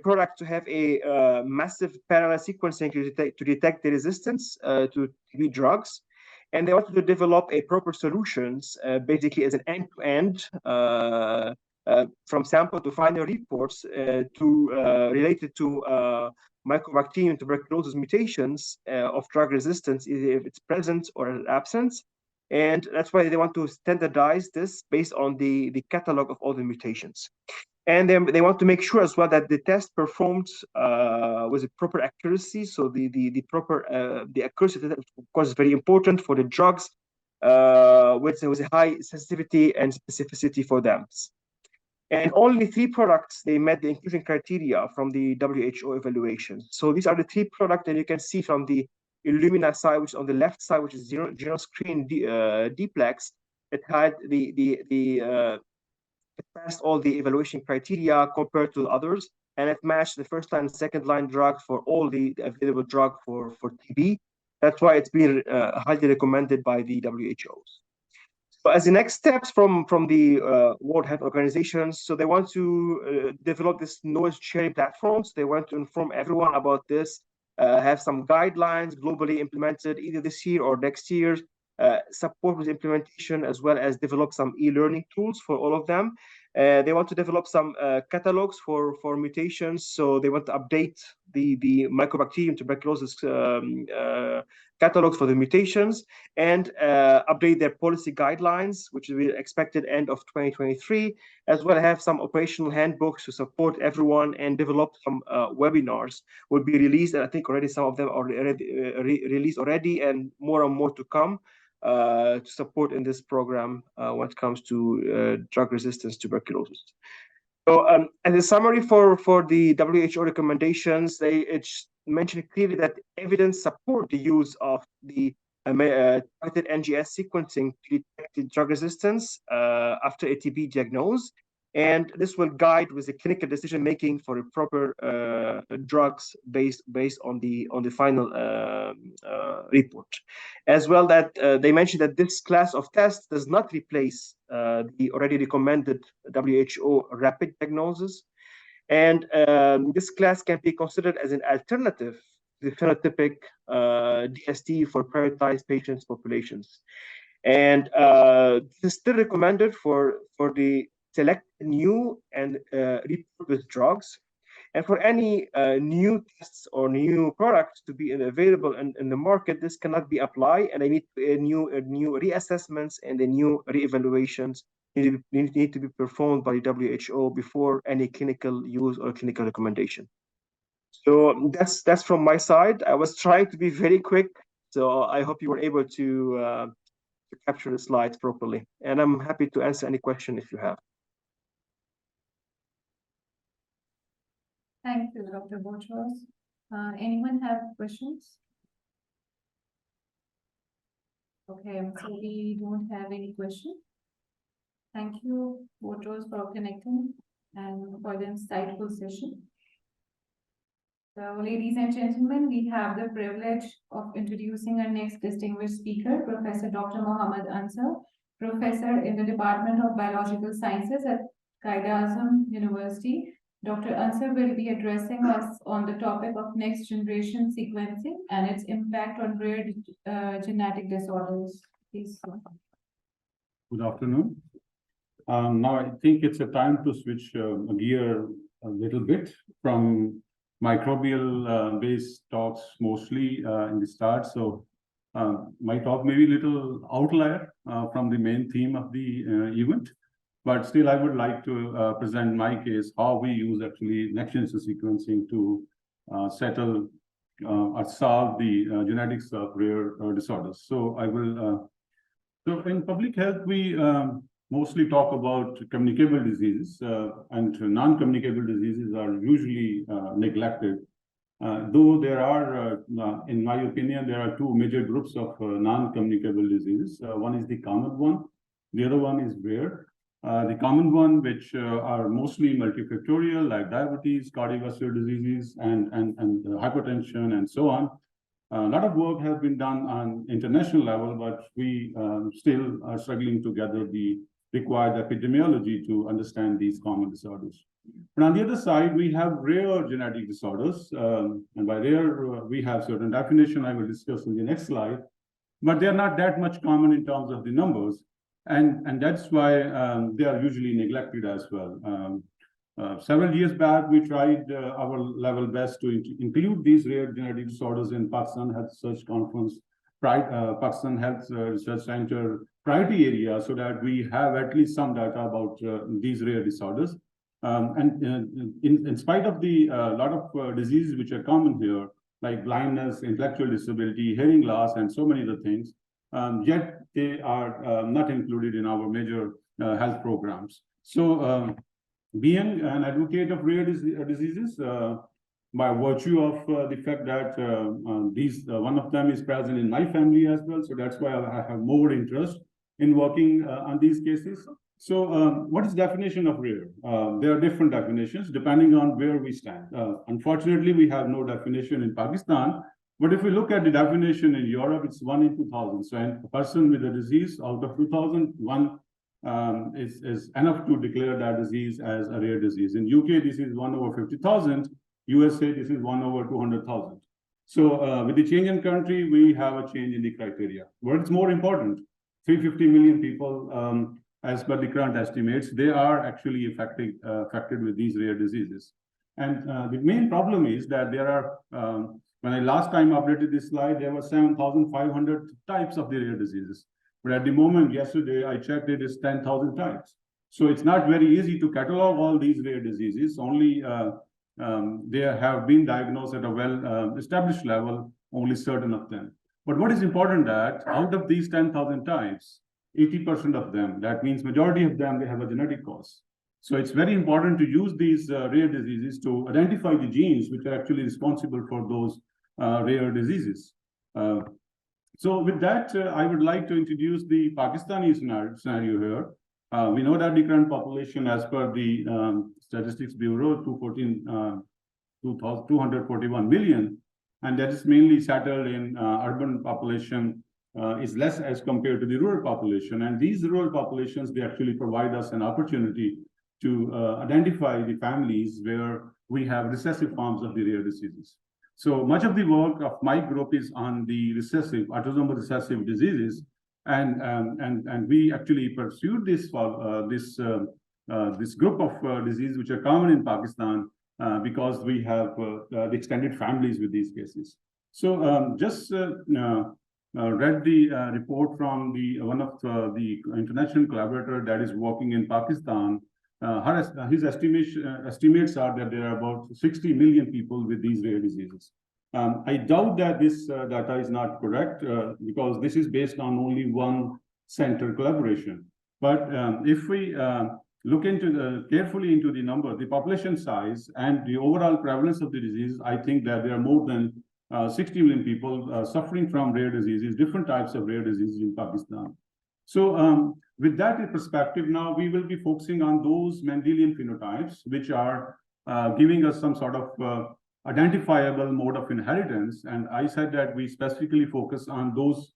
S7: product to have a massive parallel sequencing to detect the resistance to TB drugs, and they wanted to develop a proper solutions basically as an end-to-end from sample to final reports related to Mycobacterium tuberculosis mutations of drug resistance, either if it's present or absent. And that's why they want to standardize this based on the catalog of all the mutations. And then they want to make sure as well that the test performed with a proper accuracy. So the proper the accuracy, of course, is very important for the drugs with a high sensitivity and specificity for them. And only 3 products, they met the inclusion criteria from the WHO evaluation. So these are the 3 products that you can see from the Illumina side, which is on the left side, which is Genoscreen Dplex. It had it passed all the evaluation criteria compared to others, and it matched the first line and second line drug for all the available drug for TB. That's why it's been highly recommended by the WHOs. So as the next steps from the World Health Organizations, so they want to develop this knowledge sharing platforms. They want to inform everyone about this, have some guidelines globally implemented either this year or next year, support with implementation, as well as develop some e-learning tools for all of them. They want to develop some catalogs for mutations. So they want to update the Mycobacterium tuberculosis catalogs for the mutations and update their policy guidelines, which will be expected end of 2023, as well have some operational handbooks to support everyone and develop some webinars will be released. And I think already some of them are already released already, and more to come to support in this program when it comes to drug resistance tuberculosis. So as a summary for the WHO recommendations, they mention clearly that evidence support the use of the targeted NGS sequencing to detect drug resistance after a TB diagnosis. And this will guide with the clinical decision making for proper drugs based on the final report. As well, that they mentioned that this class of tests does not replace the already recommended WHO rapid diagnosis, and this class can be considered as an alternative to the phenotypic DST for prioritized patients populations. And this is still recommended for the select new and repurposed drugs. And for any new tests or new products to be available in the market, this cannot be applied, and they need new reassessments and the new reevaluations need to be performed by the WHO before any clinical use or clinical recommendation. So that's from my side. I was trying to be very quick, so I hope you were able to capture the slides properly. And I'm happy to answer any question if you have.
S6: Thank you, Dr. Boutros. Anyone have questions? Okay, so we don't have any questions. Thank you, Boutros, for connecting and for the insightful session. So, ladies and gentlemen, we have the privilege of introducing our next distinguished speaker, Professor Dr. Mohammad Ansar, Professor in the Department of Biological Sciences at Quaid-e-Azam University. Dr. Ansar will be addressing us on the topic of next generation sequencing and its impact on rare genetic disorders. Please.
S8: Good afternoon. Now I think it's a time to switch gear a little bit from microbial based talks mostly in the start. So my talk may be a little outlier from the main theme of the event. But still, I would like to present my case, how we use actually next-generation sequencing to settle or solve the genetics of rare disorders. So I will, so in public health, we mostly talk about communicable diseases and non-communicable diseases are usually neglected. Though there are, in my opinion, there are two major groups of non-communicable diseases. One is the common one, the other one is rare. The common one, which are mostly multifactorial, like diabetes, cardiovascular diseases, and hypertension, and so on. A lot of work has been done on international level, but we still are struggling to gather the required epidemiology to understand these common disorders. And on the other side, we have rare genetic disorders. And by rare, we have certain definition I will discuss in the next slide, but they're not that much common in terms of the numbers. And that's why they are usually neglected as well. Several years back, we tried our level best to include these rare genetic disorders in Pakistan Health Research Conference, Pakistan Health Research Center priority area, so that we have at least some data about these rare disorders. In spite of the lot of diseases which are common here, like blindness, intellectual disability, hearing loss, and so many other things, yet they are not included in our major health programs. So being an advocate of rare diseases, by virtue of the fact that one of them is present in my family as well, so that's why I have more interest in working on these cases. So what is definition of rare? There are different definitions depending on where we stand. Unfortunately, we have no definition in Pakistan. But if we look at the definition in Europe, it's 1 in 2,000. So a person with a disease out of 2,000, one is enough to declare that disease as a rare disease. In UK, this is 1 over 50,000. USA, this is 1 over 200,000. So with the change in country, we have a change in the criteria. But it's more important, 350 million people as per the current estimates, they are actually affected with these rare diseases. And the main problem is that there are, when I last time updated this slide, there were 7,500 types of the rare diseases. But at the moment, yesterday, I checked it is 10,000 types. So it's not very easy to catalog all these rare diseases. Only they have been diagnosed at a well-established level, only certain of them. But what is important that out of these 10,000 types, 80% of them, that means majority of them, they have a genetic cause. So it's very important to use these rare diseases to identify the genes which are actually responsible for those rare diseases. So with that, I would like to introduce the Pakistani scenario here. We know that the current population, as per the Statistics Bureau, 241 million, and that is mainly settled in urban population is less as compared to the rural population. And these rural populations, they actually provide us an opportunity to identify the families where we have recessive forms of the rare diseases. So much of the work of my group is on the recessive, autosomal recessive diseases, and we actually pursued this this group of diseases which are common in Pakistan because we have the extended families with these cases. So just read the report from one of the international collaborator that is working in Pakistan. His estimates are that there are about 60 million people with these rare diseases. I doubt that this data is not correct because this is based on only one center collaboration. But if we look into carefully into the number, the population size and the overall prevalence of the disease, I think that there are more than 60 million people suffering from rare diseases, different types of rare diseases in Pakistan. So with that in perspective, now we will be focusing on those Mendelian phenotypes, which are giving us some sort of identifiable mode of inheritance. And I said that we specifically focus on those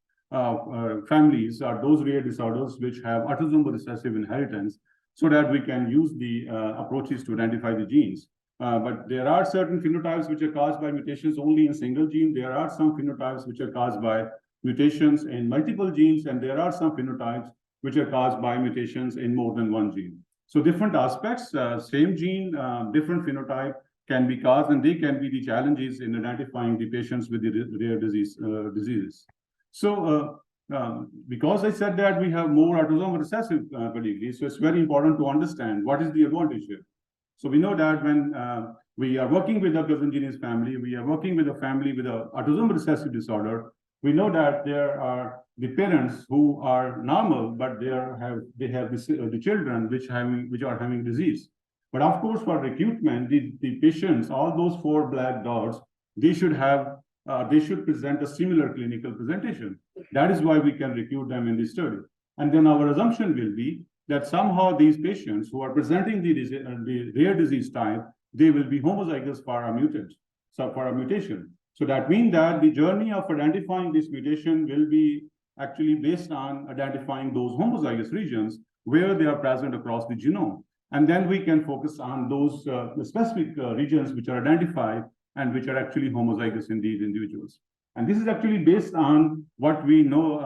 S8: families or those rare disorders which have autosomal recessive inheritance so that we can use the approaches to identify the genes. But there are certain phenotypes which are caused by mutations only in single gene. There are some phenotypes which are caused by mutations in multiple genes, and there are some phenotypes which are caused by mutations in more than one gene. So different aspects, same gene, different phenotype can be caused, and they can be the challenges in identifying the patients with the rare diseases. So because I said that we have more autosomal recessive pedigree, so it's very important to understand what is the advantage here. So we know that when we are working with a cousin genes family, we are working with a family with an autosomal recessive disorder, we know that there are the parents who are normal, but they have the children which are having disease. But of course, for recruitment, the patients, all those 4 black dots, they should present a similar clinical presentation. That is why we can recruit them in this study. And then our assumption will be that somehow these patients who are presenting the rare disease type, they will be homozygous for a mutant, so for a mutation. So that means that the journey of identifying this mutation will be actually based on identifying those homozygous regions where they are present across the genome. And then we can focus on those specific regions which are identified and which are actually homozygous in these individuals. And this is actually based on what we know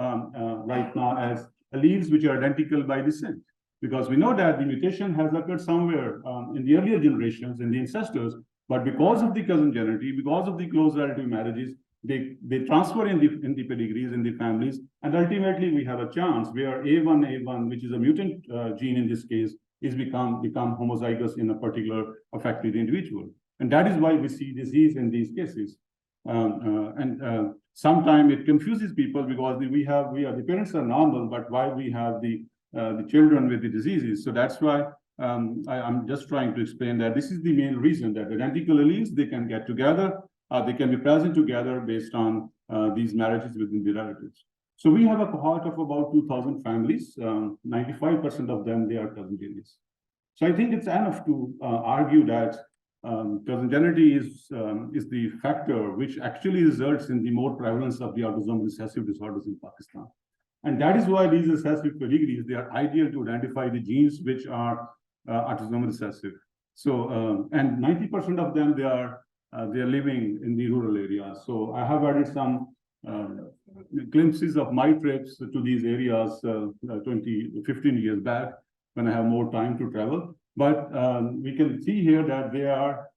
S8: right now as alleles which are identical by descent. Because we know that the mutation has occurred somewhere in the earlier generations in the ancestors, but because of the cousin genetic, because of the close relative marriages, they transfer in the pedigrees, in the families, and ultimately we have a chance where A1, which is a mutant gene in this case, is become homozygous in a particular affected individual. And that is why we see disease in these cases. Sometimes it confuses people because the parents are normal, but why we have the children with the diseases. So that's why I'm just trying to explain that this is the main reason that identical alleles, they can get together, they can be present together based on these marriages within the relatives. So we have a cohort of about 2,000 families, 95% of them, they are cousin genes. So I think it's enough to argue that cousin genetic is the factor which actually results in the more prevalence of the autosomal recessive disorders in Pakistan. And that is why these recessive pedigrees, they are ideal to identify the genes which are autosomal recessive. So, and 90% of them, they are living in the rural areas. So I have added some glimpses of my trips to these areas 15 years back when I have more time to travel. But we can see here that they are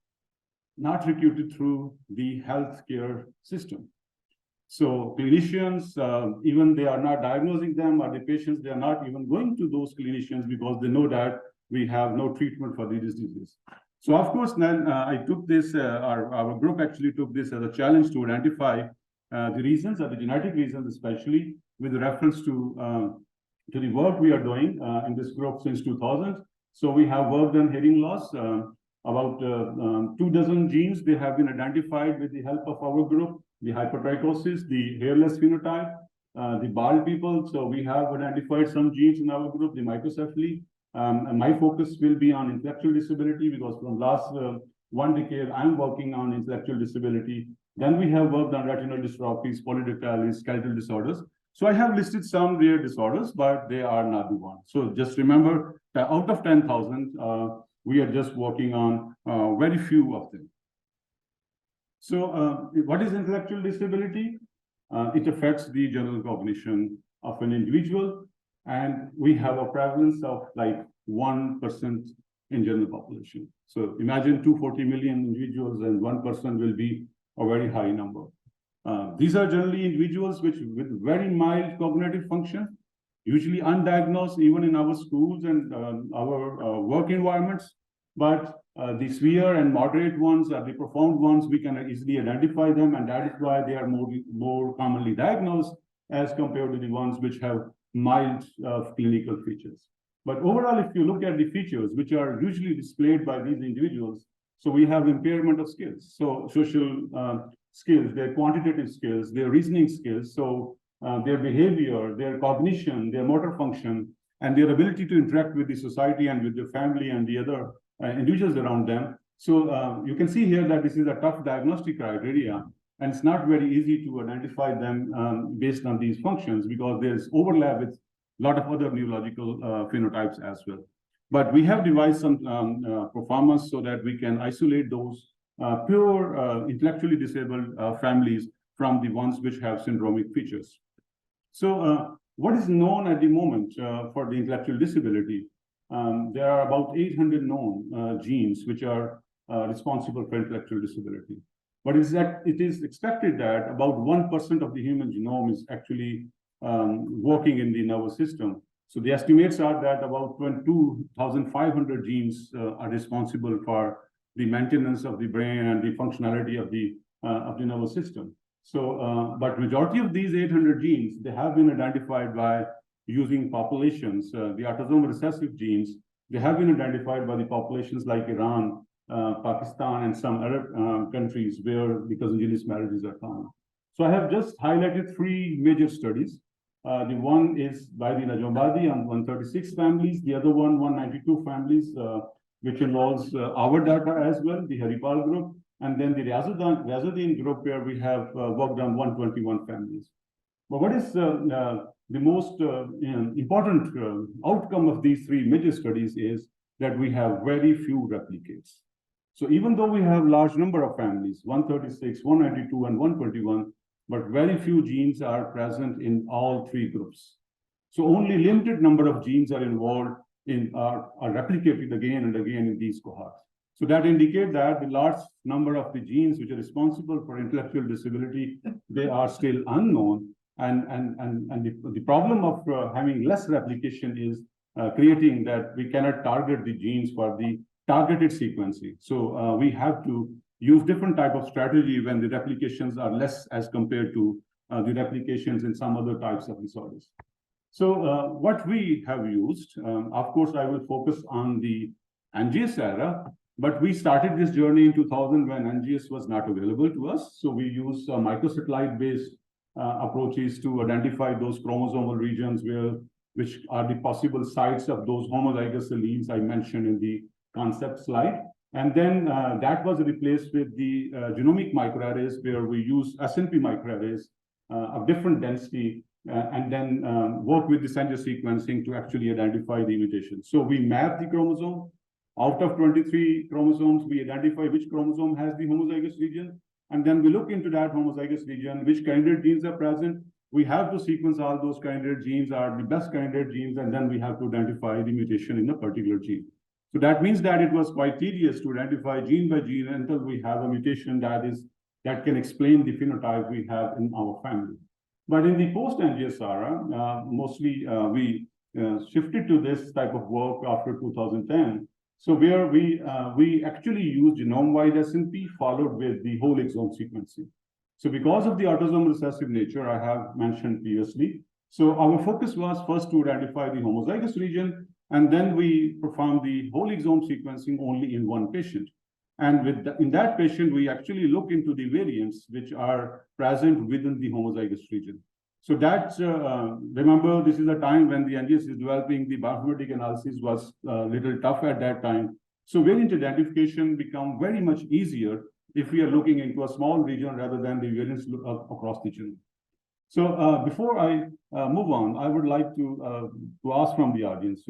S8: not recruited through the healthcare system. So clinicians, even they are not diagnosing them or the patients, they are not even going to those clinicians because they know that we have no treatment for these diseases. So of course, then I took this, our group actually took this as a challenge to identify the reasons, or the genetic reasons, especially with reference to the work we are doing in this group since 2000. So we have worked on hearing loss. About 24 genes, they have been identified with the help of our group, the hypertrichosis, the hairless phenotype, the bald people. So we have identified some genes in our group, the microcephaly. And my focus will be on intellectual disability because from last 1 decade, I'm working on intellectual disability. Then we have worked on retinal dystrophies, polydactyly, skeletal disorders. So I have listed some rare disorders, but they are not the one. So just remember that out of 10,000, we are just working on very few of them. So what is intellectual disability? It affects the general cognition of an individual, and we have a prevalence of like 1% in general population. So imagine 240 million individuals and 1% will be a very high number. These are generally individuals with very mild cognitive function, usually undiagnosed even in our schools and our work environments. But the severe and moderate ones are the profound ones. We can easily identify them, and that is why they are more commonly diagnosed as compared to the ones which have mild clinical features. But overall, if you look at the features which are usually displayed by these individuals, so we have impairment of skills, so social skills, their quantitative skills, their reasoning skills, so their behavior, their cognition, their motor function, and their ability to interact with the society and with the family and the other individuals around them. So you can see here that this is a tough diagnostic criteria, and it's not very easy to identify them based on these functions because there's overlap with a lot of other neurological phenotypes as well. But we have devised some performance so that we can isolate those pure intellectually disabled families from the ones which have syndromic features. So what is known at the moment for the intellectual disability? There are about 800 known genes which are responsible for intellectual disability. But it is expected that about 1% of the human genome is actually working in the nervous system. So the estimates are that about 22,500 genes are responsible for the maintenance of the brain and the functionality of the nervous system. So, but majority of these 800 genes, they have been identified by using populations. The autosomal recessive genes, they have been identified by the populations like Iran, Pakistan, and some Arab countries where the cousin-genus marriages are common. So I have just highlighted 3 major studies. The one is by the Najambadi on 136 families, the other one 192 families, which involves our data as well, the Haripal group, and then the Riazuddin group where we have worked on 121 families. But what is the most important outcome of these 3 major studies is that we have very few replicates. So even though we have large number of families, 136, 192, and 121, but very few genes are present in all 3 groups. So only limited number of genes are involved in are replicated again and again in these cohorts. So that indicates that the large number of the genes which are responsible for intellectual disability, they are still unknown. And the problem of having less replication is creating that we cannot target the genes for the targeted sequencing. So we have to use different type of strategy when the replications are less as compared to the replications in some other types of disorders. So what we have used, of course, I will focus on the NGS era, but we started this journey in 2000 when NGS was not available to us. So we used microsatellite-based approaches to identify those chromosomal regions which are the possible sites of those homozygous alleles I mentioned in the concept slide. And then that was replaced with the genomic microarrays where we use SNP microarrays of different density and then work with the Sanger sequencing to actually identify the mutations. So we map the chromosome. Out of 23 chromosomes, we identify which chromosome has the homozygous region. And then we look into that homozygous region, which candidate genes are present, we have to sequence all those candidate genes are the best candidate genes, and then we have to identify the mutation in a particular gene. So that means that it was quite tedious to identify gene by gene until we have a mutation that can explain the phenotype we have in our family. But in the post-NGS era, mostly we shifted to this type of work after 2010. So where we actually use genome-wide SNP followed with the whole exome sequencing. So because of the autosomal recessive nature I have mentioned previously, so our focus was first to identify the homozygous region, and then we perform the whole exome sequencing only in one patient. And in that patient, we actually look into the variants which are present within the homozygous region. So that's, remember, this is a time when the NGS is developing, the bioinformatic analysis was a little tough at that time. So variant identification become very much easier if we are looking into a small region rather than the variants across the genome. So before I move on, I would like to ask from the audience,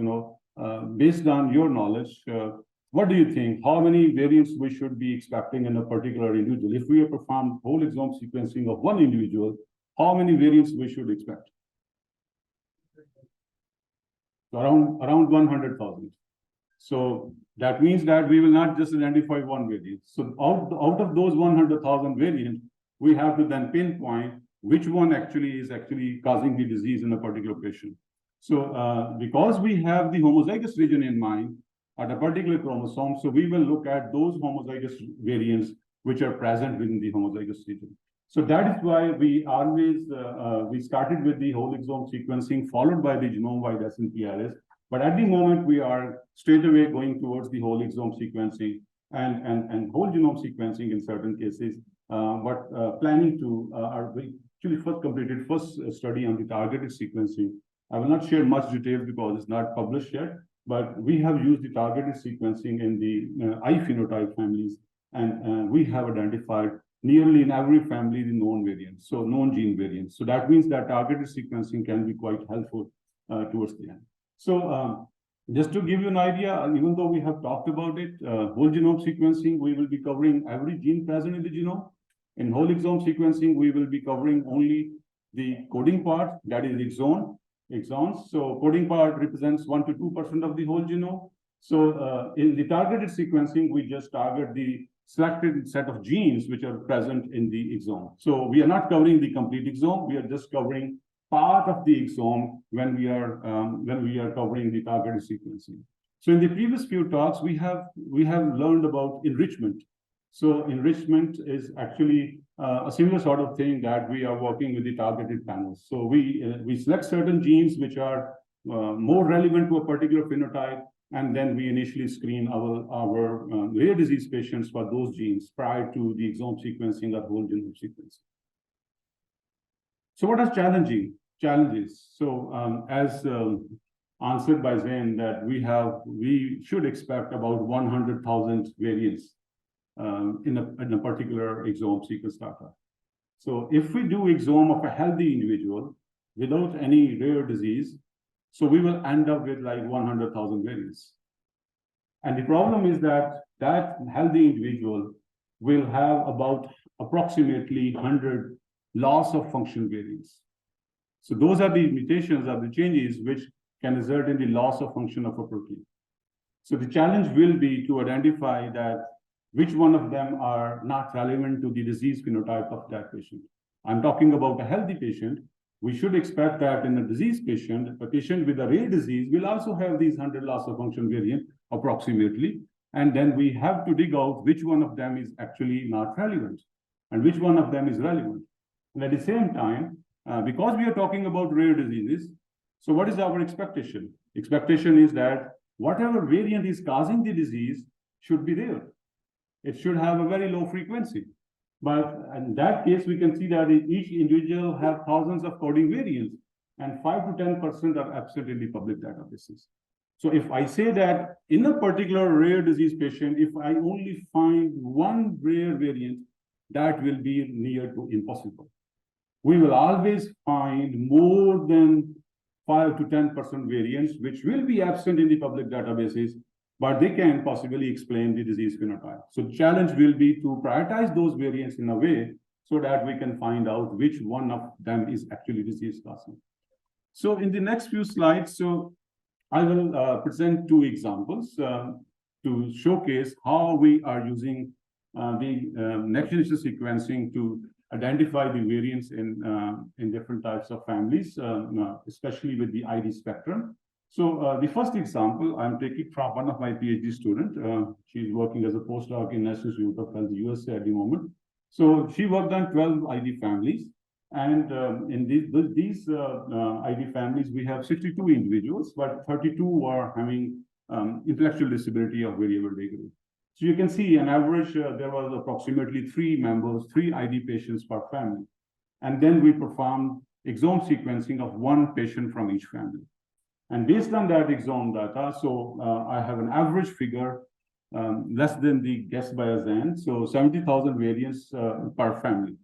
S8: based on your knowledge, what do you think? How many variants we should be expecting in a particular individual? If we perform whole exome sequencing of one individual, how many variants we should expect? So around 100,000. So that means that we will not just identify one variant. So out of those 100,000 variants, we have to then pinpoint which one is causing the disease in a particular patient. So because we have the homozygous region in mind at a particular chromosome, so we will look at those homozygous variants which are present within the homozygous region. So that is why we always, we started with the whole exome sequencing followed by the genome-wide SNP arrays. But at the moment, we are straight away going towards the whole exome sequencing and whole genome sequencing in certain cases, but planning to, we actually completed first study on the targeted sequencing. I will not share much details because it's not published yet, but we have used the targeted sequencing in the I phenotype families, and we have identified nearly in every family the known variants, so known gene variants. So that means that targeted sequencing can be quite helpful towards the end. So just to give you an idea, even though we have talked about it, whole genome sequencing, we will be covering every gene present in the genome. In whole exome sequencing, we will be covering only the coding part, that is exons. So coding part represents 1 to 2% of the whole genome. So in the targeted sequencing, we just target the selected set of genes which are present in the exome. So we are not covering the complete exome, we are just covering part of the exome when we are covering the targeted sequencing. So in the previous few talks, we have learned about enrichment. So enrichment is actually a similar sort of thing that we are working with the targeted panels. So we select certain genes which are more relevant to a particular phenotype, and then we initially screen our rare disease patients for those genes prior to the exome sequencing or whole genome sequencing. So what are challenges? So as answered by Zain, that we should expect about 100,000 variants in a particular exome sequence data. So if we do exome of a healthy individual without any rare disease, so we will end up with like 100,000 variants. And the problem is that healthy individual will have about approximately 100 loss of function variants. So those are the mutations or the changes which can result in the loss of function of a protein. So the challenge will be to identify that which one of them are not relevant to the disease phenotype of that patient. I'm talking about a healthy patient. We should expect that in a disease patient, a patient with a rare disease will also have these 100 loss of function variant approximately. And then we have to dig out which one of them is actually not relevant and which one of them is relevant. And at the same time, because we are talking about rare diseases, so what is our expectation? Expectation is that whatever variant is causing the disease should be there. It should have a very low frequency. But in that case, we can see that each individual have thousands of coding variants, and 5 to 10% are absent in the public databases. So if I say that in a particular rare disease patient, if I only find one rare variant, that will be near to impossible. We will always find more than 5 to 10% variants, which will be absent in the public databases, but they can possibly explain the disease phenotype. So the challenge will be to prioritize those variants in a way so that we can find out which one of them is actually disease causing. So in the next few slides, so I will present two examples to showcase how we are using the next generation sequencing to identify the variants in different types of families, especially with the ID spectrum. So the first example I'm taking from one of my PhD students. She's working as a postdoc in National Institute of Health, USA at the moment. So she worked on 12 ID families. And in these ID families, we have 62 individuals, but 32 were having intellectual disability of variable degree. So you can see on average, there was approximately 3 ID patients per family. And then we performed exome sequencing of 1 patient from each family. And based on that exome data, so I have an average figure less than the guess by a Zan, so 70,000 variants per family.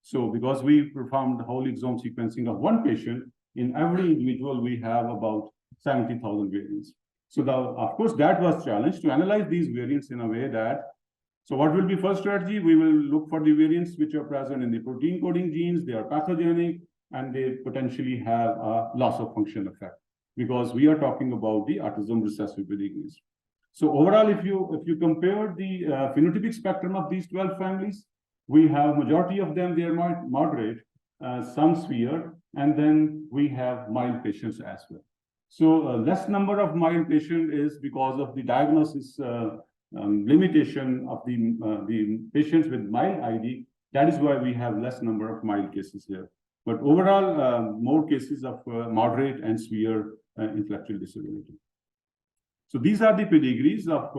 S8: So because we performed the whole exome sequencing of 1 patient, in every individual, we have about 70,000 variants. So of course, that was challenged to analyze these variants in a way that, so what will be first strategy? We will look for the variants which are present in the protein coding genes, they are pathogenic, and they potentially have a loss of function effect, because we are talking about the autosomal recessive pedigrees. So overall, if you compare the phenotypic spectrum of these 12 families, we have majority of them, they are moderate, some severe, and then we have mild patients as well. So less number of mild patients is because of the diagnosis limitation of the patients with mild ID. That is why we have less number of mild cases here. But overall, more cases of moderate and severe intellectual disability. So these are the pedigrees of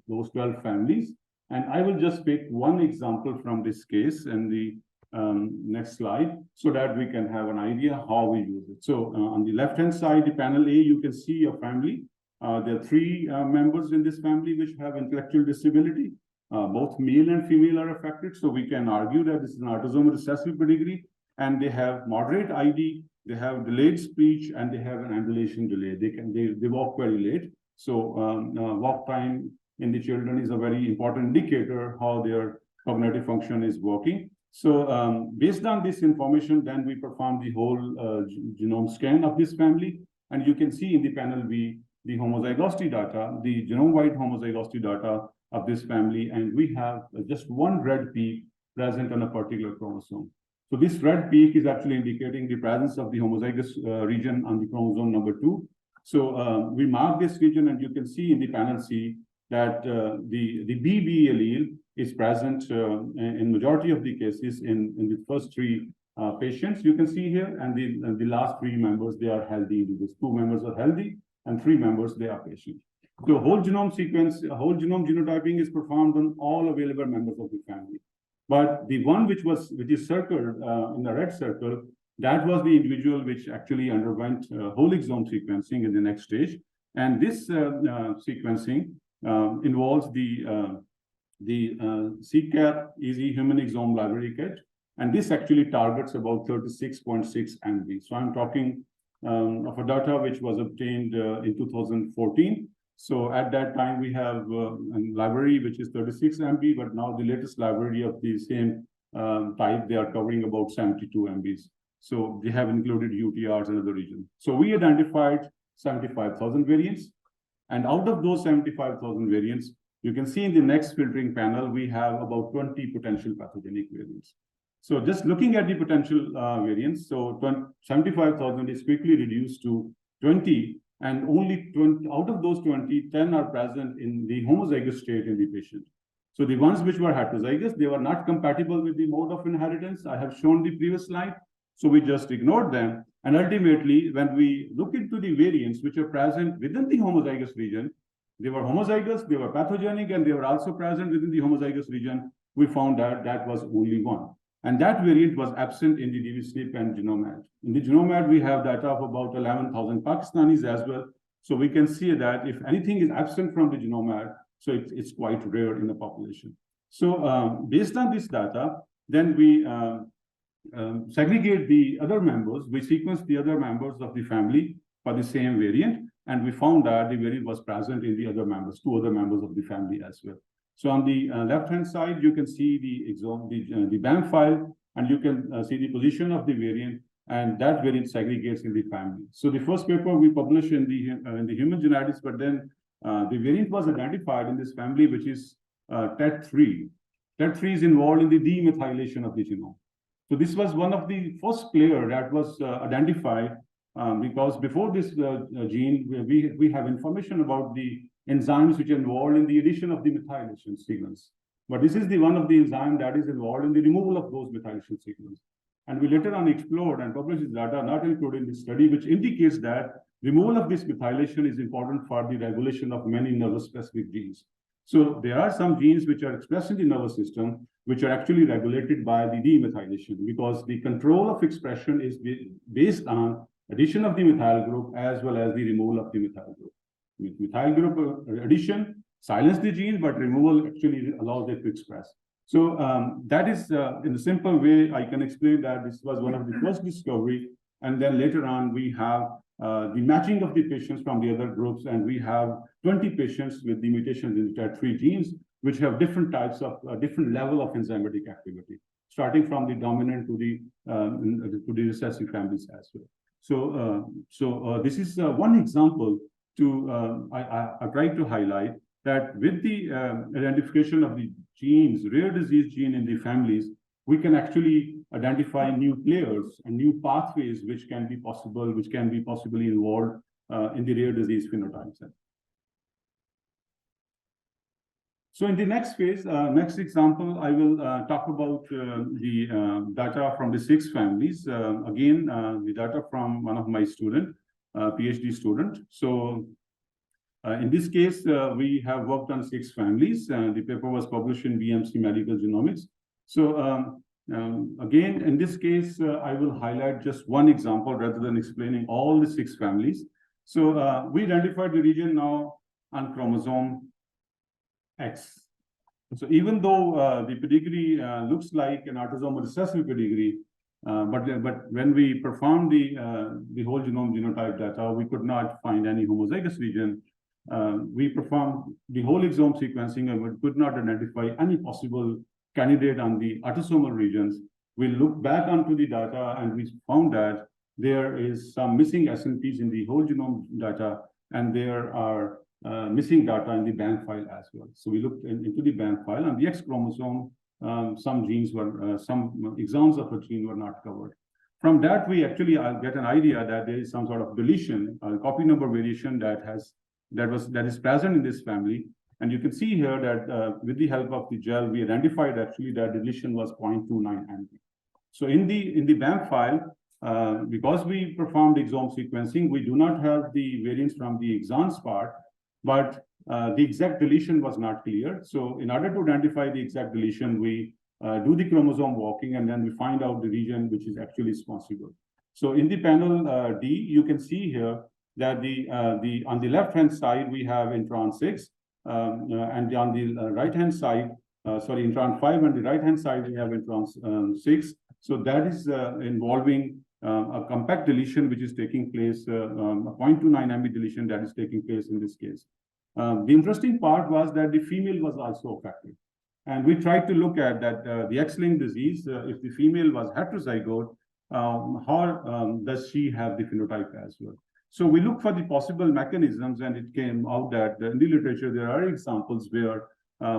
S8: those 12 families. And I will just pick one example from this case in the next slide, so that we can have an idea how we use it. So on the left-hand side, the panel A, you can see a family. There are 3 members in this family which have intellectual disability. Both male and female are affected. So we can argue that this is an autosomal recessive pedigree, and they have moderate ID, they have delayed speech, and they have an ambulation delay. They walk very late. So walk time in the children is a very important indicator how their cognitive function is working. So based on this information, then we perform the whole genome scan of this family. And you can see in the panel B, the homozygosity data, the genome-wide homozygosity data of this family. And we have just 1 red peak present on a particular chromosome. So this red peak is actually indicating the presence of the homozygous region on the chromosome number 2. So we mark this region, and you can see in the panel C that the BB allele is present in majority of the cases in the first 3 patients you can see here, and the last 3 members, they are healthy. These 2 members are healthy, and 3 members, they are patient. So whole genome sequence, whole genome genotyping is performed on all available members of the family. But the one which is circled in the red circle, that was the individual which actually underwent whole exome sequencing in the next stage. And this sequencing involves the CCAT Easy Human Exome Library Kit, and this actually targets about 36.6 MB. So I'm talking of a data which was obtained in 2014. So at that time, we have a library which is 36 MB, but now the latest library of the same type, they are covering about 72 MBs. So they have included UTRs and other regions. So we identified 75,000 variants. And out of those 75,000 variants, you can see in the next filtering panel, we have about 20 potential pathogenic variants. So just looking at the potential variants, so 75,000 is quickly reduced to 20, and only 20, out of those 20, 10 are present in the homozygous state in the patient. So the ones which were heterozygous, they were not compatible with the mode of inheritance. I have shown the previous slide. So we just ignored them. And ultimately, when we look into the variants which are present within the homozygous region, they were homozygous, they were pathogenic, and they were also present within the homozygous region. We found that that was only one. And that variant was absent in the DV-SNP and GenomeAD. In the GenomeAD, we have data of about 11,000 Pakistanis as well. So we can see that if anything is absent from the GenomeAD, so it's quite rare in the population. So based on this data, then we segregate the other members. We sequence the other members of the family for the same variant. And we found that the variant was present in the other members, 2 other members of the family as well. So on the left-hand side, you can see the exome, the BAM file, and you can see the position of the variant, and that variant segregates in the family. So the first paper we published in the human genetics, but then the variant was identified in this family, which is TET3. TET3 is involved in the demethylation of the genome. So this was one of the first player that was identified because before this gene, we have information about the enzymes which are involved in the addition of the methylation sequence. But this is the one of the enzyme that is involved in the removal of those methylation sequences. And we later on explored and published this data not included in this study, which indicates that removal of this methylation is important for the regulation of many nervous-specific genes. So there are some genes which are expressed in the nervous system, which are actually regulated by the demethylation, because the control of expression is based on addition of the methyl group as well as the removal of the methyl group. Methyl group addition silence the gene, but removal actually allows it to express. So that is, in a simple way, I can explain that this was one of the first discovery. And then later on, we have the matching of the patients from the other groups, and we have 20 patients with the mutations in the TET3 genes, which have different types of, different level of enzymatic activity, starting from the dominant to the recessive families as well. So this is one example to, I tried to highlight that with the identification of the genes, rare disease gene in the families, we can actually identify new players and new pathways which can be possible, which can be possibly involved in the rare disease phenotypes. So in the next phase, next example, I will talk about the data from the 6 families. Again, the data from one of my student, PhD student. So in this case, we have worked on 6 families. The paper was published in BMC Medical Genomics. So again, in this case, I will highlight just one example rather than explaining all the 6 families. So we identified the region now on chromosome X. So even though the pedigree looks like an autosomal recessive pedigree, but when we performed the whole genome genotype data, we could not find any homozygous region. We performed the whole exome sequencing and we could not identify any possible candidate on the autosomal regions. We looked back onto the data and we found that there is some missing SNPs in the whole genome data, and there are missing data in the BAM file as well. So we looked into the BAM file. On the X chromosome, some genes were, some exons of a gene were not covered. From that, we actually get an idea that there is some sort of deletion, copy number variation that is present in this family. And you can see here that with the help of the gel, we identified actually that deletion was 0.29 MB. So in the BAM file, because we performed exome sequencing, we do not have the variants from the exons part, but the exact deletion was not clear. So in order to identify the exact deletion, we do the chromosome walking, and then we find out the region which is actually responsible. So in the panel D, you can see here that on the left-hand side, we have intron 6, and on the right-hand side, intron 5, on the right-hand side, we have intron 6. So that is involving a compact deletion, which is taking place, a 0.29 MB deletion that is taking place in this case. The interesting part was that the female was also affected. And we tried to look at that the X-linked disease, if the female was heterozygote, how does she have the phenotype as well? So we looked for the possible mechanisms, and it came out that in the literature, there are examples where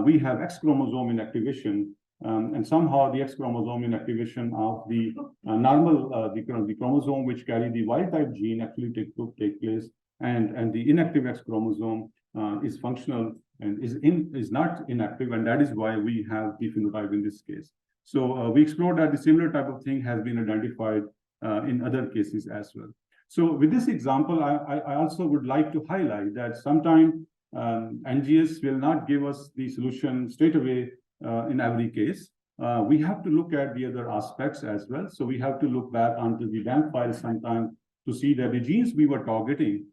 S8: we have X chromosome inactivation, and somehow the X chromosome inactivation of the normal, the chromosome which carry the wild type gene actually take place, and the inactive X chromosome is functional and is not inactive, and that is why we have the phenotype in this case. So we explored that the similar type of thing has been identified in other cases as well. So with this example, I also would like to highlight that sometimes NGS will not give us the solution straight away in every case. We have to look at the other aspects as well. So we have to look back onto the BAM file sometime to see that the genes we were targeting,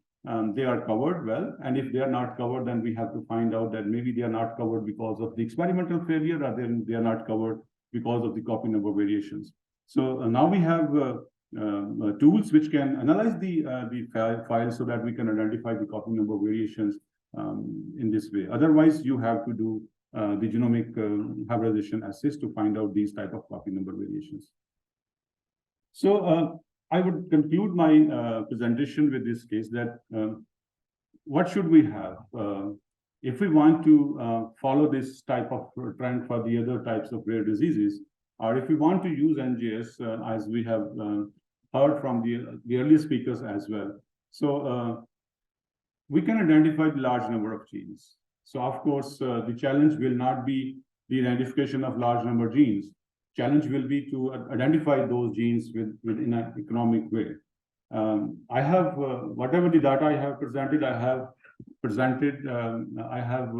S8: they are covered well. And if they are not covered, then we have to find out that maybe they are not covered because of the experimental failure, or then they are not covered because of the copy number variations. So now we have tools which can analyze the file so that we can identify the copy number variations in this way. Otherwise, you have to do the genomic hybridization assays to find out these type of copy number variations. So I would conclude my presentation with this case that what should we have if we want to follow this type of trend for the other types of rare diseases, or if we want to use NGS as we have heard from the earlier speakers as well. So we can identify the large number of genes. So of course, the challenge will not be the identification of large number of genes. Challenge will be to identify those genes in an economic way. I have whatever the data I have presented, I have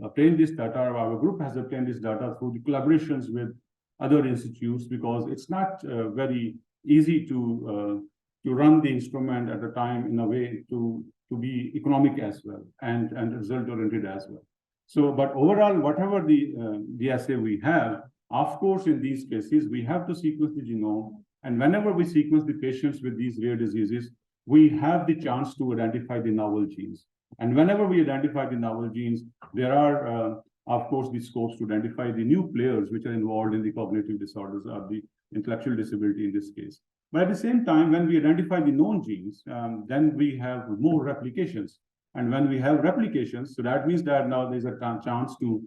S8: obtained this data. Our group has obtained this data through the collaborations with other institutes, because it's not very easy to run the instrument at a time in a way to be economic as well and result oriented as well. So, but overall, whatever the assay we have, of course, in these cases, we have to sequence the genome. And whenever we sequence the patients with these rare diseases, we have the chance to identify the novel genes. And whenever we identify the novel genes, there are, of course, the scopes to identify the new players which are involved in the cognitive disorders or the intellectual disability in this case. But at the same time, when we identify the known genes, then we have more replications. And when we have replications, so that means that now there's a chance to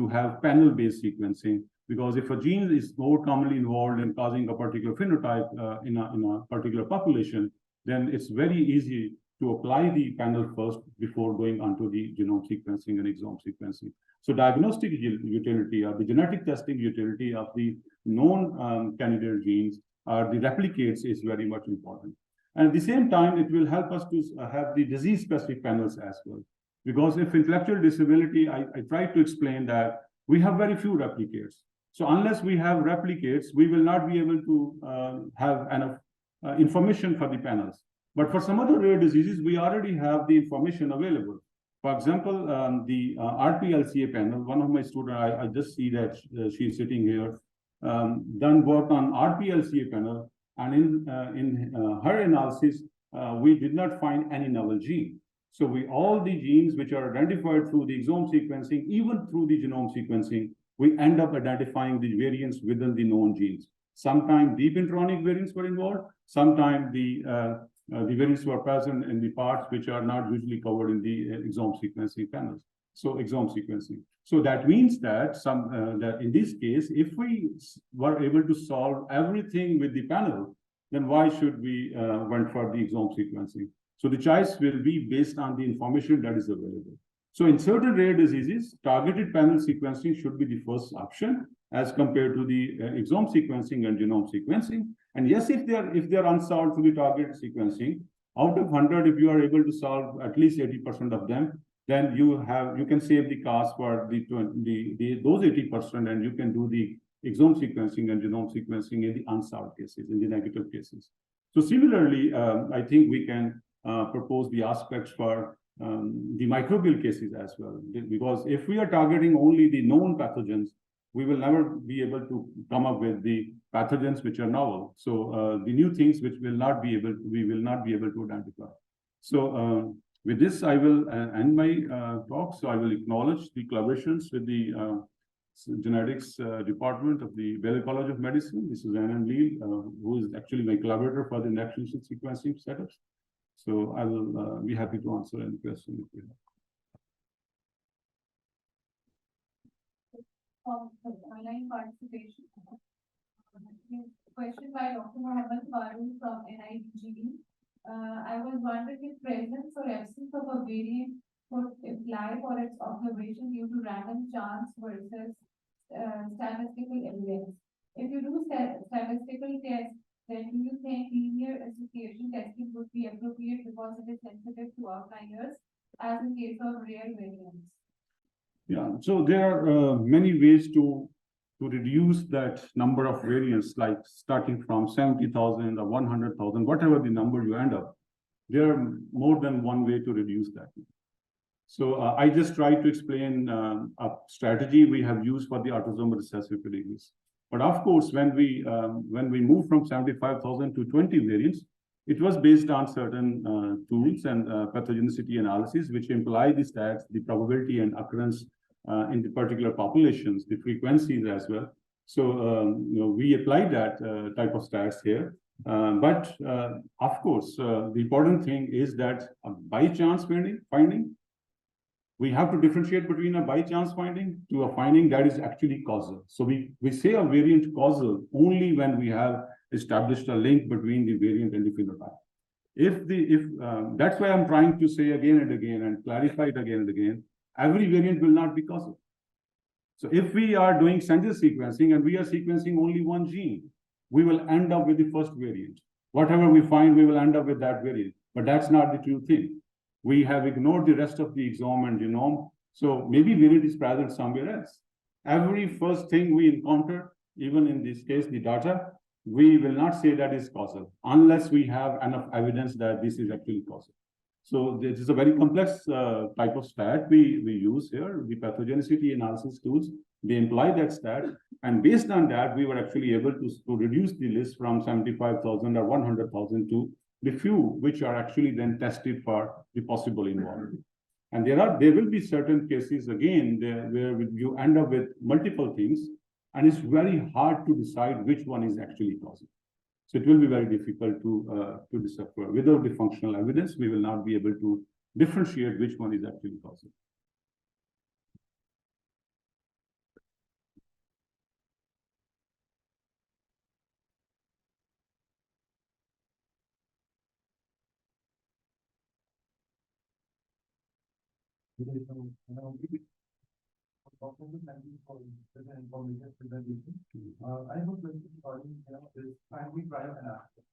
S8: have panel-based sequencing, because if a gene is more commonly involved in causing a particular phenotype in a particular population, then it's very easy to apply the panel first before going onto the genome sequencing and exome sequencing. So diagnostic utility or the genetic testing utility of the known candidate genes or the replicates is very much important. And at the same time, it will help us to have the disease-specific panels as well. Because if intellectual disability, I try to explain that we have very few replicates. So unless we have replicates, we will not be able to have enough information for the panels. But for some other rare diseases, we already have the information available. For example, the RPLCA panel, one of my students, I just see that she's sitting here, done work on RPLCA panel, and in her analysis, we did not find any novel gene. So all the genes which are identified through the exome sequencing, even through the genome sequencing, we end up identifying the variants within the known genes. Sometimes deep intronic variants were involved, sometimes the variants were present in the parts which are not usually covered in the exome sequencing panels. So exome sequencing. So that means that that in this case, if we were able to solve everything with the panel, then why should we went for the exome sequencing? So the choice will be based on the information that is available. So in certain rare diseases, targeted panel sequencing should be the first option as compared to the exome sequencing and genome sequencing. And yes, if they are unsolved through the targeted sequencing, out of 100, if you are able to solve at least 80% of them, then you can save the cost for those 80%, and you can do the exome sequencing and genome sequencing in the unsolved cases, in the negative cases. So similarly, I think we can propose the aspects for the microbial cases as well, because if we are targeting only the known pathogens, we will never be able to come up with the pathogens which are novel. So the new things which we will not be able to identify. So with this, I will end my talk. So I will acknowledge the collaborations with the genetics department of the Baylor College of Medicine. This is Anand Leal, who is actually my collaborator for the next generation sequencing setups. So I will be happy to answer any question if you have.
S6: Online participation. Question by Dr. Mohammed Farooq from NIGD. I was wondering if presence or absence of a variant could imply for its observation due to random chance versus statistical evidence. If you do statistical tests, then do you think linear association testing would be appropriate because it is sensitive to outliers, as in case of rare variants?
S8: Yeah, so there are many ways to reduce that number of variants, like starting from 70,000 or 100,000, whatever the number you end up. There are more than one way to reduce that. So I just try to explain a strategy we have used for the autosomal recessive disease. But of course, when we moved from 75,000 to 20 variants, it was based on certain tools and pathogenicity analysis, which imply the stats, the probability and occurrence in the particular populations, the frequencies as well. So, we applied that type of stats here. But of course, the important thing is that a by chance finding, we have to differentiate between a by chance finding to a finding that is actually causal. So we say a variant causal only when we have established a link between the variant and the phenotype. That's why I'm trying to say again and again and clarify it again and again, every variant will not be causal. So if we are doing census sequencing and we are sequencing only one gene, we will end up with the first variant. Whatever we find, we will end up with that variant. But that's not the true thing. We have ignored the rest of the exome and genome. So maybe variant is present somewhere else. Every first thing we encounter, even in this case, the data, we will not say that is causal unless we have enough evidence that this is actually causal. So this is a very complex type of stat we use here. The pathogenicity analysis tools, they imply that stat. And based on that, we were actually able to reduce the list from 75,000 or 100,000 to the few which are actually then tested for the possible involvement. And there will be certain cases again where you end up with multiple things, and it's very hard to decide which one is actually causal. So it will be very difficult to decipher. Without the functional evidence, we will not be able to differentiate which one is actually causal.
S4: Thank you for the information presentation. I have a question regarding, this antimicrobial analysis.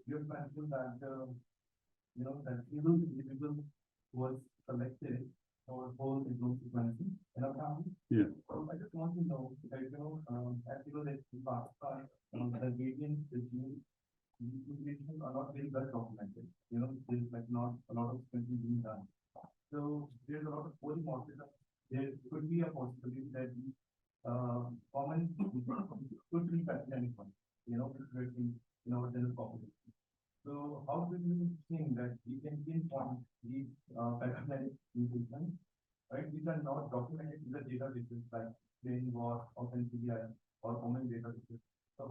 S4: You have mentioned that, that even individual was selected for whole exome sequencing in a family.
S8: Yeah.
S4: So I just want to know, that, as you know, that in Pakistan, the variant, the gene mutations are not very well documented. There's like not a lot of sequencing being done. So there's a lot of polymorphism. There could be a possibility that common could be anyone, in our general population. So how do you think that we can pinpoint these pathogenic mutations, right? These are not documented in the databases like plain war or NCBI or common databases. So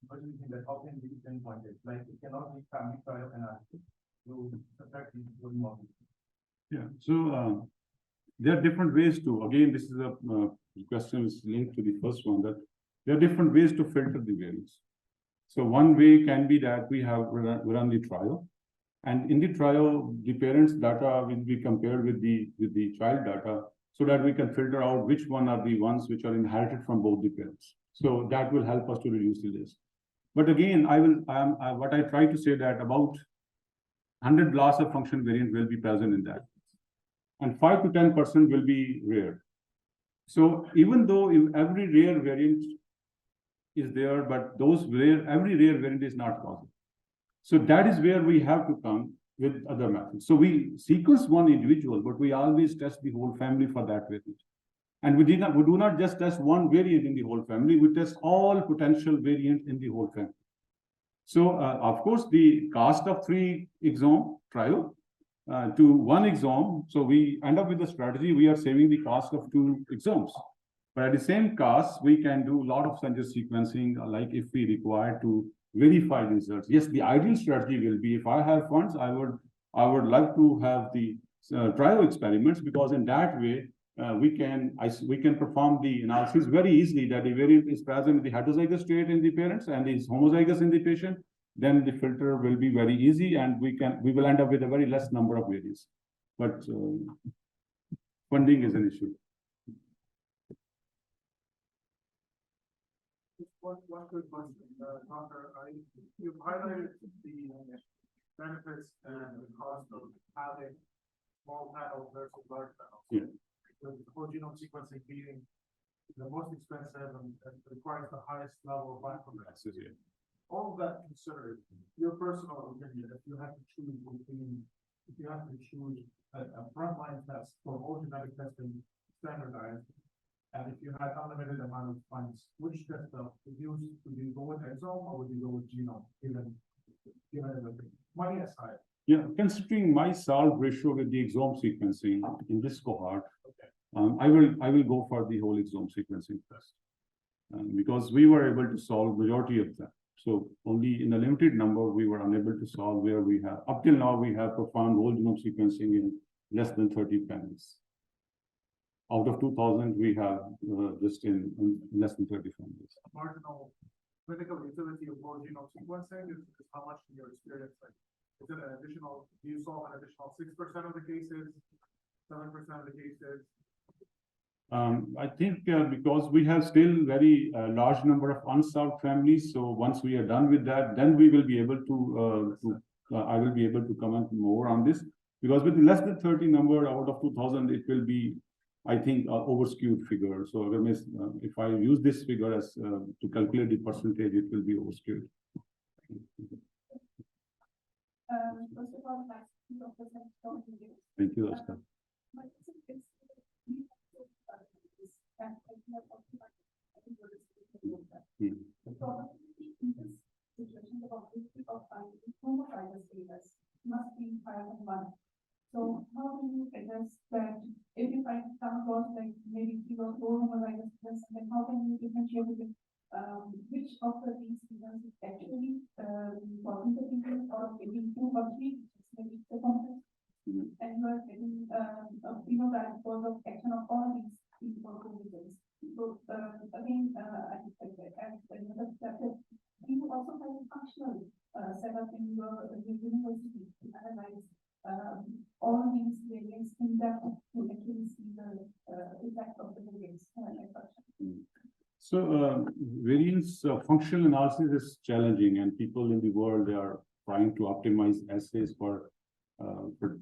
S4: what do you think that how can we pinpoint it? Like it cannot be family trial analysis to affect these polymorphisms.
S8: Yeah. So there are different ways to, again, this is a question is linked to the first one, that there are different ways to filter the variants. So one way can be that we have run the trial, and in the trial, the parents' data will be compared with the child data, so that we can filter out which one are the ones which are inherited from both the parents. So that will help us to reduce the list. But again, what I try to say that about 100 loss of function variant will be present in that. And 5 to 10% will be rare. So even though every rare variant is there, but every rare variant is not causal. So that is where we have to come with other methods. So we sequence one individual, but we always test the whole family for that variant. And we do not just test one variant in the whole family, we test all potential variants in the whole family. So of course, the cost of 3 exome trial to 1 exome. So we end up with the strategy, we are saving the cost of 2 exomes. But at the same cost, we can do a lot of census sequencing, like if we require to verify results. Yes, the ideal strategy will be, if I have funds, I would like to have the trial experiments, because in that way, we can perform the analysis very easily that the variant is present in the heterozygous state in the parents and is homozygous in the patient. Then the filter will be very easy, and we will end up with a very less number of variants. But funding is an issue.
S4: One quick question, Doctor. You've highlighted the benefits and the cost of having small panels versus large panels.
S8: Yeah.
S4: The whole genome sequencing being the most expensive and requires the highest level of microbiology.
S8: Yeah.
S4: All of that considered, your personal opinion, if you have to choose a frontline test for all genetic testing standardized, and if you had unlimited amount of funds, which test would you go with exome or would you go with genome, given everything? Money aside.
S8: Yeah, considering my solve ratio with the exome sequencing in this cohort, I will go for the whole exome sequencing first. Because we were able to solve majority of them. So only in a limited number, we were unable to solve where we have, up till now, we have performed whole genome sequencing in less than 30 families. Out of 2,000, we have just in less than 30 families.
S4: Marginal clinical utility of whole genome sequencing is how much in your experience, like, is it an additional, do you solve an additional 6% of the cases, 7% of the cases?
S8: I think because we have still very large number of unsolved families, so once we are done with that, then we will be able to I will be able to comment more on this, because with less than 30 number out of 2,000, it will be, I think, overskewed figure. So if I use this figure as to calculate the percentage, it will be overskewed.
S6: First of all,
S8: Thank you, Oscar.
S6: Must be higher than one. So how do you address that? If you find come across like maybe 3 or 4 homozygous events, then how can you differentiate between which of these events is actually important or maybe 2 or 3, maybe the complex, and you are getting that because of action of all these events. So again, another step is, do you also have a functional setup in your university to analyze all these variants in depth to actually see the effect of the variants?
S8: So variance functional analysis is challenging, and people in the world, they are trying to optimize assays for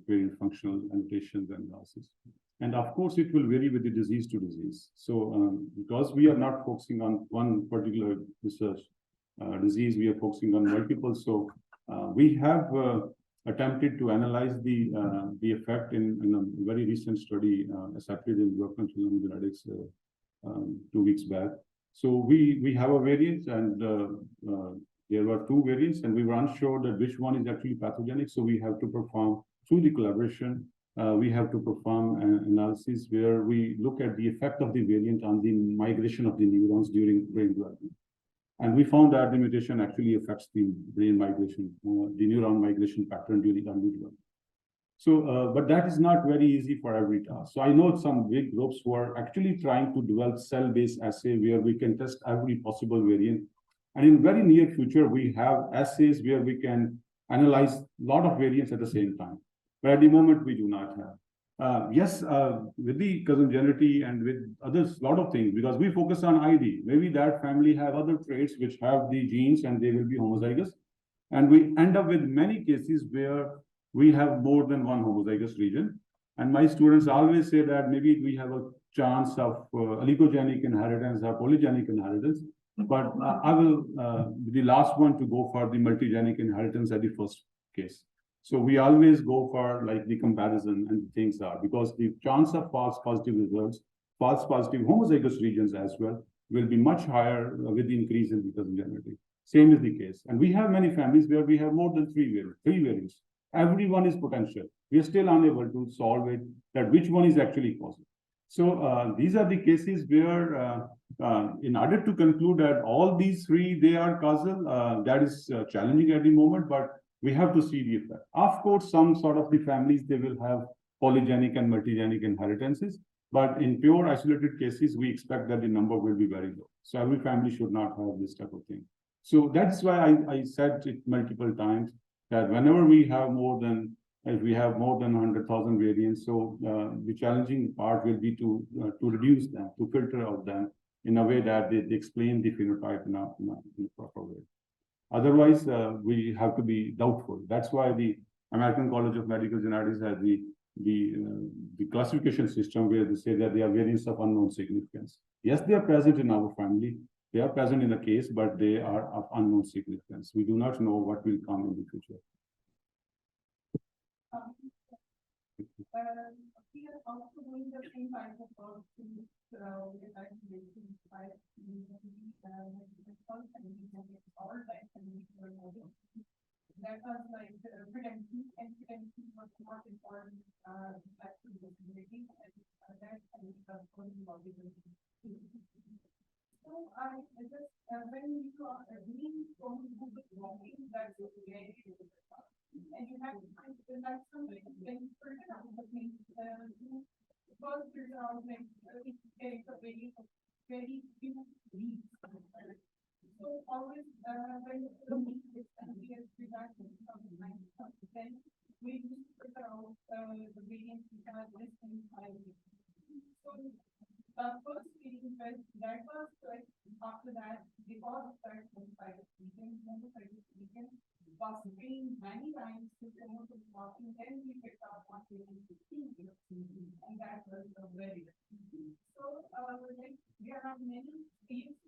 S8: variant functional annotations and analysis. And of course, it will vary with the disease to disease. So because we are not focusing on one particular research disease, we are focusing on multiple. So we have attempted to analyze the effect in a very recent study accepted in European Genetics 2 weeks back. So we have a variant, and there were 2 variants, and we were unsure that which one is actually pathogenic. So we have to perform, through the collaboration, we have to perform an analysis where we look at the effect of the variant on the migration of the neurons during brain development. And we found that the mutation actually affects the brain migration, the neuron migration pattern during early development. So, but that is not very easy for every task. So I know some big groups who are actually trying to develop cell-based assay where we can test every possible variant. And in very near future, we have assays where we can analyze a lot of variants at the same time. But at the moment, we do not have. Yes, with the congeniality and with others, a lot of things, because we focus on ID. Maybe that family have other traits which have the genes and they will be homozygous. And we end up with many cases where we have more than one homozygous region. And my students always say that maybe we have a chance of oligogenic inheritance or polygenic inheritance. But I will be the last one to go for the multigenic inheritance at the first case. So we always go for like the comparison and things are, because the chance of false positive results, false positive homozygous regions as well, will be much higher with the increase in the congeniality. Same is the case. And we have many families where we have more than 3 variants. Everyone is potential. We are still unable to solve it, that which one is actually causal. So these are the cases where in order to conclude that all these 3, they are causal, that is challenging at the moment, but we have to see the effect. Of course, some sort of the families, they will have polygenic and multigenic inheritances, but in pure isolated cases, we expect that the number will be very low. So every family should not have this type of thing. So that's why I said it multiple times that whenever we have more than, if we have more than 100,000 variants, so the challenging part will be to reduce them, to filter out them in a way that they explain the phenotype in a proper way. Otherwise, we have to be doubtful. That's why the American College of Medical Genetics has the classification system where they say that they are variants of unknown significance. Yes, they are present in our family. They are present in a case, but they are of unknown significance. We do not know what will come in the future.
S6: We are also doing the same kind of work that was like prevention, and prevention was not important factor in disability, and that I just, when you are doing from Google walking, that's very difficult. And you have to find the next one, when you put it out, that means, you first figure out, like, it takes a very few weeks. So always, when the meet is continuous feedback, then we need to figure out, the variance we have less than 5 weeks. So, first reading test, that was like, after that, because of that, we can busting many times to promote the walking, then we picked up on 15, and that was very good. So, like, there are many fields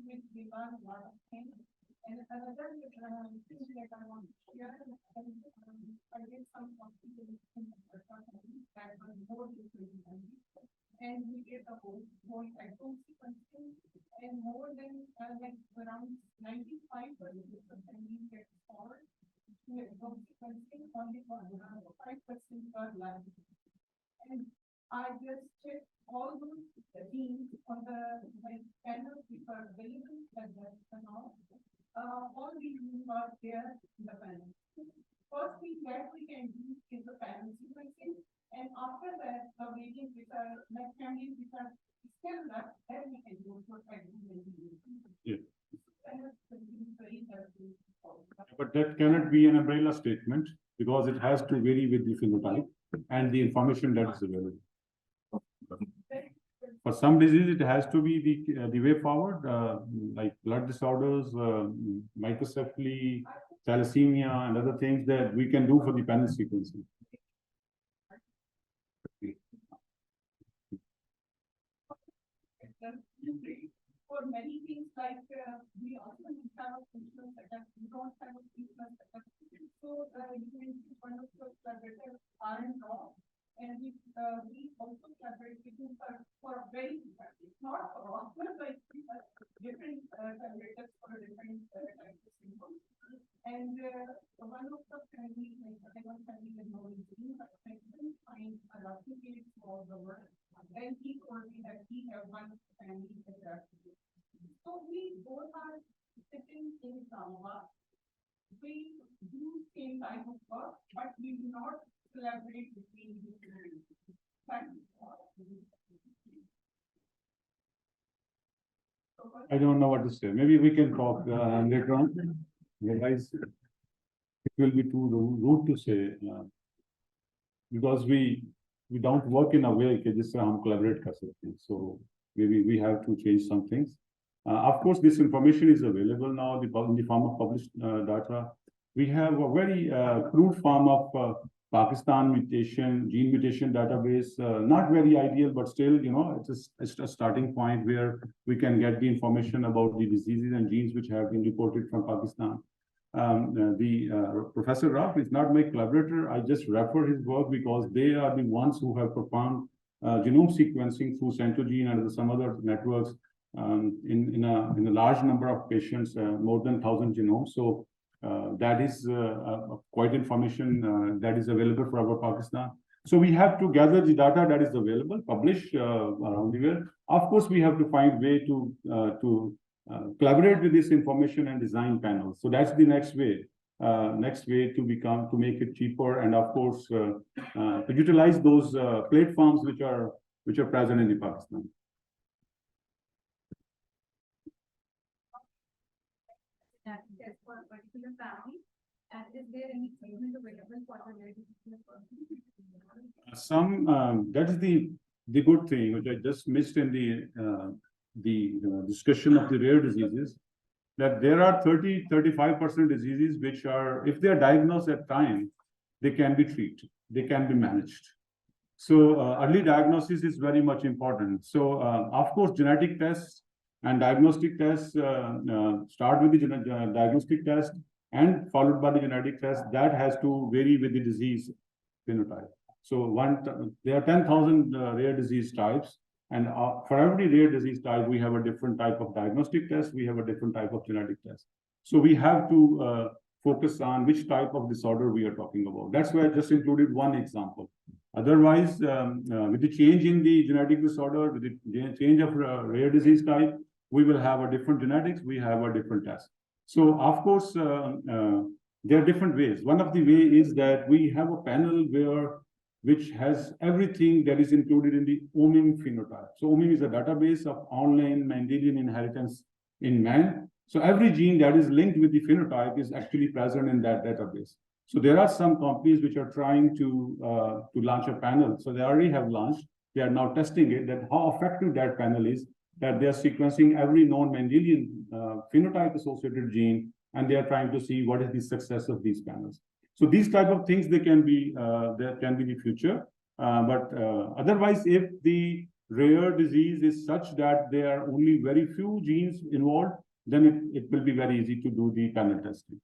S6: which we learn a lot of things. And another thing that I want to share, I did some competition that was more different. And we did the whole exome sequencing, and more than like around 95% we get forward to exome sequencing only for 5% per lab. And I just checked all those genes on the panels which are available at that and all. All these genes are there in the panel. First thing that we can do is the panel sequencing. And after that, the variants which are like families which are still left, then we can go for
S8: Yeah.
S6: very helpful.
S8: But that cannot be an umbrella statement because it has to vary with the phenotype and the information that is available. For some disease, it has to be the way forward, like blood disorders, microcephaly, thalassemia, and other things that we can do for the panel sequencing.
S6: For many things like we also have a functional setup, we don't have a functional setup. So you can see one of the collaborators are in raw, and we also collaborate with them for a very not for all, but like different collaborators for different types of symptoms. And one of the family, like one family with no disease, I couldn't find a replicate for the world. And he told me that he had one family that. So we both are sitting in Islamabad. We do same type of work, but we do not collaborate between the two.
S8: I don't know what to say. Maybe we can talk later on. Otherwise, it will be too rude to say because we don't work in a way that we collaborate. So maybe we have to change some things. Of course, this information is available now in the form of published data. We have a very crude form of Pakistan gene mutation database, not very ideal, but still, it's a starting point where we can get the information about the diseases and genes which have been reported from Pakistan. Professor Raff is not my collaborator. I just refer his work because they are the ones who have performed genome sequencing through Centrogene and some other networks in a large number of patients, more than 1,000 genomes. So that is quite information that is available for our Pakistan. So we have to gather the data that is available, publish around the world. Of course, we have to find way to collaborate with this information and design panels. So that's the next way to make it cheaper, and of course to utilize those platforms which are present in the Pakistan.
S6: For a particular family, and is there any treatment available for the rare disease person?
S8: That is the good thing which I just missed in the discussion of the rare diseases, that there are 30-35% diseases which are, if they are diagnosed at time, they can be treated, they can be managed. So early diagnosis is very much important. So of course, genetic tests and diagnostic tests start with the diagnostic test and followed by the genetic test. That has to vary with the disease phenotype. So there are 10,000 rare disease types, and for every rare disease type, we have a different type of diagnostic test. We have a different type of genetic test. So we have to focus on which type of disorder we are talking about. That's why I just included one example. Otherwise, with the change in the genetic disorder, with the change of rare disease type, we will have a different genetics, we have a different test. So of course, there are different ways. One of the way is that we have a panel which has everything that is included in the OMIM phenotype. So OMIM is a database of online Mendelian inheritance in man. So every gene that is linked with the phenotype is actually present in that database. So there are some companies which are trying to launch a panel. So they already have launched. They are now testing it, that how effective that panel is, that they are sequencing every known Mendelian phenotype associated gene, and they are trying to see what is the success of these panels. So these type of things, there can be the future. But otherwise, if the rare disease is such that there are only very few genes involved, then it will be very easy to do the panel testing,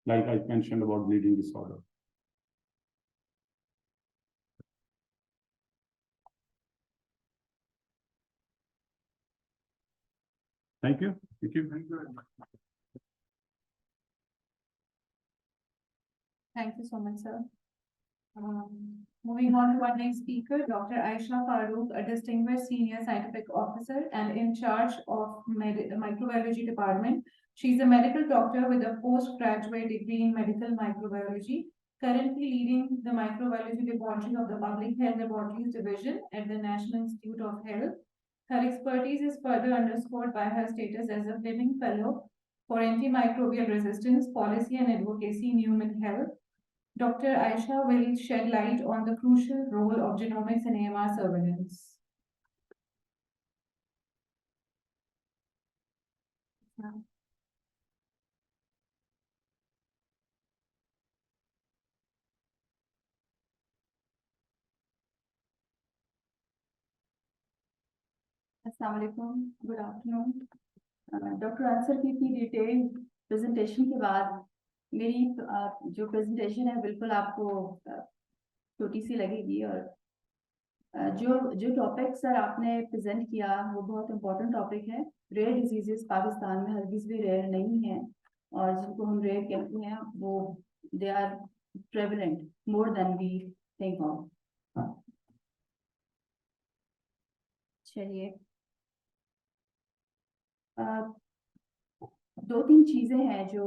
S8: like I mentioned about bleeding disorder. Thank you. Thank you. Thank you very much.
S6: Thank you so much, sir. Moving on to our next speaker, Dr. Aisha Farooq, a distinguished senior scientific officer and in charge of microbiology department. She's a medical doctor with a postgraduate degree in medical microbiology, currently leading the microbiology laboratory of the Public Health Laboratories Division at the National Institute of Health. Her expertise is further underscored by her status as a Fleming Fellow for Antimicrobial Resistance, Policy and Advocacy in Human Health. Dr. Aisha will shed light on the crucial role of genomics in AMR surveillance.
S9: Assalamu alaikum, good afternoon. Doctor answer की इतनी detail presentation के बाद मेरी जो presentation है बिल्कुल आपको छोटी सी लगेगी, और जो टॉपिक सर आपने प्रेजेंट किया वो बहुत इम्पोर्टेंट टॉपिक है। रेयर डिजीजेस पाकिस्तान में हरगिज़ भी रेयर नहीं है, और जिनको हम रेयर कहते हैं वो they are prevalent more than we think of. चलिए, दो तीन चीज़ें हैं जो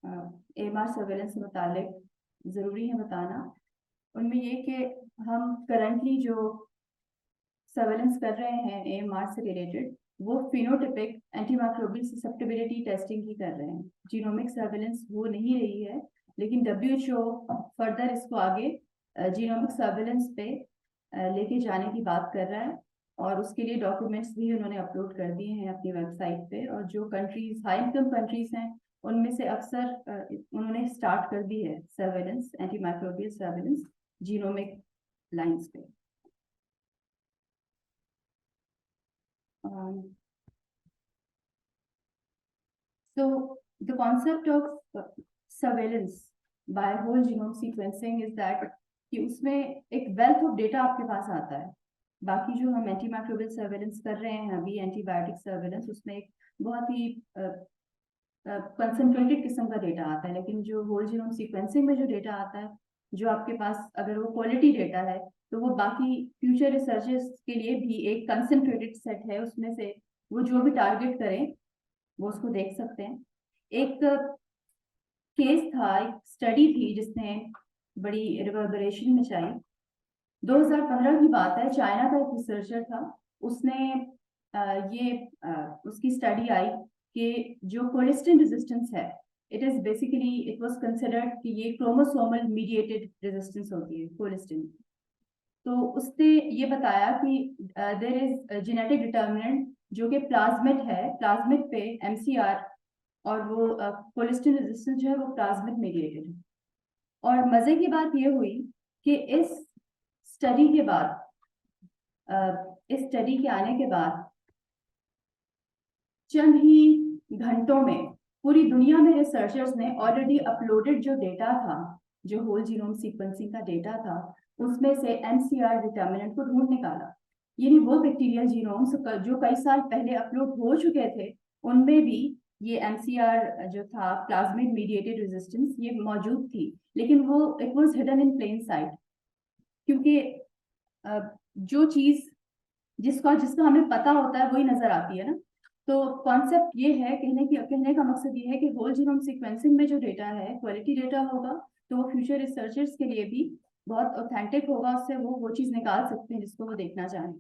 S9: AMR सर्वेलेंस से मुतालिक ज़रूरी है बताना। उनमें ये कि हम करंटली जो सर्वेलेंस कर रहे हैं AMR से रिलेटेड, वो फिनोटिपिक एंटीमाइक्रोबियल ससेप्टेबिलिटी टेस्टिंग ही कर रहे हैं। जीनोमिक सर्वेलेंस वो नहीं रही है, लेकिन WHO फर्दर इसको आगे जीनोमिक सर्वेलेंस पे लेके जाने की बात कर रहा है, और उसके लिए डॉक्यूमेंट्स भी उन्होंने अपलोड कर दिए हैं अपनी वेबसाइट पे। और जो कंट्रीज हाई इनकम कंट्रीज हैं उनमें से अक्सर उन्होंने स्टार्ट कर दी है surveillance, antimicrobial surveillance genomic lines पे। So the concept of surveillance by whole genome sequencing is that कि उसमें एक wealth of data आपके पास आता है। बाकी जो हम एंटीमाइक्रोबियल सर्वेलेंस कर रहे हैं अभी, एंटीबायोटिक सर्वेलेंस, उसमें एक बहुत ही कंसंट्रेटेड किस्म का डेटा आता है। लेकिन जो होल जीनोम सीक्वेंसिंग में जो डेटा आता है, जो आपके पास अगर वो क्वालिटी डेटा है तो वो बाकी फ्यूचर रिसर्चर्स के लिए भी एक कंसंट्रेटेड सेट है, उसमें से वो जो भी टारगेट करें वो उसको देख सकते हैं। एक केस था, एक स्टडी थी जिसने बड़ी रिवर्बरेशन मचाई। 2015 की बात है, चाइना का एक रिसर्चर था, उसने उसकी स्टडी आई कि जो कोलिस्टिन रेजिस्टेंस है, it is basically it was considered कि ये क्रोमोसोमल मीडिएटेड रेजिस्टेंस होती है कोलिस्टिन। तो उसने ये बताया कि देयर इज जेनेटिक डिटर्मिनेंट जो कि प्लाज्मिड है, प्लाज्मिड पे MCR, और वो कोलिस्टिन रेजिस्टेंस जो है वो प्लाज्मिड मीडिएटेड है। और मजे की बात ये हुई कि इस स्टडी के बाद, इस स्टडी के आने के बाद चंद ही घंटों में पूरी दुनिया में रिसर्चर्स ने ऑलरेडी अपलोडेड जो डेटा था, जो होल जीनोम सीक्वेंसिंग का डेटा था, उसमें से MCR डिटर्मिनेंट को ढूंढ निकाला। यानी वो बैक्टीरियल जीनोम्स जो कई साल पहले अपलोड हो चुके थे, उनमें भी ये MCR जो था प्लाज्मिड मीडिएटेड रेजिस्टेंस ये मौजूद थी, लेकिन वो it was hidden in plain sight. क्योंकि जो चीज जिसका हमें पता होता है वही नजर आती है ना। तो कॉन्सेप्ट ये है, कहने का मकसद ये है कि होल जीनोम सीक्वेंसिंग में जो डेटा है क्वालिटी डेटा होगा, तो वो फ्यूचर रिसर्चर्स के लिए भी बहुत ऑथेंटिक होगा, उससे वो चीज निकाल सकते हैं जिसको वो देखना चाहें।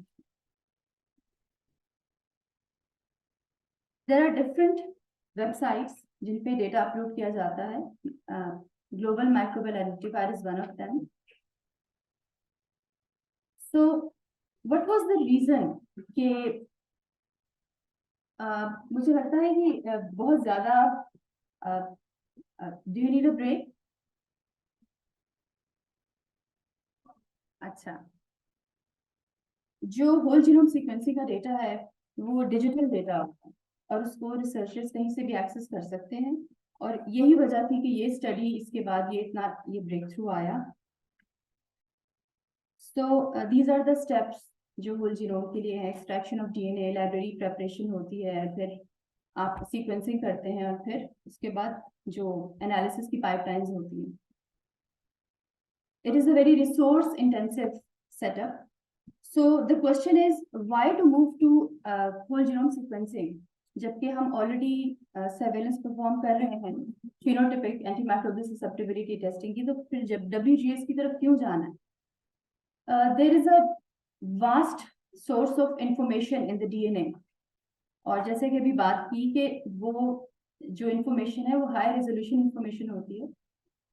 S9: देयर आर डिफरेंट वेबसाइट्स जिन पे डेटा अपलोड किया जाता है। Global microbial identifier is one of them. So what was the reason कि मुझे लगता है कि बहुत ज्यादा do you need a break? अच्छा, जो होल जीनोम सीक्वेंसिंग का डेटा है वो डिजिटल डेटा होता है और उसको रिसर्चर्स कहीं से भी एक्सेस कर सकते हैं, और यही वजह थी कि ये स्टडी इसके बाद ये ब्रेक थ्रू आया। So these are the steps जो होल जीनोम के लिए है। Extraction of DNA, library preparation होती है, फिर आप सीक्वेंसिंग करते हैं और फिर उसके बाद जो एनालिसिस की पाइपलाइंस होती हैं। It is a very resource intensive setup. So the question is why to move to whole genome sequencing जबकि हम ऑलरेडी सर्वेलेंस परफॉर्म कर रहे हैं phenotypic antimicrobial susceptibility टेस्टिंग की, तो फिर जब WGS की तरफ क्यों जाना है? There is a vast source of information in the DNA, और जैसे कि अभी बात की कि वो जो इंफॉर्मेशन है वो हाई रेजोल्यूशन इंफॉर्मेशन होती है,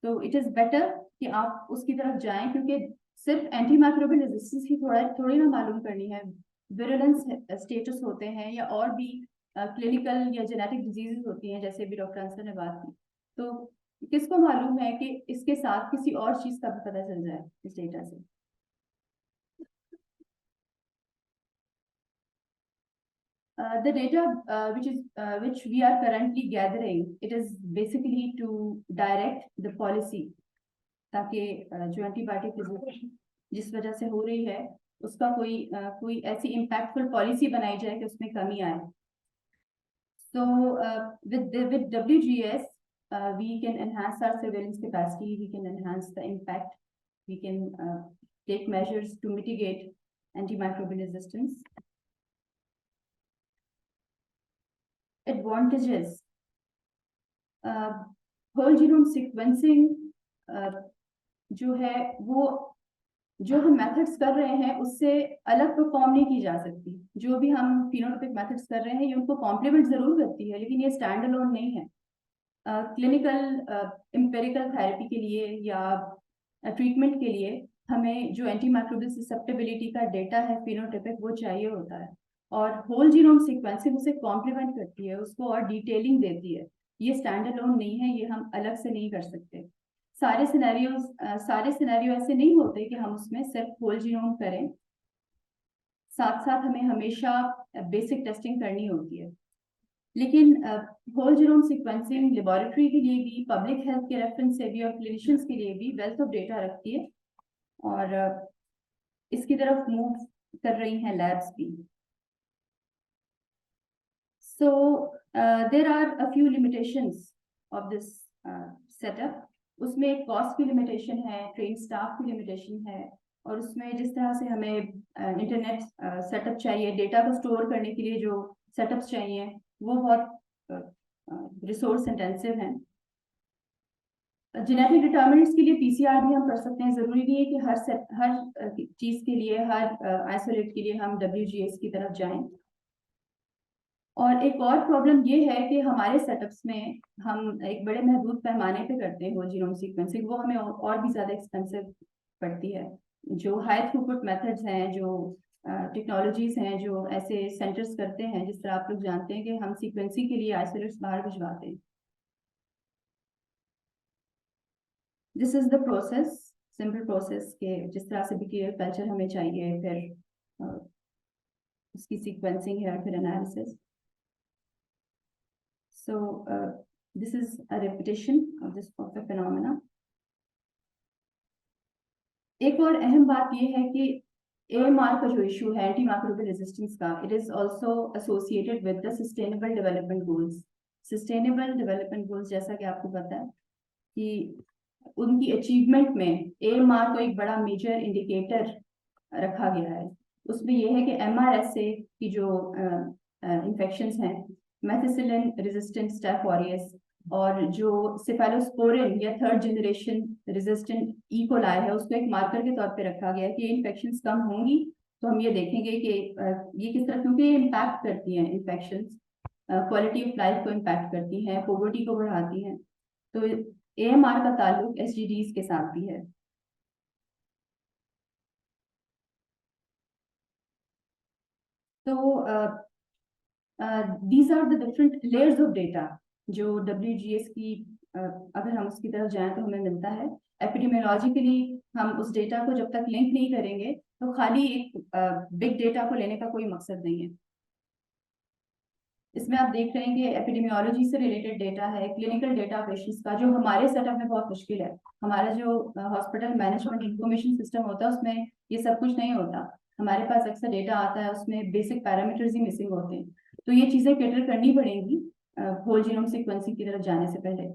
S9: तो इट इज बेटर कि आप उसकी तरफ जाएं, क्योंकि सिर्फ एंटीमाइक्रोबियल रेजिस्टेंस ही थोड़ी ना मालूम करनी है, विरुलेंस स्टेटस होते हैं या और भी क्लिनिकल या जेनेटिक डिजीजेस होती हैं, जैसे भी डॉक्टर अंसर ने बात की। तो किसको मालूम है कि इसके साथ किसी और चीज का भी पता चल जाए इस डेटा से। The data which we are currently gathering, it is basically to direct the policy, ताकि जो एंटीबायोटिक रेजिस्टेंस जिस वजह से हो रही है उसका कोई ऐसी इम्पैक्टफुल पॉलिसी बनाई जाए कि उसमें कमी आए। So with WGS we can enhance our surveillance capacity, we can enhance the impact, we can take measures to mitigate antimicrobial resistance. Advantages, whole genome sequencing जो है वो जो हम मेथड्स कर रहे हैं उससे अलग परफॉर्म नहीं की जा सकती। जो भी हम फिनोटाइपिक मेथड्स कर रहे हैं ये उनको कॉम्प्लीमेंट जरूर करती है, लेकिन ये स्टैंड अलोन नहीं है। क्लिनिकल एम्पेरिकल थेरेपी के लिए या ट्रीटमेंट के लिए हमें जो एंटीमाइक्रोबियल ससेप्टेबिलिटी का डेटा है फिनोटाइपिक वो चाहिए होता है, और होल जीनोम सीक्वेंसिंग उसे कॉम्प्लीमेंट करती है, उसको और डिटेलिंग देती है। ये स्टैंड अलोन नहीं है, ये हम अलग से नहीं कर सकते। सारे सिनेरियो ऐसे नहीं होते कि हम उसमें सिर्फ होल जीनोम करें, साथ साथ हमें हमेशा बेसिक टेस्टिंग करनी होती है। लेकिन होल जीनोम सीक्वेंसिंग लेबोरेटरी के लिए भी, पब्लिक हेल्थ के रेफरेंस से भी और क्लिनिशियंस के लिए भी वेल्थ ऑफ डेटा रखती है, और इसकी तरफ मूव कर रही हैं लैब्स भी। So there are a few limitations of this setup. उसमें एक कॉस्ट की लिमिटेशन है, ट्रेन स्टाफ की लिमिटेशन है, और उसमें जिस तरह से हमें इंटरनेट सेटअप चाहिए, डेटा को स्टोर करने के लिए जो सेटअप्स चाहिए वो बहुत रिसोर्स इंटेंसिव हैं। जेनेटिक डिटर्मिनेंट्स के लिए पीसीआर भी हम कर सकते हैं, जरूरी नहीं है कि हर चीज के लिए, हर आइसोलेट के लिए हम WGS की तरफ जाएं। और एक और प्रॉब्लम ये है कि हमारे सेटअप्स में हम एक बड़े महदूद पैमाने पे करते हैं होल जीनोम सीक्वेंसिंग, वो हमें और भी ज़्यादा एक्सपेंसिव पड़ती है। जो हाई थ्रूपुट मेथड्स हैं, जो टेक्नोलॉजीज हैं, जो ऐसे सेंटर्स करते हैं, जिस तरह आप लोग जानते हैं कि हम सीक्वेंसिंग के लिए आइसोलेट्स बाहर भिजवाते हैं। This is the process, simple process के जिस तरह से भी कल्चर हमें चाहिए, फिर उसकी सीक्वेंसिंग है और फिर analysis. So this is a repetition of this phenomena. एक और अहम बात ये है कि AMR का जो इशू है एंटीमाइक्रोबियल रेजिस्टेंस का, it is also associated with the sustainable development goals. Sustainable development goals जैसा कि आपको पता है कि उनकी अचीवमेंट में AMR को एक बड़ा मेजर इंडिकेटर रखा गया है। उसमें यह है कि MRSA की जो इन्फेक्शंस हैं, मेथिसिलिन रेजिस्टेंट स्टेफ ऑरियस, और जो सिफेलोस्पोरिन या third generation resistant E coli है, उसको एक मार्कर के तौर पे रखा गया है कि ये इन्फेक्शंस कम होंगी तो हम ये देखेंगे कि ये किस तरह, क्योंकि ये इम्पैक्ट करती हैं इन्फेक्शंस, क्वालिटी ऑफ लाइफ को इम्पैक्ट करती हैं, पॉवर्टी को बढ़ाती हैं। तो AMR का ताल्लुक STDs के साथ भी है। तो these are the different layers of data जो WGS की अगर हम उसकी तरफ जाएं तो हमें मिलता है। एपिडेमियोलॉजिकली हम उस डेटा को जब तक लिंक नहीं करेंगे तो खाली एक बिग डेटा को लेने का कोई मकसद नहीं है। इसमें आप देख रहे हैं कि एपिडेमियोलॉजी से रिलेटेड डेटा है, क्लिनिकल डेटा पेशेंट्स का, जो हमारे सेटअप में बहुत मुश्किल है। हमारा जो हॉस्पिटल मैनेजमेंट इंफॉर्मेशन सिस्टम होता है उसमें ये सब कुछ नहीं होता। हमारे पास अक्सर डेटा आता है, उसमें बेसिक पैरामीटर्स ही मिसिंग होते हैं। तो ये चीजें कैटर करनी पड़ेंगी होल जीनोम सीक्वेंसिंग की तरफ जाने से पहले।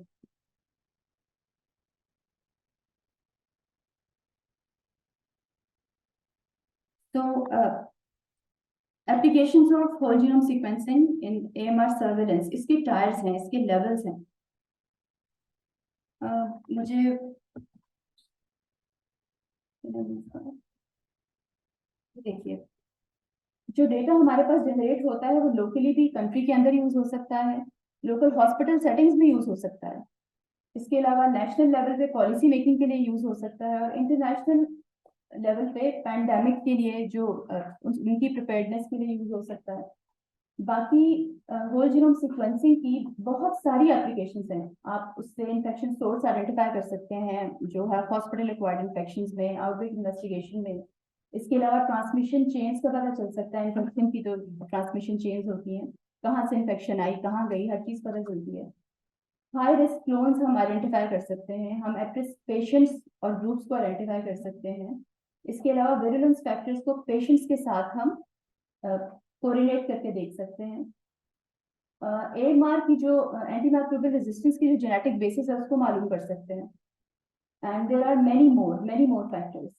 S9: तो applications of whole genome sequencing in AMR surveillance, इसके टायर्स हैं, इसके लेवल्स हैं। मुझे देखिए, जो डेटा हमारे पास जनरेट होता है वो लोकली भी कंट्री के अंदर यूज हो सकता है, लोकल हॉस्पिटल सेटिंग्स में यूज हो सकता है, इसके अलावा नेशनल लेवल पे पॉलिसी मेकिंग के लिए यूज हो सकता है, और इंटरनेशनल लेवल पे पैंडेमिक के लिए जो उनकी प्रिपेयर्डनेस के लिए यूज हो सकता है। बाकी होल जीनोम सीक्वेंसिंग की बहुत सारी एप्लीकेशंस हैं। आप उससे इन्फेक्शन सोर्स आइडेंटिफाई कर सकते हैं जो है हॉस्पिटल एक्वायर्ड इन्फेक्शंस में, आउटब्रेक इन्वेस्टिगेशन में। इसके अलावा ट्रांसमिशन चेन्स का पता चल सकता है, इन्फेक्शन की तो ट्रांसमिशन चेन्स होती हैं, कहाँ से इन्फेक्शन आई, कहाँ गई, हर चीज पता चलती है। हाई रिस्क क्लोन्स हम आइडेंटिफाई कर सकते हैं, हम एट रिस्क पेशेंट्स और ग्रुप्स को आइडेंटिफाई कर सकते हैं। इसके अलावा विरुलेंस फैक्टर्स को पेशेंट्स के साथ हम कोरिलेट करके देख सकते हैं। AMR की जो एंटीमाइक्रोबियल रेजिस्टेंस की जो जेनेटिक बेसिस है उसको मालूम कर सकते हैं। And there are many more factors.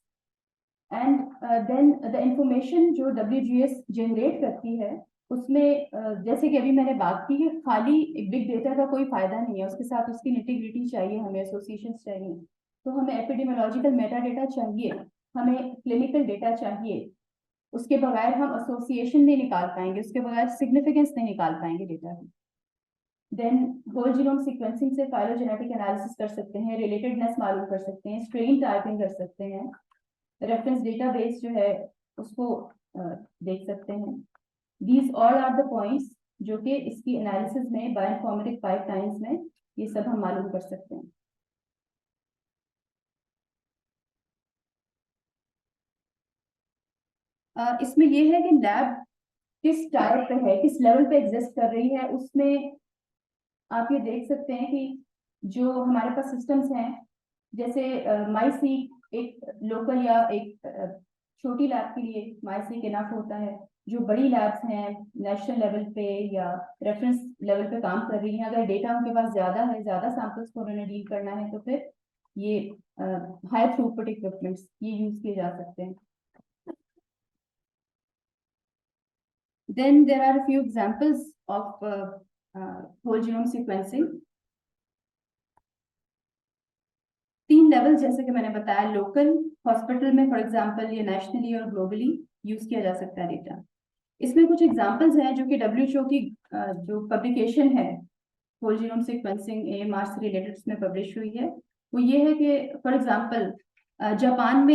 S9: And then the information जो WGS जनरेट करती है उसमें जैसे कि अभी मैंने बात की कि खाली एक बिग डेटा का कोई फायदा नहीं है, उसके साथ उसकी निटिग्रिटी चाहिए, हमें एसोसिएशंस चाहिए। तो हमें एपिडेमियोलॉजिकल मेटा डेटा चाहिए, हमें क्लिनिकल डेटा चाहिए, उसके बगैर हम एसोसिएशन नहीं निकाल पाएंगे, उसके बगैर सिग्निफिकेंस नहीं निकाल पाएंगे डेटा की। देन होल जीनोम सीक्वेंसिंग से फाइलोजेनेटिक एनालिसिस कर सकते हैं, रिलेटेडनेस मालूम कर सकते हैं, स्ट्रेन टाइपिंग कर सकते हैं, रेफरेंस डेटाबेस जो है उसको देख सकते हैं। These all are the points जो कि इसकी एनालिसिस में बायोइन्फॉर्मेटिक पाइपलाइंस में ये सब हम मालूम कर सकते हैं। इसमें ये है कि लैब किस टाइप पे है, किस लेवल पे एग्जिस्ट कर रही है, उसमें आप ये देख सकते हैं कि जो हमारे पास सिस्टम्स हैं, जैसे माईसीक एक लोकल या एक छोटी लैब के लिए माईसीक इनफ होता है। जो बड़ी लैब्स हैं नेशनल लेवल पे या रेफरेंस लेवल पे काम कर रही हैं, अगर डेटा उनके पास ज्यादा है, ज्यादा सैंपल्स को उन्होंने डील करना है, तो फिर ये हाई थ्रूपुट इक्विपमेंट्स ये यूज किए जा सकते हैं। Then there are a few examples of whole genome sequencing. 3 level जैसे कि मैंने बताया, लोकल हॉस्पिटल में फॉर एग्जांपल, या नेशनली और ग्लोबली यूज किया जा सकता है डेटा। इसमें कुछ एग्जांपल्स हैं जो कि WHO की जो पब्लिकेशन है होल जीनोम सीक्वेंसिंग AMR से रिलेटेड उसमें पब्लिश हुई है। वो ये है कि फॉर एग्जांपल जापान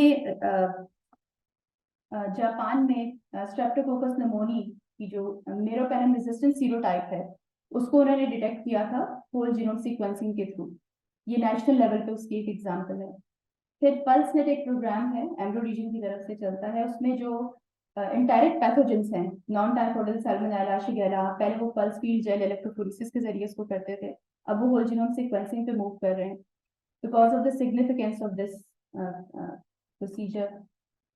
S9: में स्ट्रेप्टोकोकस निमोनी की जो मेरोपेनम रेजिस्टेंट सीरोटाइप है उसको उन्होंने डिटेक्ट किया था होल जीनोम सीक्वेंसिंग के थ्रू। ये नेशनल लेवल पे उसकी एक एग्जांपल है। फिर पल्स नेट एक प्रोग्राम है, एम्ब्रो रीजन की तरफ से चलता है, उसमें जो इंडायरेक्ट पैथोजेंस हैं, नॉन टाइफोइडल सैल्मोनेला, शिगेला, पहले वो पल्स फील्ड जेल इलेक्ट्रोफोरेसिस के जरिए इसको करते थे, अब वो होल जीनोम सीक्वेंसिंग पे मूव कर रहे हैं because of the significance of this procedure.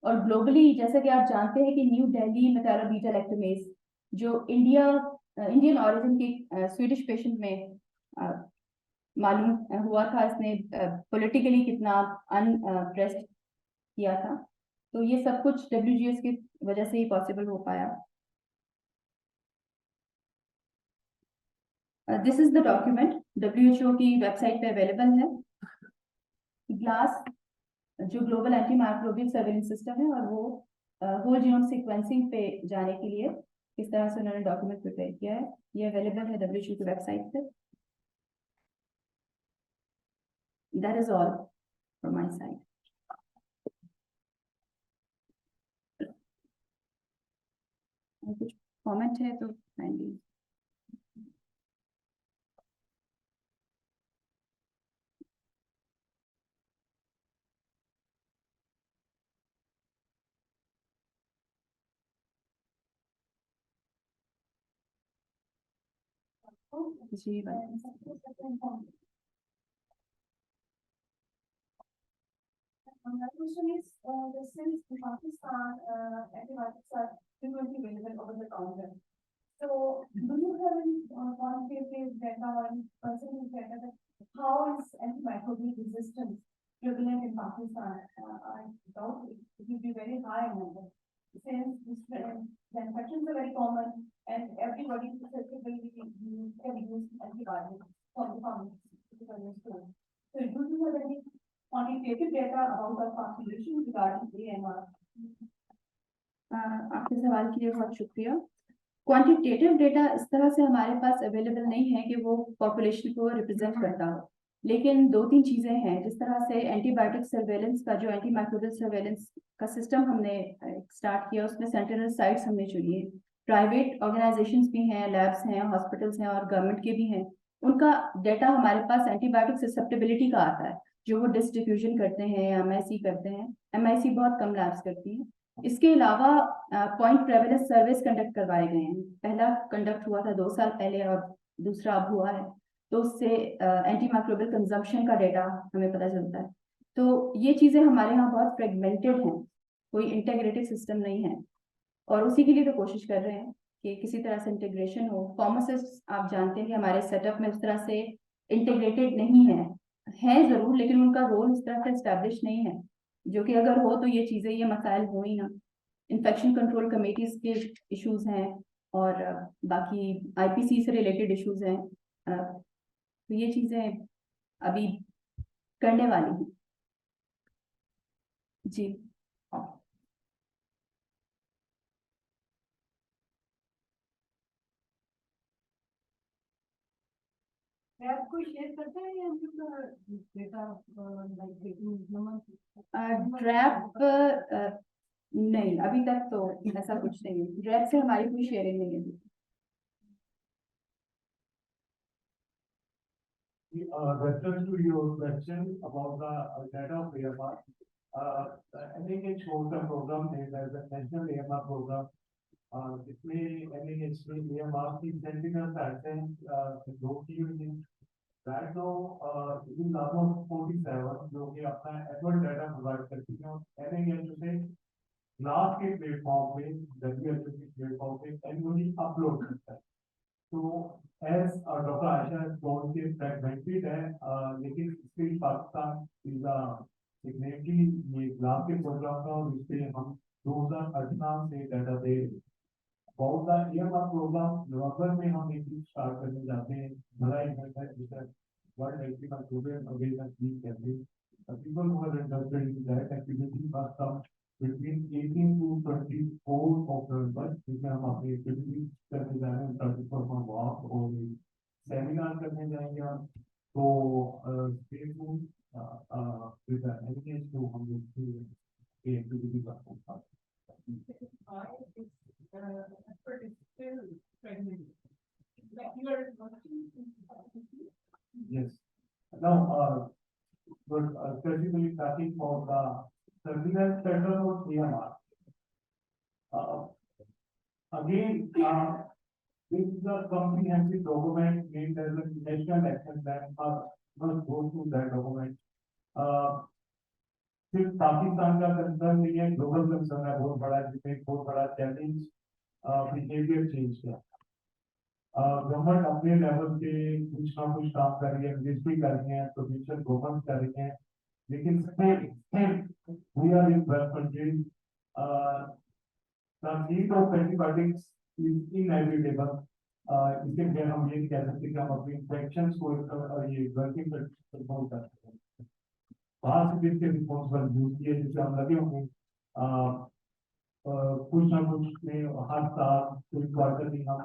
S9: और ग्लोबली जैसा कि आप जानते हैं कि न्यू दिल्ली मेटालोबीटा-लैक्टोमेज जो इंडियन ऑरिजिन के स्वीडिश पेशेंट में मालूम हुआ था, इसने पॉलिटिकली कितना अनप्रेस्ड किया था, तो ये सब कुछ WGS की वजह से ही पॉसिबल हो पाया। This is the document WHO की वेबसाइट पे अवेलेबल है। ग्लास जो global anti microbial surveillance system है, और वो होल जीनोम सीक्वेंसिंग पे जाने के लिए इस तरह से उन्होंने डॉक्यूमेंट प्रिपेयर किया है। ये अवेलेबल है WHO की वेबसाइट पे। That is all from my side. कुछ कमेंट है तो काइंडली। जी
S10: My question is, since in Pakistan, antibiotics are frequently available over the counter. So, do you have any quantitative data or any percentage data that how is antimicrobial resistance prevalent in Pakistan? I doubt it will be very high number. Since the infections are very common and everybody susceptibility can use antibiotics from the pharmaceutical store. So, do you have any quantitative data about the population regarding AMR?
S9: आपके सवाल के लिए बहुत शुक्रिया। Quantitative data इस तरह से हमारे पास अवेलेबल नहीं है कि वो पॉपुलेशन को रिप्रेजेंट करता हो, लेकिन दो तीन चीजें हैं। जिस तरह से एंटीबायोटिक सर्वेलेंस का जो एंटी माइक्रोबियल सर्वेलेंस का सिस्टम हमने स्टार्ट किया, उसमें सेंट्रल साइट्स हमने चुनी है। प्राइवेट ऑर्गेनाइजेशंस भी हैं, लैब्स हैं, हॉस्पिटल्स हैं और गवर्नमेंट के भी हैं। उनका डेटा हमारे पास एंटीबायोटिक ससेप्टेबिलिटी का आता है, जो वो डिस्ट्रीब्यूशन करते हैं या MIC करते हैं। MIC बहुत कम लैब्स करती हैं। इसके अलावा पॉइंट प्रेवलेंस सर्वेस कंडक्ट करवाए गए हैं। पहला कंडक्ट हुआ था 2 साल पहले और दूसरा अब हुआ है, तो उससे एंटी माइक्रोबियल कंजम्पशन का डेटा हमें पता चलता है। तो ये चीजें हमारे यहाँ बहुत फ्रेगमेंटेड हैं, कोई इंटीग्रेटेड सिस्टम नहीं है, और उसी के लिए तो कोशिश कर रहे हैं कि किसी तरह से इंटीग्रेशन हो। फार्मासिस्ट आप जानते हैं कि हमारे सेटअप में उस तरह से इंटीग्रेटेड नहीं है जरूर, लेकिन उनका रोल उस तरह से एस्टैब्लिश नहीं है, जो कि अगर हो तो ये चीजें, ये मसाइल हो ही ना। इन्फेक्शन कंट्रोल कमेटीज के इश्यूज हैं और बाकी IPC से रिलेटेड इश्यूज हैं। तो ये चीजें अभी करने वाली हैं। जी
S10: कोई शेयर करता है या डेटा
S9: ड्रैप नहीं, अभी तक तो ऐसा कुछ नहीं है। ड्रैप से हमारी कोई शेयरिंग नहीं है।
S4: Reference to your question about the data of AMR, the NIH holds a program named as the National AMR Program. इसमें NIH में AMR की sentinels आते हैं, 2 की हुई हैं। Right now, it is almost 47 जो कि अपना annual data provide करती हैं, और NIH उसे ग्लास के प्लेटफॉर्म पे, WHO के प्लेटफॉर्म पे annually upload करता है। तो as Dr. Aisha has told कि fragmented है, लेकिन still Pakistan is a signatory ये ग्लास के प्रोग्राम का, और इससे हम 2018 से डाटा दे रहे हैं। बहुत सा AMR प्रोग्राम नवंबर में हम एक स्टार्ट करने जाते हैं। बड़ा इवेंट है जिसका world antimicrobial awareness week campaign. People who are interested in that activity must come between 18 to 24 of November, जिसमें हम अपनी एक्टिविटी करने जा रहे हैं। 34 वॉक और सेमिनार करने जाएंगे हम। तो stay tuned with the NIH to हम लोग ये एक्टिविटी करते हैं।
S10: Effort is still fragmented. Like you are working.
S4: Yes. Now, but specifically talking about the surveillance pattern of AMR. Again, this is a comprehensive document named as a National Action Plan. Must go through that document. सिर्फ पाकिस्तान का concern नहीं है, global concern है बहुत बड़ा, जिसमें बहुत बड़ा चैलेंज बिहेवियर चेंज का। गवर्नमेंट अपने लेवल पे कुछ ना कुछ काम कर रही है, रजिस्ट्री कर रही है, प्रोविजन गवर्नमेंट कर रही है, लेकिन we are in well country. The need of antibiotics is inevitable. इसके लिए हम ये कह सकते हैं कि हम अपनी इंफेक्शंस को ये वर्किंग बहुत कर सकते हैं। बाहर से भी इसके रिस्पॉन्सिबल यूज किए जिससे हम लगे होंगे कुछ ना कुछ में हर साल कोई क्वार्टर में हम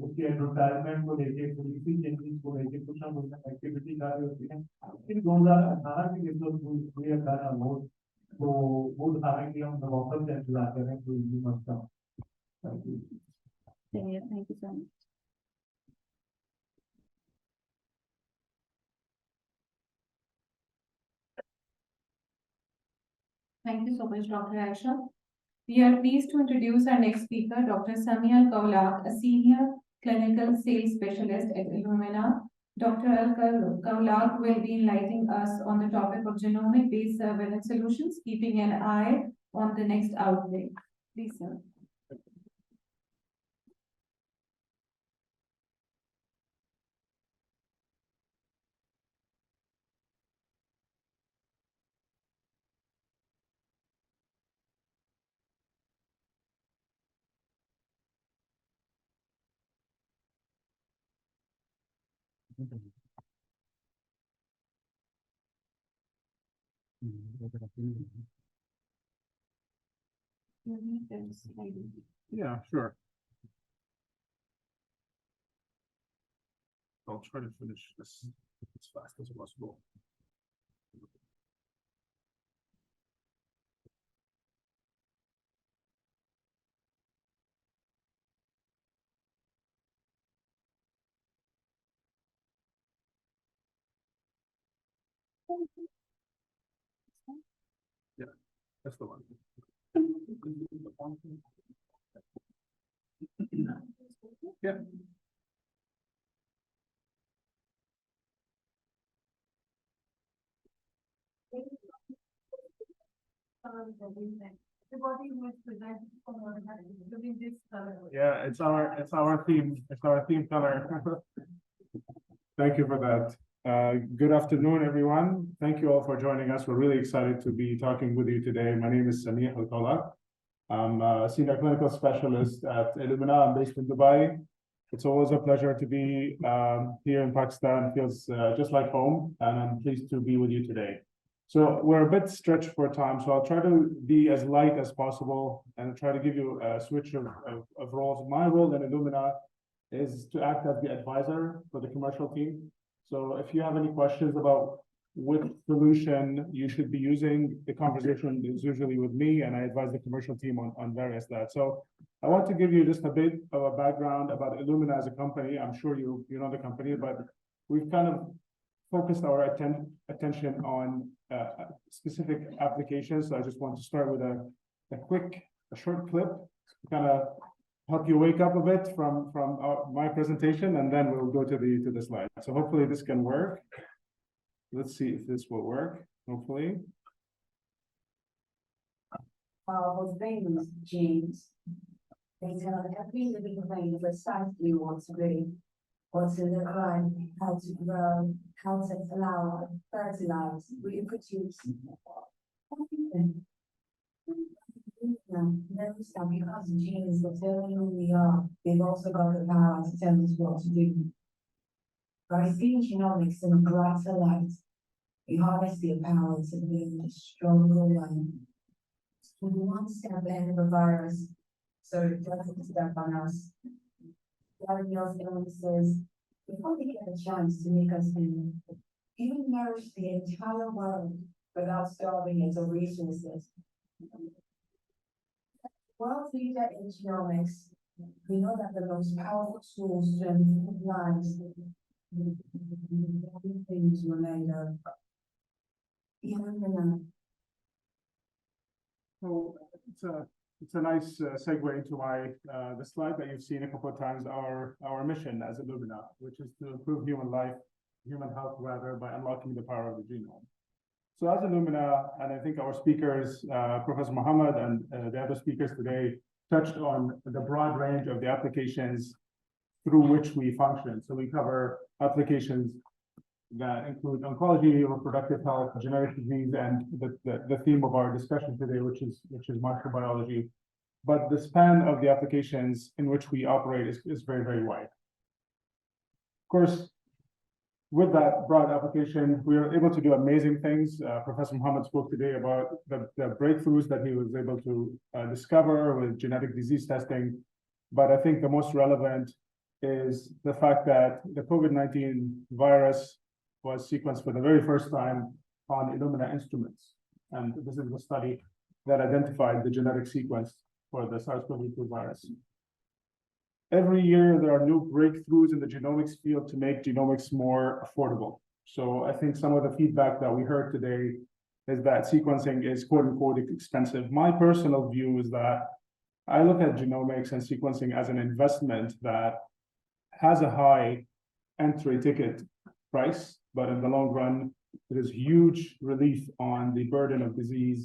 S4: उसके एडवर्टाइजमेंट को लेके पॉलिसी चेंजेस को लेके कुछ ना कुछ एक्टिविटी कर रहे होते हैं। लेकिन 2018 के लिए तो वो दिखाने के लिए हम वापस से इंतजार कर रहे हैं कोई भी मसला। Thank you.
S9: चलिए, thank you so much.
S6: Thank you so much, Dr. Aisha. We are pleased to introduce our next speaker, Dr. Samia Al-Kaulak, a senior clinical sales specialist at Illumina. Dr. Al-Kaulak will be enlightening us on the topic of genomic-based surveillance solutions, keeping an eye on the next outbreak. Please, sir.
S8: Yeah, sure. I'll try to finish this as fast as possible. Yeah, that's the one. Yeah. Yeah, it's our theme. It's our theme color. Thank you for that. Good afternoon, everyone. Thank you all for joining us. We're really excited to be talking with you today. My name is Samia Al-Kaulak. I'm a senior clinical specialist at Illumina. I'm based in Dubai. It's always a pleasure to be here in Pakistan. It feels just like home, and I'm pleased to be with you today. So we're a bit stretched for time, so I'll try to be as light as possible and try to give you a switch of roles. My role in Illumina is to act as the advisor for the commercial team. So if you have any questions about which solution you should be using, the conversation is usually with me, and I advise the commercial team on various that. So I want to give you just a bit of a background about Illumina as a company. I'm sure you know the company, but we've kind of focused our attention on specific applications. So I just want to start with a short clip to kind of help you wake up a bit from my presentation, and then we'll go to the slide. So hopefully this can work. Let's see if this will work, hopefully.
S11: Powerful things, genes. They tell every living thing precisely what to be, what to look like, how to grow, how to flower, fertilize, reproduce. Everything. Notice that because genes determine who we are, they've also got the power to tell us what to do. By seeing genomics in a brighter light, we harness the power to build a stronger one. We're one step ahead of the virus, so it doesn't step on us. Diagnose illnesses before they get a chance to make us human. Even nourish the entire world without starving it of resources. World leader in genomics, we know that the most powerful tools to improve lives, things were made of.
S8: So it's a nice segue into the slide that you've seen a couple of times. Our mission as Illumina, which is to improve human life, human health rather, by unlocking the power of the genome. So as Illumina, and I think our speakers, Professor Muhammad and the other speakers today, touched on the broad range of the applications through which we function. So we cover applications that include oncology, reproductive health, genetic disease, and the theme of our discussion today, which is microbiology. But the span of the applications in which we operate is very, very wide. course, with that broad application, we were able to do amazing things. Professor Muhammad spoke today about the breakthroughs that he was able to discover with genetic disease testing. But I think the most relevant is the fact that the COVID-19 virus was sequenced for the very first time on Illumina instruments. And this is the study that identified the genetic sequence for the SARS-CoV-2 virus. Every year, there are new breakthroughs in the genomics field to make genomics more affordable. So I think some of the feedback that we heard today is that sequencing is quote unquote expensive. My personal view is that I look at genomics and sequencing as an investment that has a high entry ticket price, but in the long run, it is huge relief on the burden of disease,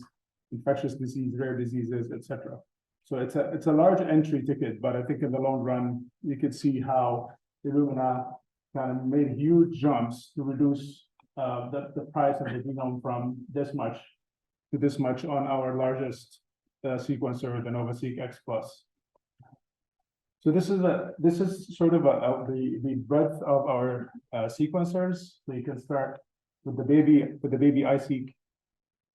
S8: infectious disease, rare diseases, etc. So it's a large entry ticket, but I think in the long run, you could see how Illumina kind of made huge jumps to reduce the price of the genome from this much to this much on our largest sequencer, the NovaSeq X Plus. So this is sort of the breadth of our sequencers. So you can start with the baby iSeq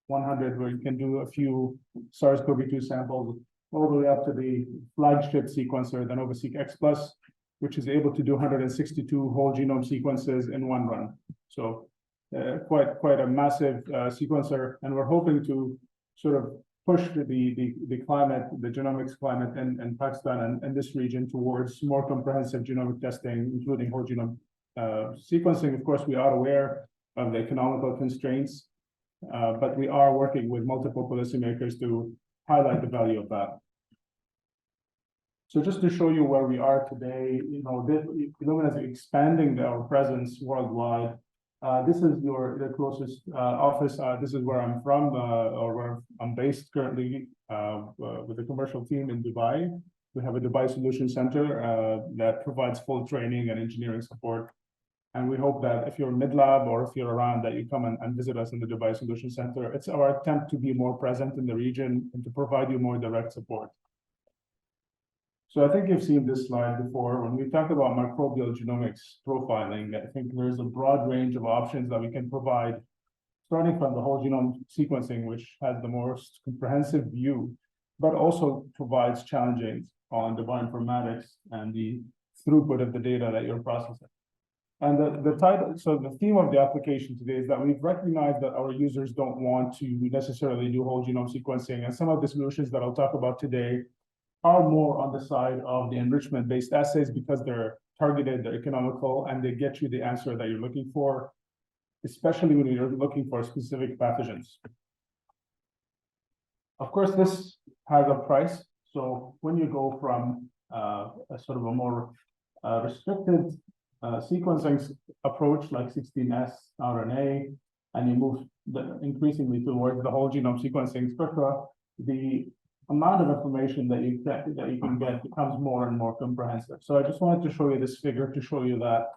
S8: 100, where you can do a few SARS-CoV-2 samples, all the way up to the flagship sequencer, the NovaSeq X Plus, which is able to do 162 whole genome sequences in one run. So quite a massive sequencer, and we're hoping to sort of push the climate, the genomics climate in Pakistan and this region towards more comprehensive genomic testing, including whole genome sequencing. Of course, we are aware of the economical constraints, but we are working with multiple policymakers to highlight the value of that. So just to show you where we are today, Illumina is expanding our presence worldwide. This is the closest office. This is where I'm from, or where I'm based currently with the commercial team in Dubai. We have a Dubai Solution Center that provides full training and engineering support. And we hope that if you're mid-lab or if you're around, that you come and visit us in the Dubai Solution Center. It's our attempt to be more present in the region and to provide you more direct support. So I think you've seen this slide before. When we talk about microbial genomics profiling, I think there's a broad range of options that we can provide, starting from the whole genome sequencing, which has the most comprehensive view, but also provides challenges on the bioinformatics and the throughput of the data that you're processing. And the theme of the application today is that we've recognized that our users don't want to necessarily do whole genome sequencing, and some of the solutions that I'll talk about today are more on the side of the enrichment-based assays because they're targeted, they're economical, and they get you the answer that you're looking for, especially when you're looking for specific pathogens. Of course, this has a price. So when you go from a sort of a more restricted sequencing approach like 16S RNA, and you move increasingly towards the whole genome sequencing spectra, the amount of information that you can get becomes more and more comprehensive. So I just wanted to show you this figure to show you that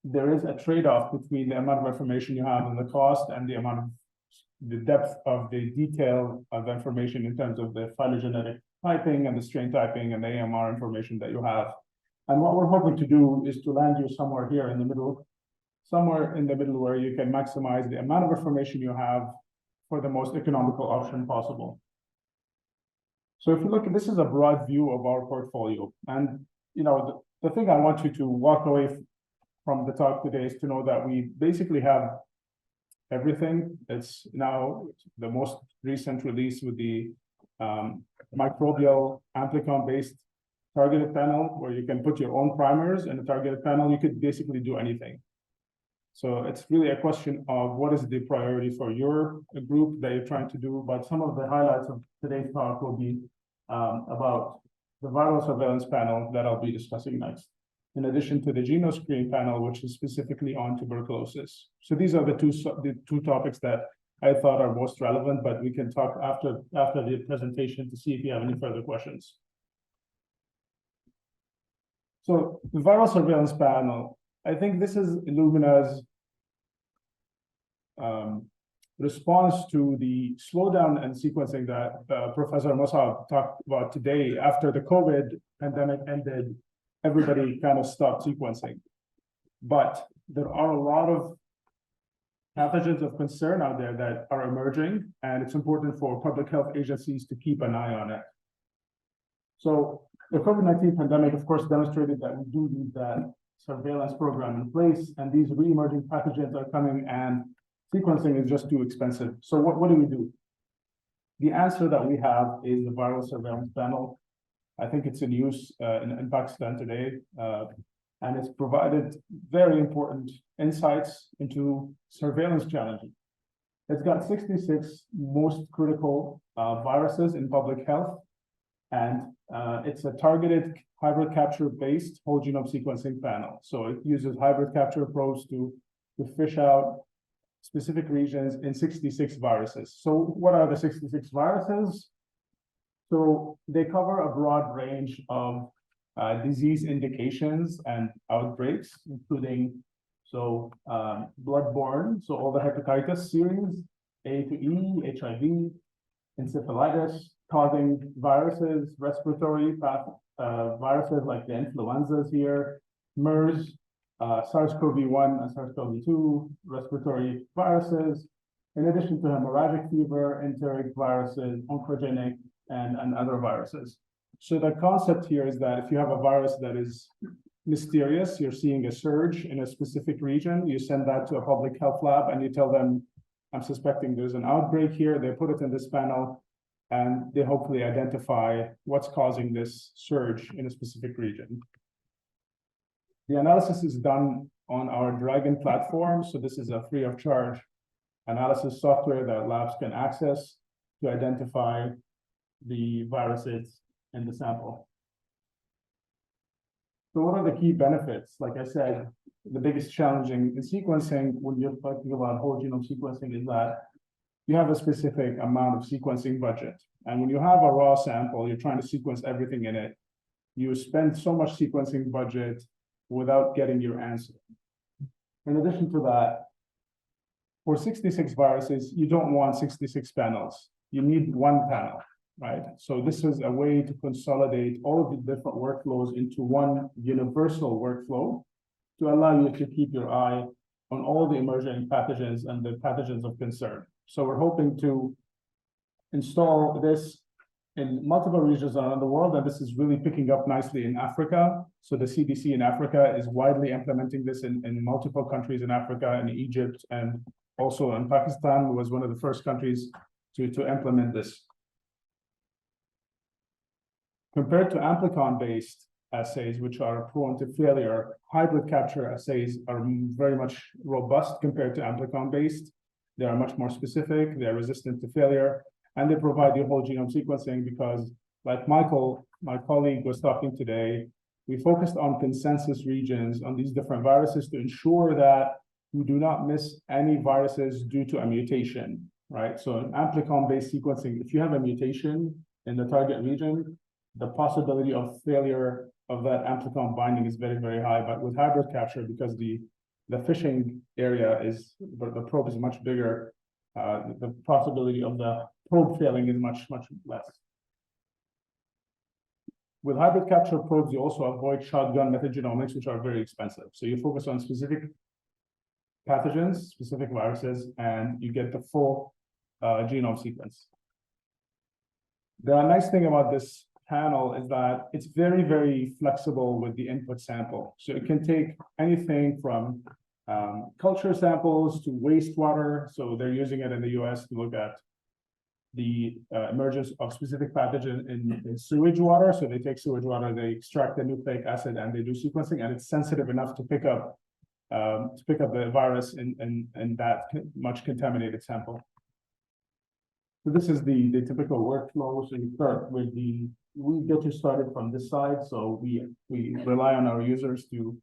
S8: there is a trade-off between the amount of information you have and the cost and the depth of the detail of information in terms of the phylogenetic typing and the strain typing and the AMR information that you have. And what we're hoping to do is to land you somewhere here in the middle, where you can maximize the amount of information you have for the most economical option possible. So if you look at this, is a broad view of our portfolio. And the thing I want you to walk away from the talk today is to know that we basically have everything. It's now the most recent release with the microbial amplicon-based targeted panel, where you can put your own primers in a targeted panel. You could basically do anything. So it's really a question of what is the priority for your group that you're trying to do. But some of the highlights of today's talk will be about the viral surveillance panel that I'll be discussing next, in addition to the GenoScreen panel, which is specifically on tuberculosis. So these are the two topics that I thought are most relevant, but we can talk after the presentation to see if you have any further questions. So the viral surveillance panel, I think this is Illumina's response to the slowdown in sequencing that Professor Musab talked about today. After the COVID pandemic ended, everybody kind of stopped sequencing.
S4: But there are a lot of pathogens of concern out there that are emerging, and it's important for public health agencies to keep an eye on it. So the COVID-19 pandemic, of course, demonstrated that we do need that surveillance program in place, and these re-emerging pathogens are coming, and sequencing is just too expensive. So what do we do? The answer that we have is the viral surveillance panel. I think it's in use in Pakistan today, and it's provided very important insights into surveillance challenges. It's got 66 most critical viruses in public health, and it's a targeted hybrid capture-based whole genome sequencing panel. So it uses hybrid capture probes to fish out specific regions in 66 viruses. So what are the 66 viruses? So they cover a broad range of disease indications and outbreaks, including bloodborne, so all the hepatitis series, A to E, HIV, encephalitis, causing viruses, respiratory viruses like the influenzas here, MERS, SARS-CoV-1 and SARS-CoV-2 respiratory viruses, in addition to hemorrhagic fever, enteric viruses, oncogenic, and other viruses. So the concept here is that if you have a virus that is mysterious, you're seeing a surge in a specific region, you send that to a public health lab and you tell them, I'm suspecting there's an outbreak here, they put it in this panel, and they hopefully identify what's causing this surge in a specific region. The analysis is done on our Dragon platform. So this is a free of charge analysis software that labs can access to identify the viruses in the sample. So what are the key benefits? Like I said, the biggest challenge in sequencing when you're talking about whole genome sequencing is that you have a specific amount of sequencing budget. And when you have a raw sample, you're trying to sequence everything in it. You spend so much sequencing budget without getting your answer. In addition to that, for 66 viruses, you don't want 66 panels. You need one panel, right? So this is a way to consolidate all of the different workflows into one universal workflow to allow you to keep your eye on all the emerging pathogens and the pathogens of concern. So we're hoping to install this in multiple regions around the world, and this is really picking up nicely in Africa. So the CDC in Africa is widely implementing this in multiple countries in Africa, in Egypt, and also in Pakistan was one of the first countries to implement this. Compared to amplicon-based assays, which are prone to failure, hybrid capture assays are very much robust compared to amplicon-based. They are much more specific, they're resistant to failure, and they provide you whole genome sequencing because, like Michael, my colleague, was talking today, we focused on consensus regions on these different viruses to ensure that we do not miss any viruses due to a mutation, right? So in amplicon-based sequencing, if you have a mutation in the target region, the possibility of failure of that amplicon binding is very, very high. But with hybrid capture, because the fishing area is, the probe is much bigger, the possibility of the probe failing is much, much less. With hybrid capture probes, you also avoid shotgun metagenomics, which are very expensive. So you focus on specific pathogens, specific viruses, and you get the full genome sequence. The nice thing about this panel is that it's very, very flexible with the input sample. So it can take anything from culture samples to wastewater. So they're using it in the US to look at the emergence of specific pathogen in sewage water. So they take sewage water, they extract the nucleic acid, and they do sequencing, and it's sensitive enough to pick up the virus in that much contaminated sample. So this is the typical workflow. So you start with we get you started from this side. So we rely on our users to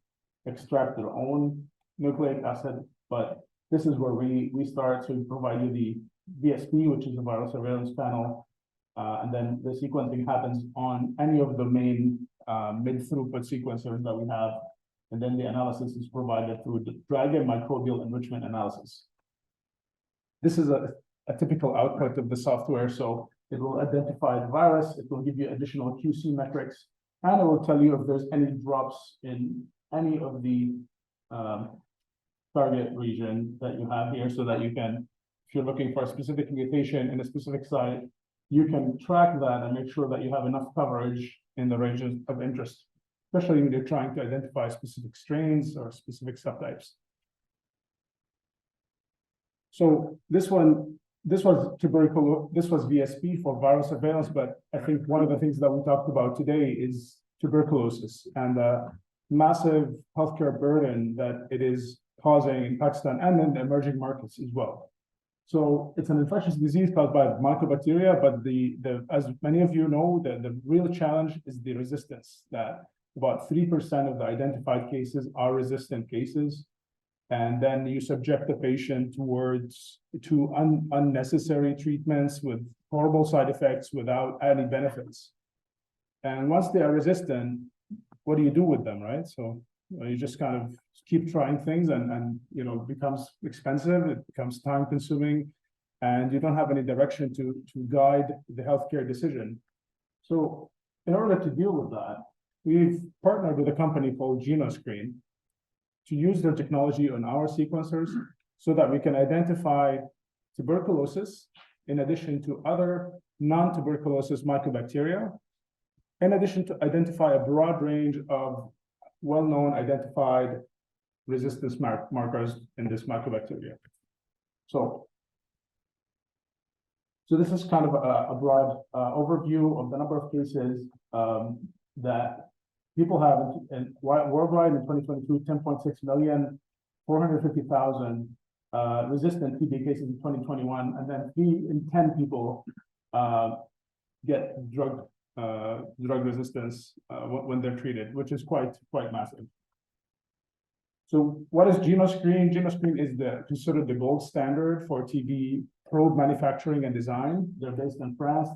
S4: extract their own nucleic acid, but this is where we start to provide you the VSP, which is the viral surveillance panel, and then the sequencing happens on any of the main mid-throughput sequencers that we have, and then the analysis is provided through the Dragon microbial enrichment analysis. This is a typical output of the software, so it will identify the virus, it will give you additional QC metrics, and it will tell you if there's any drops in any of the target region that you have here so that you can, if you're looking for a specific mutation in a specific site, you can track that and make sure that you have enough coverage in the regions of interest, especially when you're trying to identify specific strains or specific subtypes. So this was VSP for viral surveillance, but I think one of the things that we talked about today is tuberculosis and the massive healthcare burden that it is causing in Pakistan and in the emerging markets as well. So it's an infectious disease caused by mycobacteria, but as many of you know, the real challenge is the resistance, that about 3% of the identified cases are resistant cases. And then you subject the patient to unnecessary treatments with horrible side effects without any benefits. And once they are resistant, what do you do with them, right? So you just kind of keep trying things and you know, it becomes expensive, it becomes time consuming, and you don't have any direction to guide the healthcare decision. So in order to deal with that, we've partnered with a company called GenoScreen to use their technology on our sequencers so that we can identify tuberculosis in addition to other non-tuberculosis mycobacteria, in addition to identify a broad range of well-known identified resistance markers in this mycobacteria. So this is kind of a broad overview of the number of cases that people have worldwide in 2022, 10.6 million, 450,000 resistant TB cases in 2021, and then 3 in 10 people get drug resistance when they're treated, which is quite massive. So what is GenoScreen? GenoScreen is considered the gold standard for TB probe manufacturing and design. They're based in France.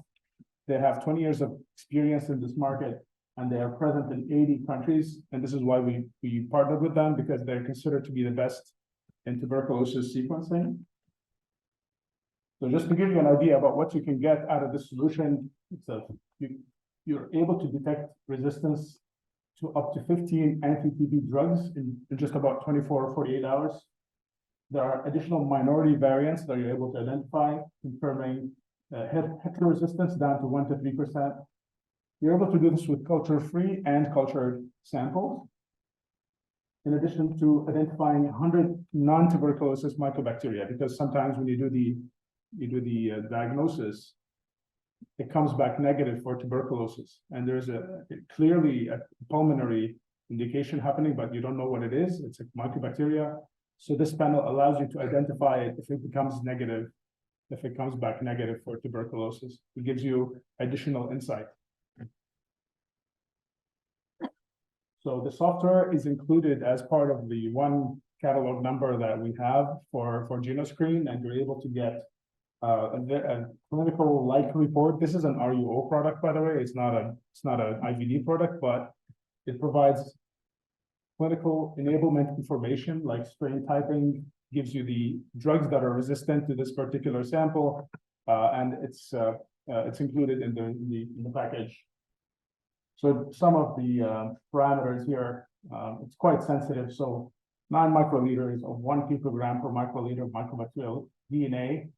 S4: They have 20 years of experience in this market, and they are present in 80 countries. And this is why we partnered with them, because they're considered to be the best in tuberculosis sequencing. So just to give you an idea about what you can get out of this solution, you're able to detect resistance to up to 15 anti-TB drugs in just about 24 or 48 hours. There are additional minority variants that you're able to identify, confirming heteroresistance down to 1 to 3%. You're able to do this with culture-free and cultured samples, in addition to identifying 100 non-tuberculosis mycobacteria, because sometimes when you do the diagnosis, it comes back negative for tuberculosis. And there's clearly a pulmonary indication happening, but you don't know what it is. It's a mycobacteria. So this panel allows you to identify it if it becomes negative, if it comes back negative for tuberculosis. It gives you additional insight. So the software is included as part of the one catalog number that we have for GenoScreen, and you're able to get a clinical-like report. This is an RUO product, by the way. It's not an IVD product, but it provides clinical enablement information like strain typing, gives you the drugs that are resistant to this particular sample, and it's included in the package. So some of the parameters here, it's quite sensitive. So 9 microliters of 1 picogram per microliter of mycobacterial DNA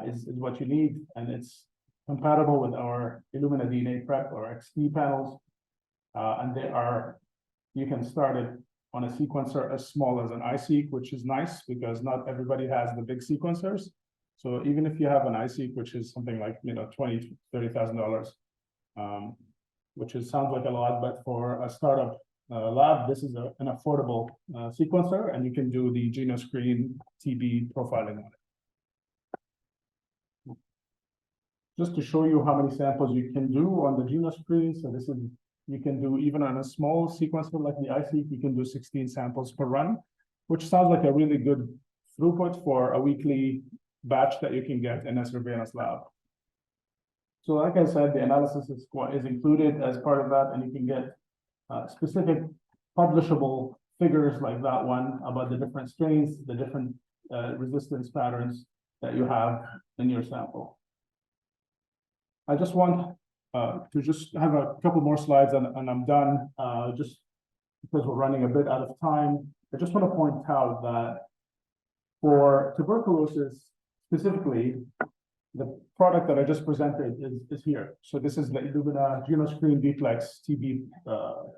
S4: is what you need, and it's compatible with our Illumina DNA Prep or XT panels, and you can start it on a sequencer as small as an iSeq, which is nice because not everybody has the big sequencers. So even if you have an iSeq, which is something like $20,000 to $30,000, which sounds like a lot, but for a startup lab, this is an affordable sequencer, and you can do the GenoScreen TB profiling on it. Just to show you how many samples you can do on the GenoScreen. So this is, you can do even on a small sequencer like the iSeq, you can do 16 samples per run, which sounds like a really good throughput for a weekly batch that you can get in a surveillance lab. So like I said, the analysis is included as part of that, and you can get specific publishable figures like that one about the different strains, the different resistance patterns that you have in your sample. I just want to just have a couple more slides and I'm done, just because we're running a bit out of time.
S12: I just want to point out that for tuberculosis specifically, the product that I just presented is here. So this is the Illumina GenoScreen Duplex TB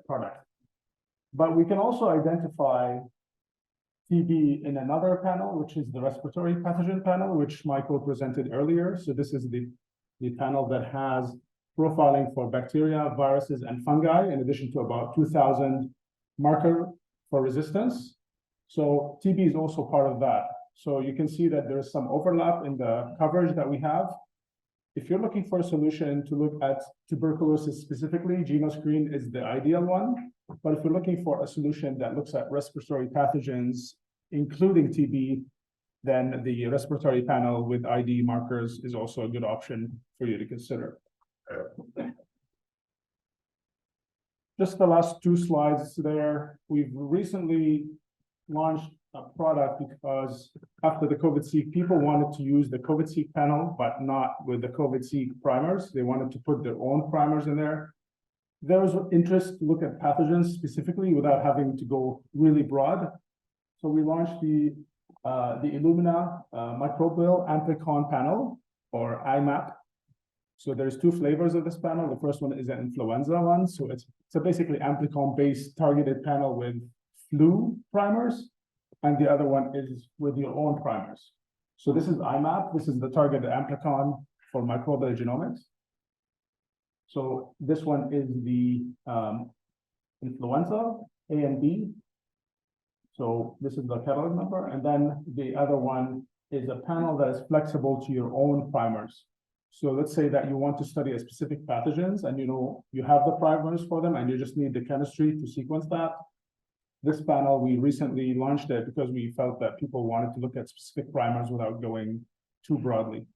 S12: product. But we can also identify TB in another panel, which is the respiratory pathogen panel, which Michael presented earlier. So this is the panel that has profiling for bacteria, viruses, and fungi, in addition to about 2,000 marker for resistance. So TB is also part of that. So you can see that there is some overlap in the coverage that we have. If you're looking for a solution to look at tuberculosis specifically, GenoScreen is the ideal one. But if you're looking for a solution that looks at respiratory pathogens, including TB, then the respiratory panel with ID markers is also a good option for you to consider. Just the last two slides there. We've recently launched a product because after the COVID-seq, people wanted to use the COVID-seq panel, but not with the COVID-seq primers. They wanted to put their own primers in there. There was interest to look at pathogens specifically without having to go really broad. So we launched the Illumina Microbial Amplicon panel, or IMAP. So there's two flavors of this panel. The first one is an influenza one. So it's a basically Amplicon-based targeted panel with flu primers. And the other one is with your own primers. So this is IMAP. This is the targeted Amplicon for microbial genomics. So this one is the influenza, A and B. So this is the catalog number. And then the other one is a panel that is flexible to your own primers. So let's say that you want to study a specific pathogens and you have the primers for them and you just need the chemistry to sequence that. This panel, we recently launched it because we felt that people wanted to look at specific primers without going too broadly.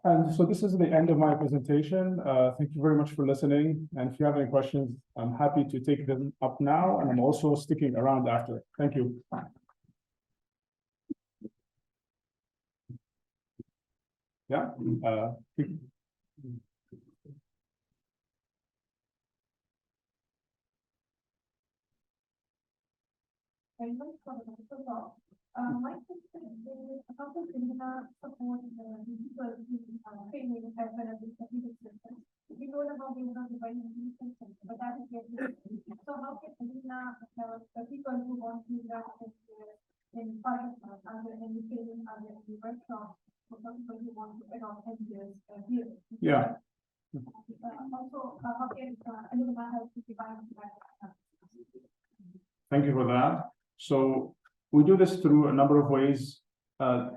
S12: And so this is the end of my presentation. Thank you very much for listening. And if you have any questions, I'm happy to take them up now. And I'm also sticking around after. Thank you. Yeah.
S10: Very much for the talk. My question is how does Illumina support the people training as well as the technical systems? We know about the device systems, but that is yet so how can Illumina help the people who want to practice in project under any training, under any workshop, for the people who want to adopt ideas here?
S12: Yeah.
S10: Also, how can Illumina help to define that?
S12: Thank you for that. So we do this through a number of ways.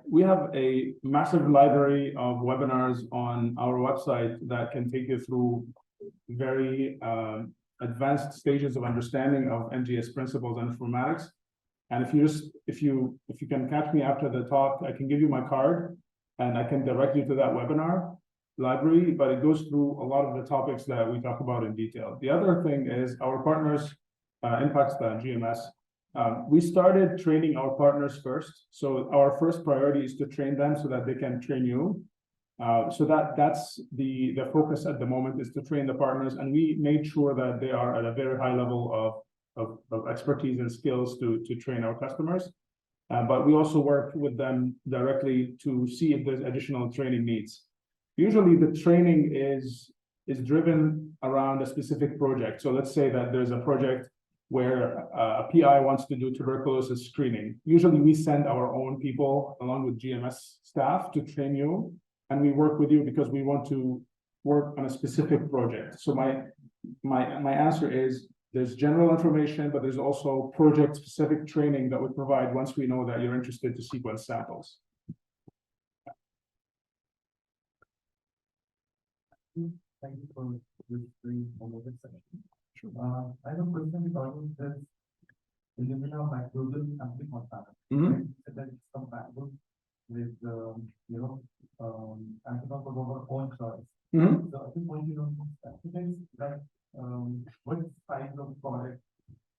S12: We have a massive library of webinars on our website that can take you through very advanced stages of understanding of NGS principles and informatics. And if you can catch me after the talk, I can give you my card and I can direct you to that webinar library, but it goes through a lot of the topics that we talk about in detail. The other thing is our partners, in Pakistan, GMS. We started training our partners first. So our first priority is to train them so that they can train you. So that's the focus at the moment, is to train the partners. And we made sure that they are at a very high level of expertise and skills to train our customers. But we also work with them directly to see if there's additional training needs. Usually the training is driven around a specific project. So let's say that there's a project where a PI wants to do tuberculosis screening. Usually we send our own people along with GMS staff to train you, and we work with you because we want to work on a specific project. So my answer is there's general information, but there's also project specific training that we provide once we know that you're interested to sequence samples.
S13: Thank you for this very informative section. I have a question regarding this Illumina Microbial Amplicon panel. So that it's compatible with Amplicon for our own choice. So I think what you know is that what size of product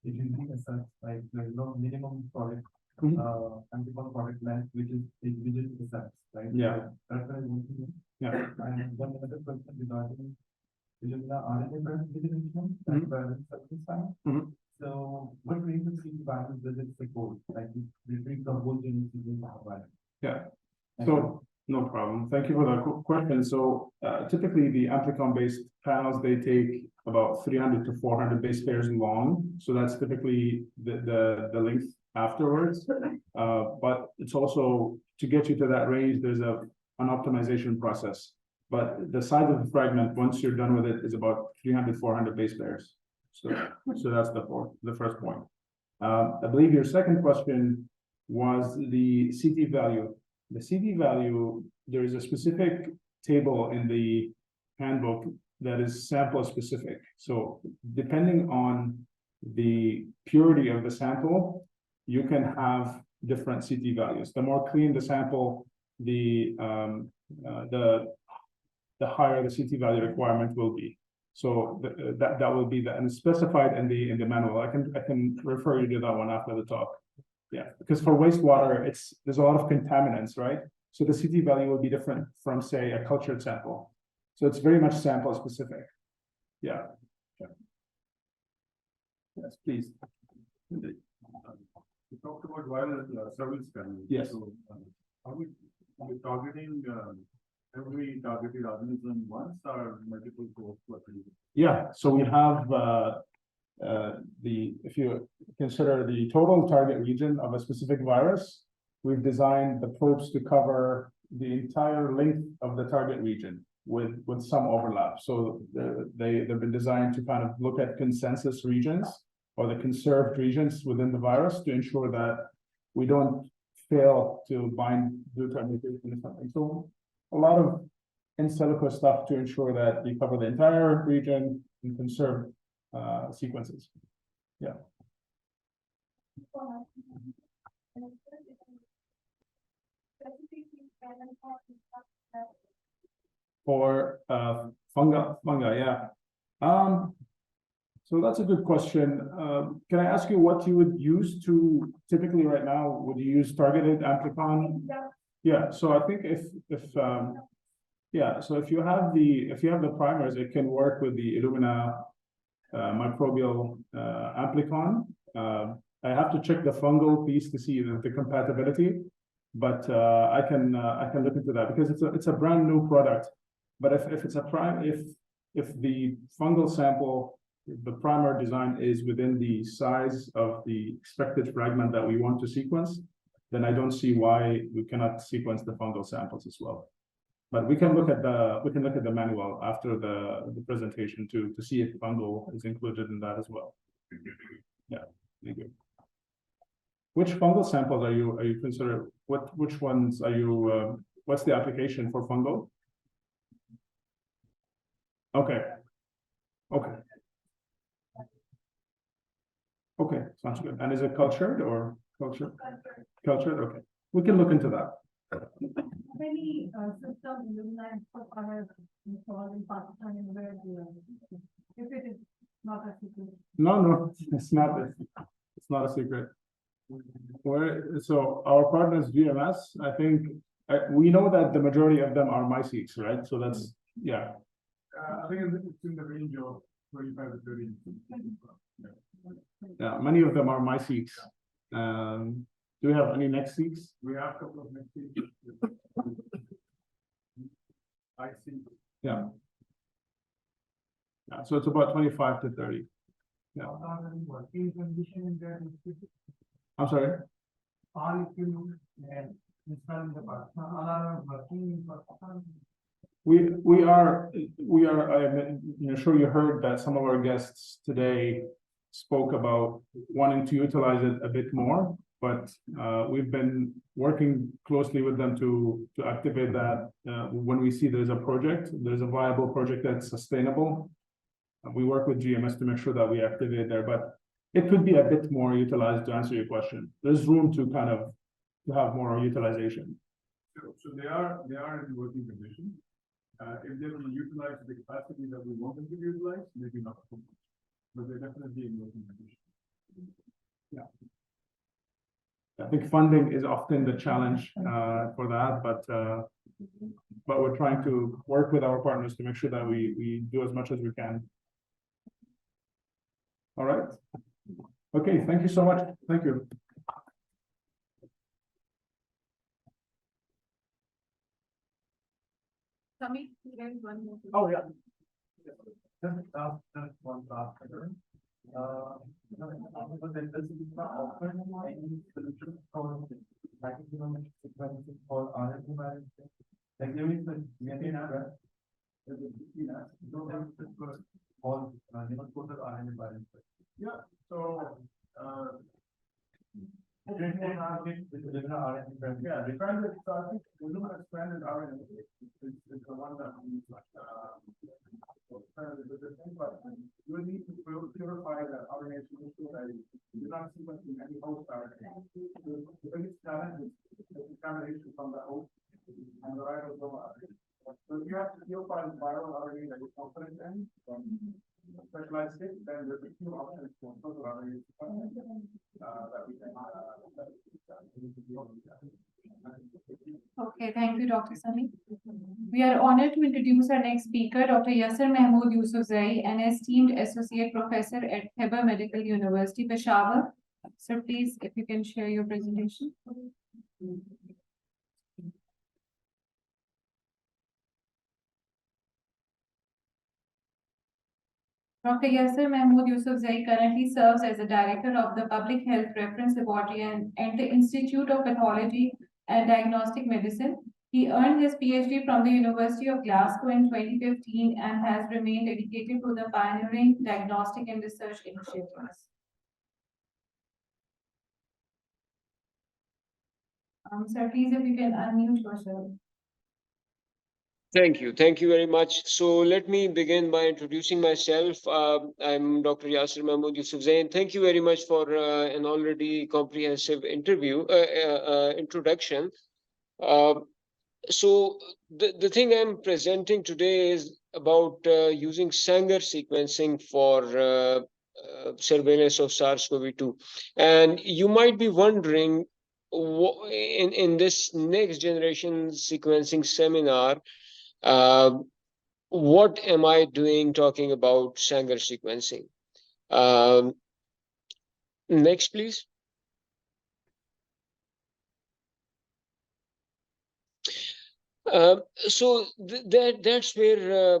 S13: it will be as such, like minimum product Amplicon product length, which is the size, right?
S12: Yeah.
S13: That's what I want to know.
S12: Yeah.
S13: And then another question regarding Illumina RNA presentation as well as surface time. So So what range of CT values does it support? Like we treat the whole genome sequence.
S12: Yeah. So no problem. Thank you for that question. So typically the amplicon-based panels, they take about 300 to 400 base pairs long. So that's typically the length afterwards. But it's also to get you to that range, there's an optimization process. But the size of the fragment, once you're done with it, is about 300, 400 base pairs. So that's the first point. I believe your second question was the CT value. The CT value, there is a specific table in the handbook that is sample specific. So depending on the purity of the sample, you can have different CT values. The more clean the sample, the higher the CT value requirement will be. So that will be and specified in the manual. I can refer you to that one after the talk. Yeah, because for wastewater, there's a lot of contaminants, right? So the CT value will be different from, say, a cultured sample. So it's very much sample specific. Yeah. Yes, please.
S8: You talked about viral surveillance panels.
S12: Yes.
S8: So, are we targeting every targeted organism once or multiple cohorts?
S12: Yeah. So we have if you consider the total target region of a specific virus, we've designed the probes to cover the entire length of the target region with some overlap. So they've been designed to kind of look at consensus regions or the conserved regions within the virus to ensure that we don't fail to bind due to a mutation or something. So a lot of in silico stuff to ensure that you cover the entire region and conserve sequences. Yeah. For fungi, yeah. So that's a good question. Can I ask you what you would use to typically right now? Would you use targeted amplicon? Yeah. So I think yeah. So if you have the primers, it can work with the Illumina microbial amplicon. I have to check the fungal piece to see the compatibility, but I can look into that because it's a brand new product. But if it's if the fungal sample, the primer design is within the size of the expected fragment that we want to sequence, then I don't see why we cannot sequence the fungal samples as well. But we can look at the manual after the presentation to see if fungal is included in that as well. Yeah, thank you. Which fungal samples are you considering? Which ones are you? What's the application for fungal? Okay. Okay, sounds good. And is it cultured or cultured? Cultured. Okay, we can look into that.
S10: Many systems are installed in Pakistan and where if it is not a secret.
S12: No, it's not. It's not a secret. So our partners GMS, I think we know that the majority of them are MySeqs, right? So that's yeah.
S8: I think it's in the range of 25 to 30.
S12: Yeah, many of them are MySeqs. Do we have any NextSeqs?
S8: We have a couple of NextSeqs. I see.
S12: Yeah. So it's about 25 to 30. Yeah.
S13: Working condition in that
S12: I'm sorry.
S13: all if you install in the Pakistan, all are working in Pakistan.
S12: We are. I'm sure you heard that some of our guests today spoke about wanting to utilize it a bit more, but we've been working closely with them to activate that when we see there's a viable project that's sustainable. We work with GMS to make sure that we activate there, but it could be a bit more utilized to answer your question. There's room to kind of have more utilization.
S8: So they are in working condition. If they will utilize the capacity that we want them to utilize, maybe not so much, but they're definitely in working condition.
S12: Yeah. I think funding is often the challenge for that, but we're trying to work with our partners to make sure that we do as much as we can. All right. Okay, thank you so much. Thank you.
S6: Samit, there is one more.
S12: Oh, yeah.
S13: Just one last question. Because there does not often any solution for microgenomic sequencing for RNA management. Like there is the DNA number, don't have to call total RNA management.
S12: Yeah, so,
S13: With the RNA.
S12: yeah, they find that starting Illumina expanded RNA is the one that we but you need to purify the RNA to make sure that you're not sequencing any host RNA. The biggest challenge is the contamination from the host and the ribosome RNA. So if you have to purify the viral RNA that you're confident in from specialized state, then there's a few options for total RNA that we can
S6: Okay, thank you, Dr. Sami. We are honored to introduce our next speaker, Dr. Yasser Mahmood Yousufzai, an esteemed associate professor at Khyber Medical University, Peshawar. So please, if you can share your presentation. Dr. Yasser Mahmood Yousufzai currently serves as the director of the Public Health Reference Laboratory and the Institute of Pathology and Diagnostic Medicine. He earned his PhD from the University of Glasgow in 2015 and has remained dedicated to the pioneering diagnostic and research initiatives. Sir, please, if you can unmute yourself.
S14: Thank you. Thank you very much. So let me begin by introducing myself. I'm Dr. Yasser Mahmood Yousufzai, and thank you very much for an already comprehensive introduction. So the thing I'm presenting today is about using Sanger sequencing for surveillance of SARS-CoV-2. And you might be wondering, in this next generation sequencing seminar, what am I doing talking about Sanger sequencing? Next, please. So that's where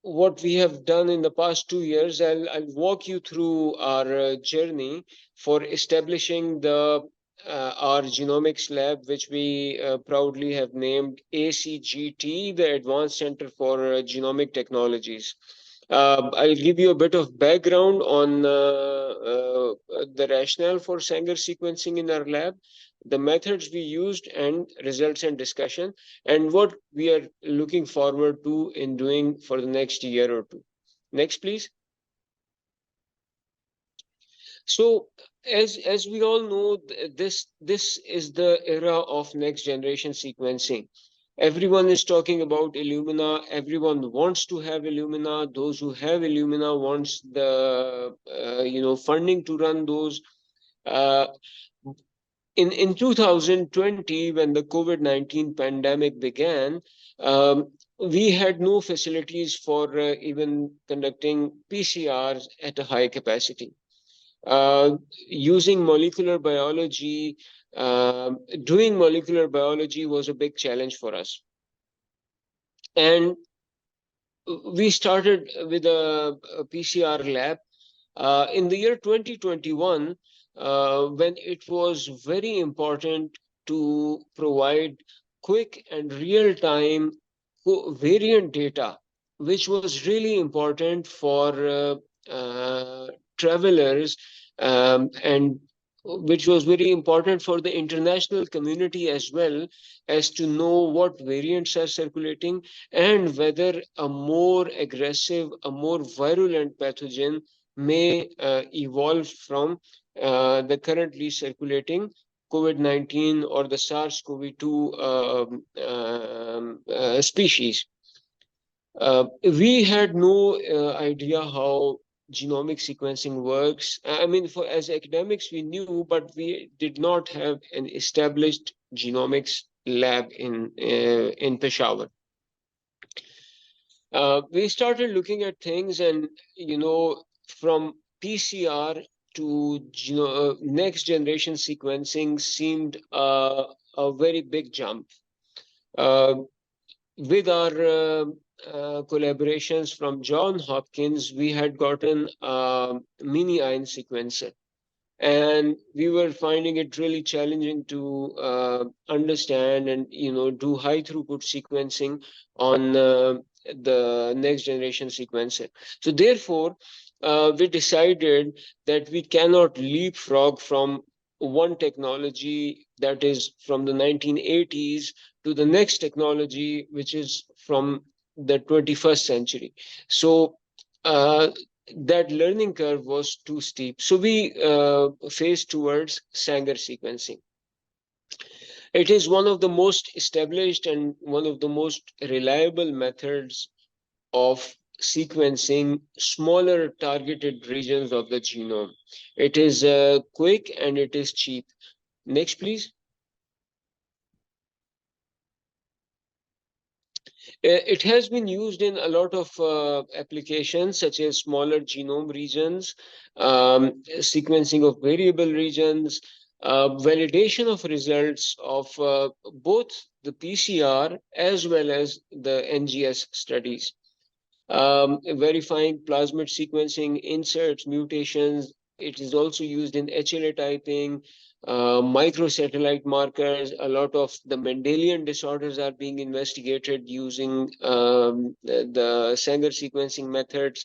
S14: what we have done in the past 2 years. I'll walk you through our journey for establishing the our genomics lab, which we proudly have named ACGT, the Advanced Center for Genomic Technologies. I'll give you a bit of background on the rationale for Sanger sequencing in our lab, the methods we used, and results and discussion, and what we are looking forward to in doing for the next year or two. Next, please. So as we all know, this is the era of next generation sequencing. Everyone is talking about Illumina. Everyone wants to have Illumina. Those who have Illumina wants the funding to run those. In 2020, when the COVID-19 pandemic began, we had no facilities for even conducting PCRs at a high capacity. Using molecular biology, doing molecular biology was a big challenge for us. And we started with a PCR lab. In the year 2021, when it was very important to provide quick and real-time variant data, which was really important for travelers, and which was very important for the international community as well, as to know what variants are circulating and whether a more aggressive, a more virulent pathogen may evolve from the currently circulating COVID-19 or the SARS-CoV-2 species. We had no idea how genomic sequencing works. I mean, as academics, we knew, but we did not have an established genomics lab in Peshawar. We started looking at things, and from PCR to next generation sequencing seemed a very big jump. With our collaborations from Johns Hopkins, we had gotten a mini iron sequencer, and we were finding it really challenging to understand and do high throughput sequencing on the next generation sequencer. So therefore, we decided that we cannot leapfrog from one technology that is from the 1980s to the next technology, which is from the 21st century. So that learning curve was too steep. So we faced towards Sanger sequencing. It is one of the most established and one of the most reliable methods of sequencing smaller targeted regions of the genome. It is quick and it is cheap. Next, please. It has been used in a lot of applications, such as smaller genome regions, sequencing of variable regions, validation of results of both the PCR as well as the NGS studies. Verifying plasmid sequencing, inserts, mutations. It is also used in HLA typing, microsatellite markers. A lot of the Mendelian disorders are being investigated using the Sanger sequencing methods.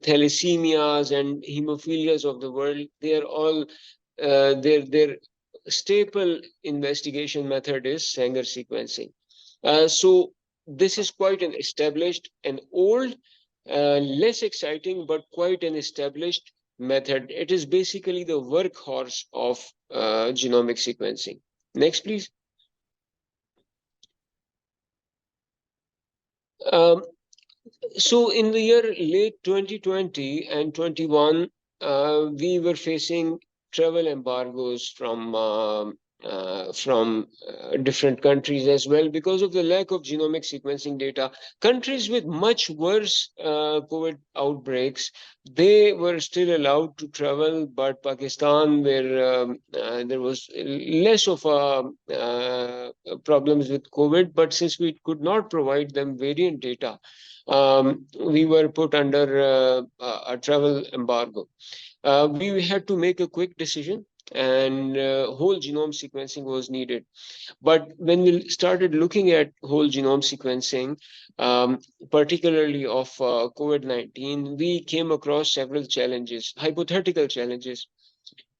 S14: Thalassemias and hemophilias of the world, they are all their staple investigation method is Sanger sequencing. So this is quite an established and old, less exciting, but quite an established method. It is basically the workhorse of genomic sequencing. Next, please. So in the year late 2020 and 21, we were facing travel embargoes from different countries as well because of the lack of genomic sequencing data. Countries with much worse COVID outbreaks, they were still allowed to travel, but Pakistan, where there was less of problems with COVID, but since we could not provide them variant data, we were put under a travel embargo. We had to make a quick decision, and whole genome sequencing was needed. But when we started looking at whole genome sequencing, particularly of COVID-19, we came across several challenges, hypothetical challenges.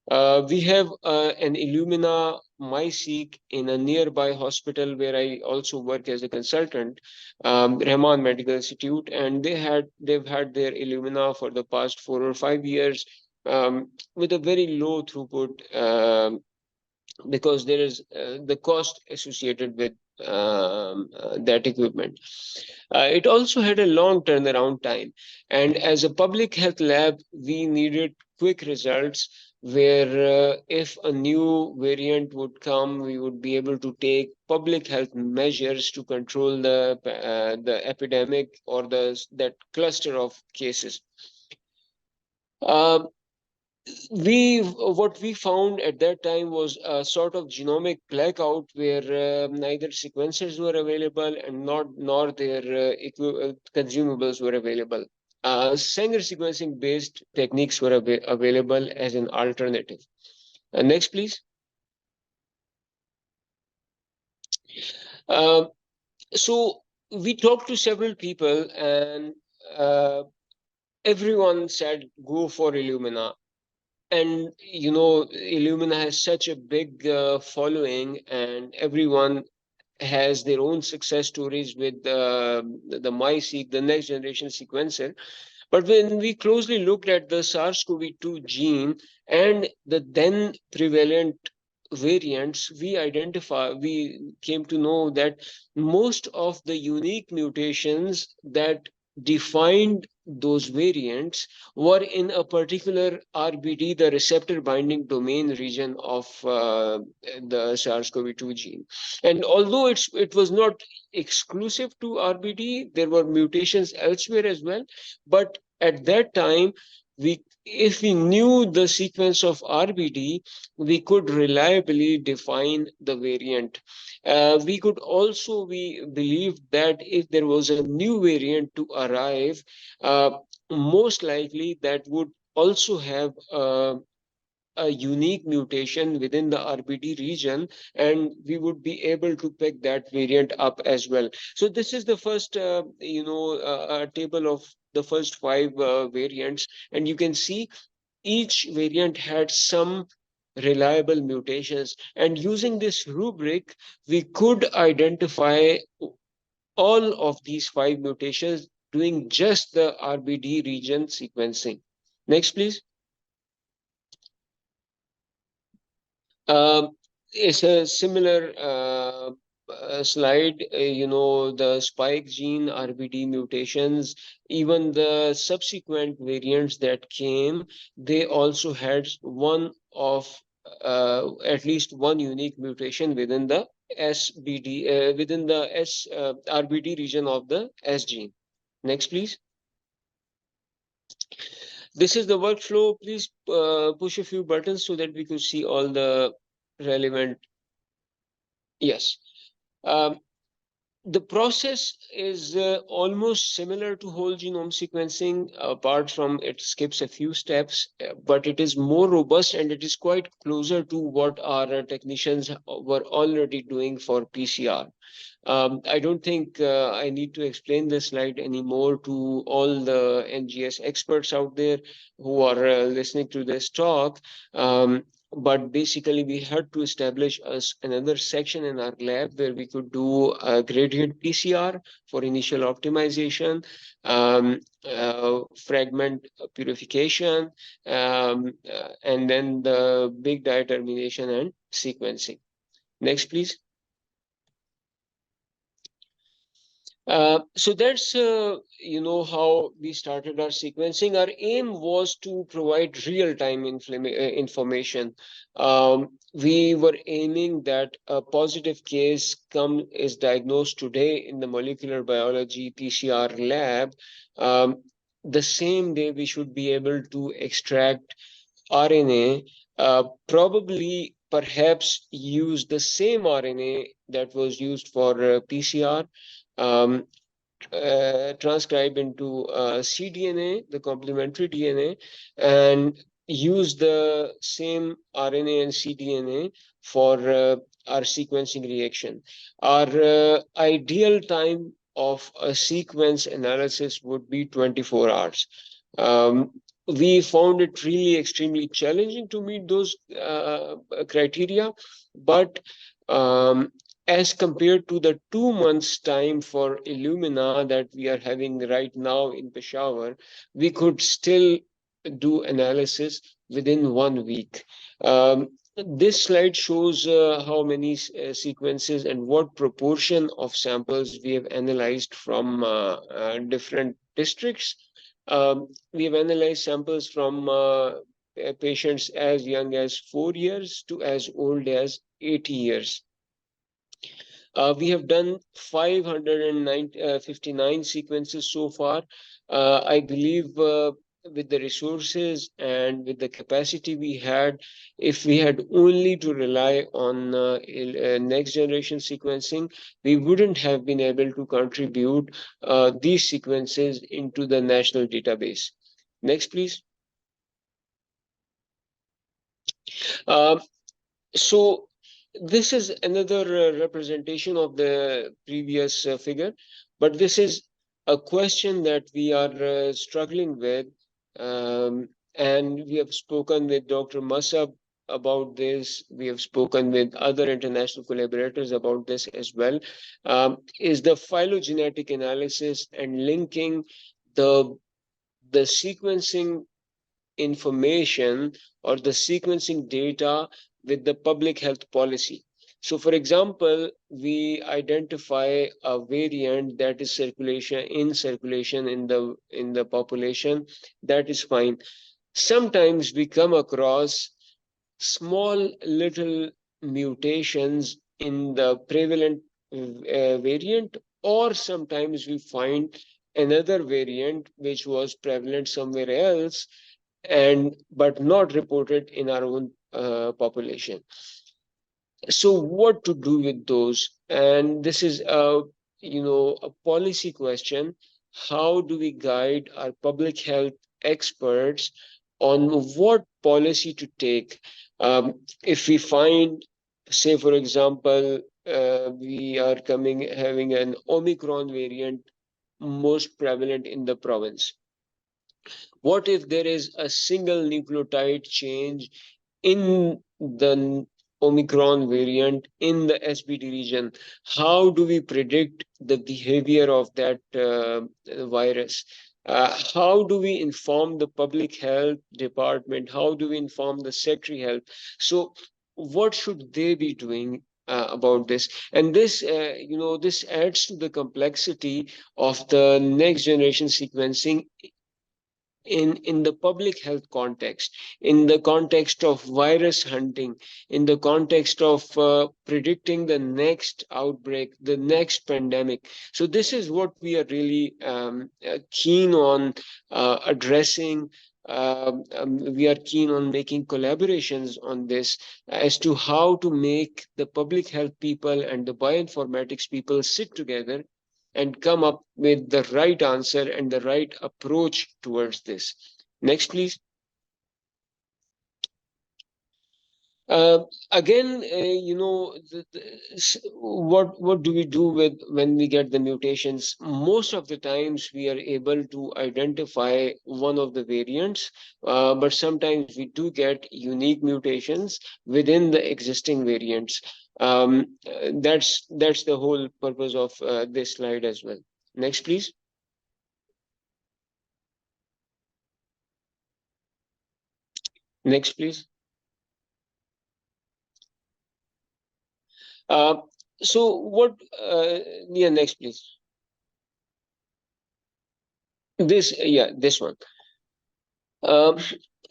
S14: We have an Illumina MySeq in a nearby hospital where I also work as a consultant, Rahman Medical Institute, and they've had their Illumina for the past 4 or 5 years with a very low throughput because there is the cost associated with that equipment. It also had a long turnaround time, and as a public health lab, we needed quick results where if a new variant would come, we would be able to take public health measures to control the epidemic or that cluster of cases. What we found at that time was a sort of genomic blackout where neither sequencers were available and nor their consumables were available. Sanger sequencing based techniques were available as an alternative. Next, please. So we talked to several people, and everyone said, go for Illumina. And Illumina has such a big following, and everyone has their own success stories with the MySeq, the next generation sequencer. But when we closely looked at the SARS-CoV-2 gene and the then prevalent variants, we came to know that most of the unique mutations that defined those variants were in a particular RBD, the receptor binding domain region of the SARS-CoV-2 gene. And although it was not exclusive to RBD, there were mutations elsewhere as well. But at that time, we if we knew the sequence of RBD, we could reliably define the variant. We could also believe that if there was a new variant to arrive, most likely that would also have a unique mutation within the RBD region, and we would be able to pick that variant up as well. So this is the first, table of the first 5 variants, and you can see each variant had some reliable mutations. And using this rubric, we could identify all of these 5 mutations doing just the RBD region sequencing. Next, please. It's a similar slide, the spike gene RBD mutations, even the subsequent variants that came, they also had at least one unique mutation within the RBD region of the S gene. Next, please. This is the workflow. Please push a few buttons so that we could see all the relevant. Yes. The process is almost similar to whole genome sequencing, apart from it skips a few steps, but it is more robust and it is quite closer to what our technicians were already doing for PCR. I don't think I need to explain this slide anymore to all the NGS experts out there who are listening to this talk. But basically, we had to establish another section in our lab where we could do a gradient PCR for initial optimization, fragment purification, and then the big data termination and sequencing. Next, please. So that's how we started our sequencing. Our aim was to provide real-time information. We were aiming that a positive case is diagnosed today in the molecular biology PCR lab. The same day we should be able to extract RNA, probably perhaps use the same RNA that was used for PCR, transcribe into cDNA, the complementary DNA, and use the same RNA and cDNA for our sequencing reaction. Our ideal time of a sequence analysis would be 24 hours. We found it really extremely challenging to meet those criteria, but as compared to the 2 months time for Illumina that we are having right now in Peshawar, we could still do analysis within 1 week. This slide shows how many sequences and what proportion of samples we have analyzed from different districts. We have analyzed samples from patients as young as 4 years to as old as 80 years. We have done 559 sequences so far. I believe with the resources and with the capacity we had, if we had only to rely on next generation sequencing, we wouldn't have been able to contribute these sequences into the national database. Next, please. So this is another representation of the previous figure, but this is a question that we are struggling with, and we have spoken with Dr. Masab about this. We have spoken with other international collaborators about this as well, is the phylogenetic analysis and linking the sequencing information or the sequencing data with the public health policy. So for example, we identify a variant that is in circulation in the population. That is fine. Sometimes we come across small little mutations in the prevalent variant, or sometimes we find another variant which was prevalent somewhere else, but not reported in our own population. So what to do with those? And this is a a policy question. How do we guide our public health experts on what policy to take? If we find, say for example, we are having an Omicron variant most prevalent in the province. What if there is a single nucleotide change in the Omicron variant in the SBD region? How do we predict the behavior of that virus? How do we inform the public health department? How do we inform the secretary health? So what should they be doing about this? And this, this adds to the complexity of the next generation sequencing in the public health context, in the context of virus hunting, in the context of predicting the next outbreak, the next pandemic. So this is what we are really keen on addressing. We are keen on making collaborations on this as to how to make the public health people and the bioinformatics people sit together and come up with the right answer and the right approach towards this. Next, please. Again, what do we do with when we get the mutations? Most of the times we are able to identify one of the variants, but sometimes we do get unique mutations within the existing variants. That's the whole purpose of this slide as well. Next, please. Next, please. So what, yeah, next, please. This, yeah, this one.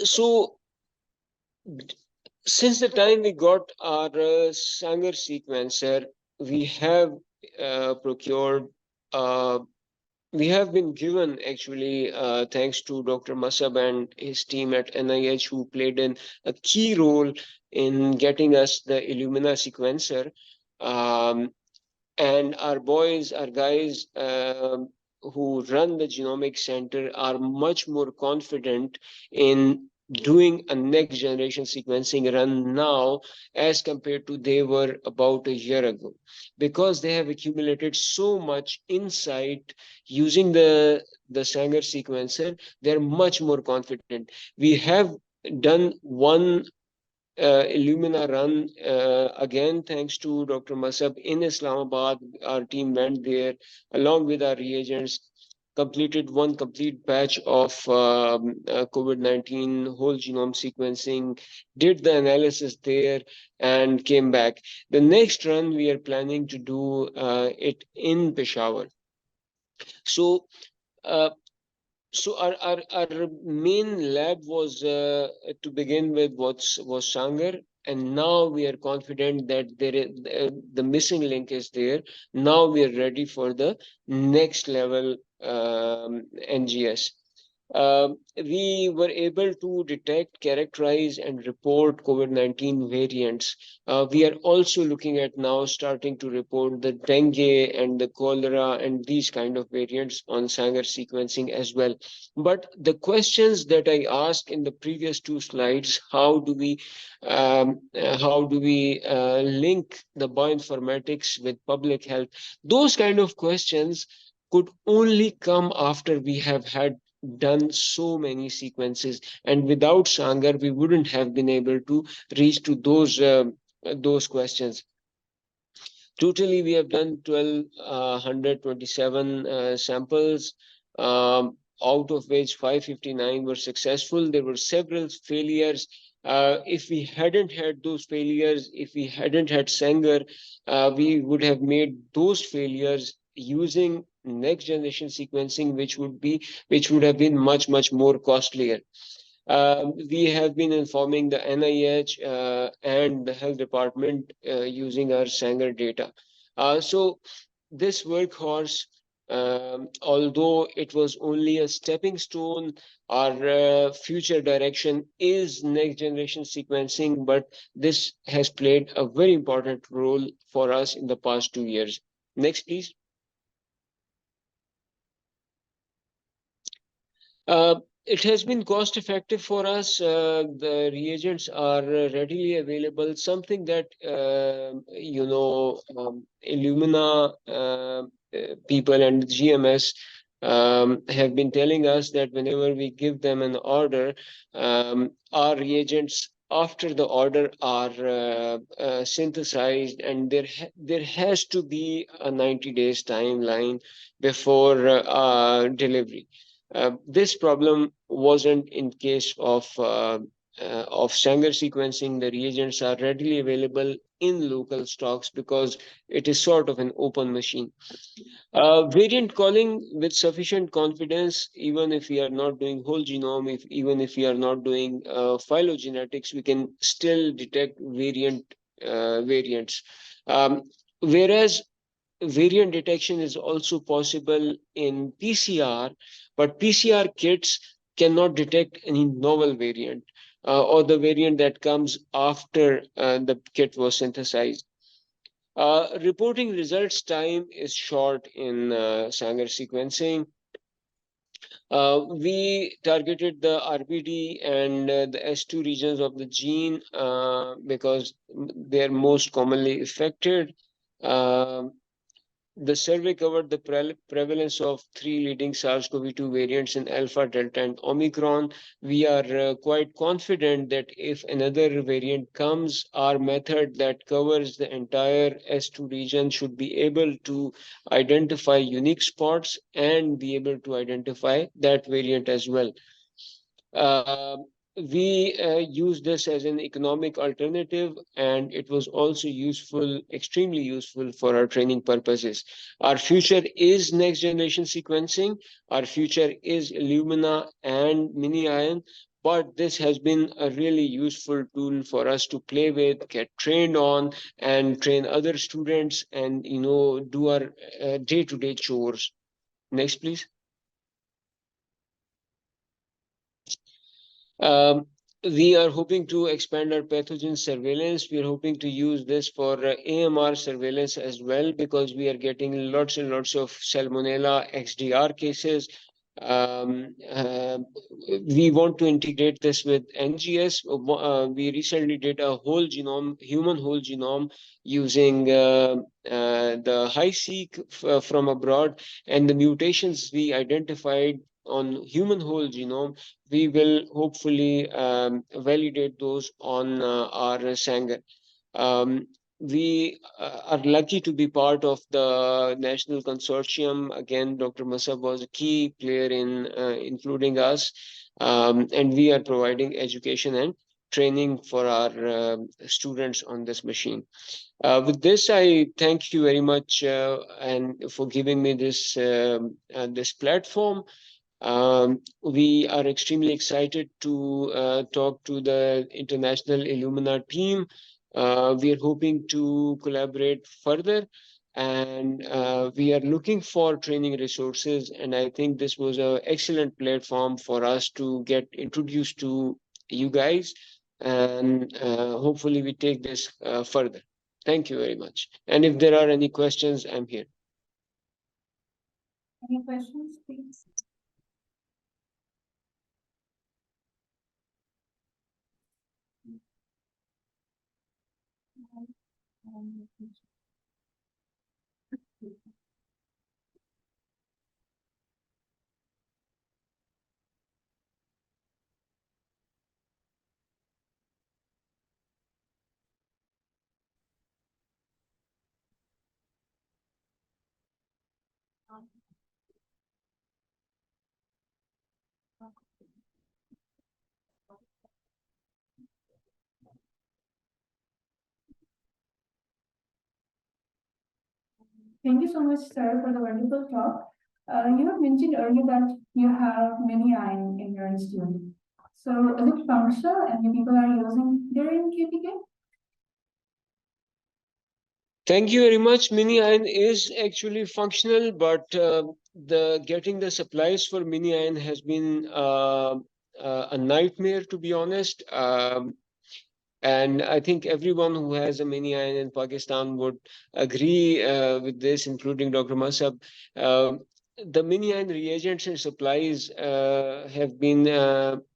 S14: So since the time we got our Sanger sequencer, we have procured, we have been given actually, thanks to Dr. Masab and his team at NIH, who played a key role in getting us the Illumina sequencer. And our guys who run the genomic center are much more confident in doing a next generation sequencing run now as compared to they were about a year ago, because they have accumulated so much insight using the Sanger sequencer. They're much more confident. We have done one Illumina run again, thanks to Dr. Masab in Islamabad. Our team went there along with our reagents, completed one complete batch of COVID-19 whole genome sequencing, did the analysis there, and came back. The next run we are planning to do it in Peshawar. So so our main lab was to begin with was Sanger, and now we are confident that there is the missing link is there. Now we are ready for the next level NGS. We were able to detect, characterize, and report COVID-19 variants. We are also looking at now starting to report the dengue and the cholera and these kind of variants on Sanger sequencing as well. But the questions that I asked in the previous two slides, how do we link the bioinformatics with public health? Those kind of questions could only come after we have had done so many sequences, and without Sanger we wouldn't have been able to reach to those questions. Totally we have done 1,227 samples, out of which 559 were successful. There were several failures. If we hadn't had those failures, if we hadn't had Sanger, we would have made those failures using next generation sequencing, which would have been much more costlier. We have been informing the NIH and the health department using our Sanger data. So this workhorse although it was only a stepping stone, our future direction is next generation sequencing, but this has played a very important role for us in the past 2 years. Next, please. It has been cost effective for us. The reagents are readily available, something that, Illumina people and GMS have been telling us that whenever we give them an order, our reagents after the order are synthesized, and there has to be a 90 days timeline before delivery. This problem wasn't in case of Sanger sequencing. The reagents are readily available in local stocks because it is sort of an open machine. Variant calling with sufficient confidence, even if we are not doing whole genome, even if we are not doing phylogenetics, we can still detect variants. Whereas variant detection is also possible in PCR, but PCR kits cannot detect any novel variant or the variant that comes after the kit was synthesized. Reporting results time is short in Sanger sequencing. We targeted the RBD and the S2 regions of the gene because they are most commonly affected. The survey covered the prevalence of 3 leading SARS-CoV-2 variants in Alpha, Delta, and Omicron. We are quite confident that if another variant comes, our method that covers the entire S2 region should be able to identify unique spots and be able to identify that variant as well. We use this as an economic alternative, and it was also useful, extremely useful for our training purposes. Our future is next generation sequencing. Our future is Illumina and mini-ion, but this has been a really useful tool for us to play with, get trained on, and train other students and, do our day-to-day chores. Next, please. We are hoping to expand our pathogen surveillance. We are hoping to use this for AMR surveillance as well, because we are getting lots and lots of Salmonella XDR cases. We want to integrate this with NGS. We recently did a whole genome, human whole genome, using the HiSeq from abroad, and the mutations we identified on human whole genome, we will hopefully validate those on our Sanger. We are lucky to be part of the national consortium. Again, Dr. Musab was a key player in including us, and we are providing education and training for our students on this machine. With this, I thank you very much and for giving me this this platform. We are extremely excited to talk to the international Illumina team. We are hoping to collaborate further, and we are looking for training resources. And I think this was an excellent platform for us to get introduced to you guys, and hopefully we take this further. Thank you very much. And if there are any questions, I'm here.
S6: Any questions, please? Thank you so much, sir, for the wonderful talk. You have mentioned earlier that you have mini-ion in your institute. So is it functional and the people are using their in KPK?
S14: Thank you very much. Mini iron is actually functional, but the getting the supplies for mini iron has been a nightmare, to be honest. And I think everyone who has a mini iron in Pakistan would agree with this, including Dr. Masab. The mini iron reagents and supplies have been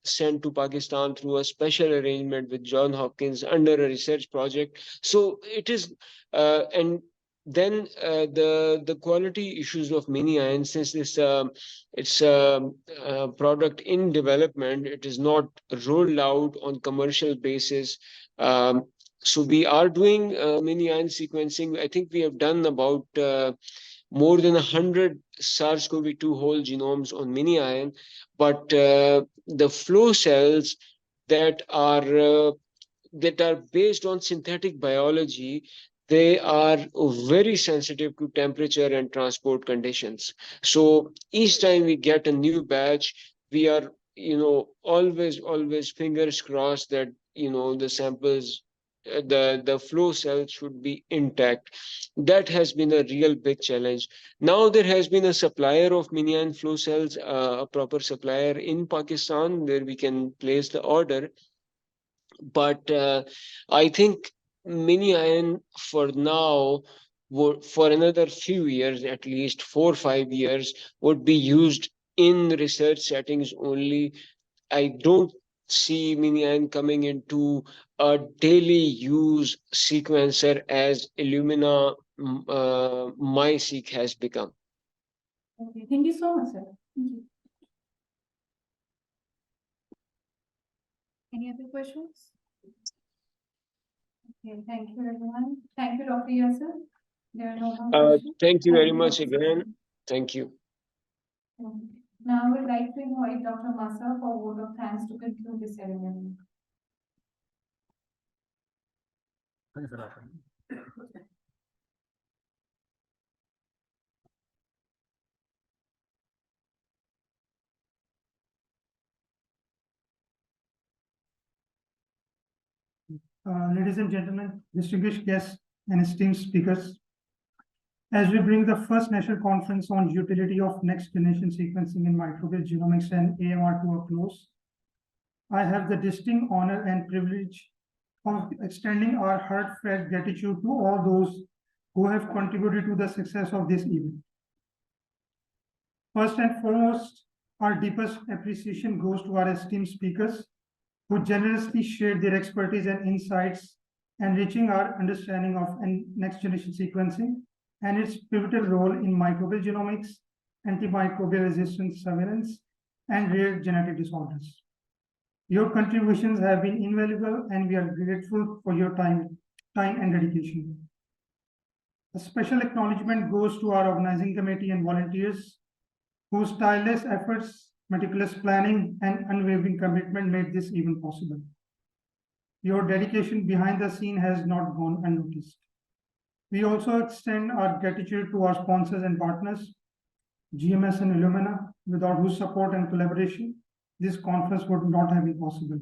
S14: sent to Pakistan through a special arrangement with John Hopkins under a research project. So it is, and then the quality issues of mini iron, since this it's a product in development, it is not rolled out on commercial basis. So we are doing mini iron sequencing. I think we have done about more than 100 SARS-CoV-2 whole genomes on mini iron, but the flow cells that are based on synthetic biology, they are very sensitive to temperature and transport conditions. So each time we get a new batch, we are, always fingers crossed that, the samples, the flow cells should be intact. That has been a real big challenge. Now there has been a supplier of mini iron flow cells, a proper supplier in Pakistan where we can place the order. But I think mini iron for now, for another few years, at least 4 or 5 years, would be used in research settings only. I don't see mini iron coming into a daily use sequencer as Illumina MySeq has become.
S6: Okay, thank you so much, sir. Thank you. Any other questions? Okay, thank you, everyone. Thank you, Dr. Yasser. There are no more questions.
S14: Thank you very much
S6: Dr.
S14: again. Thank you.
S6: Now I would like to invite Dr. Masa for a vote of thanks to conclude the ceremony.
S13: Thank you, sir.
S1: Ladies and gentlemen, distinguished guests and esteemed speakers, as we bring the first national conference on utility of next generation sequencing in microbial genomics and AMR to a close, I have the distinct honor and privilege of extending our heartfelt gratitude to all those who have contributed to the success of this event. First and foremost, our deepest appreciation goes to our esteemed speakers who generously shared their expertise and insights, enriching our understanding of next generation sequencing and its pivotal role in microbial genomics, antimicrobial resistance surveillance, and rare genetic disorders. Your contributions have been invaluable, and we are grateful for your time and dedication. A special acknowledgement goes to our organizing committee and volunteers whose tireless efforts, meticulous planning, and unwavering commitment made this event possible. Your dedication behind the scene has not gone unnoticed. We also extend our gratitude to our sponsors and partners, GMS and Illumina, without whose support and collaboration, this conference would not have been possible.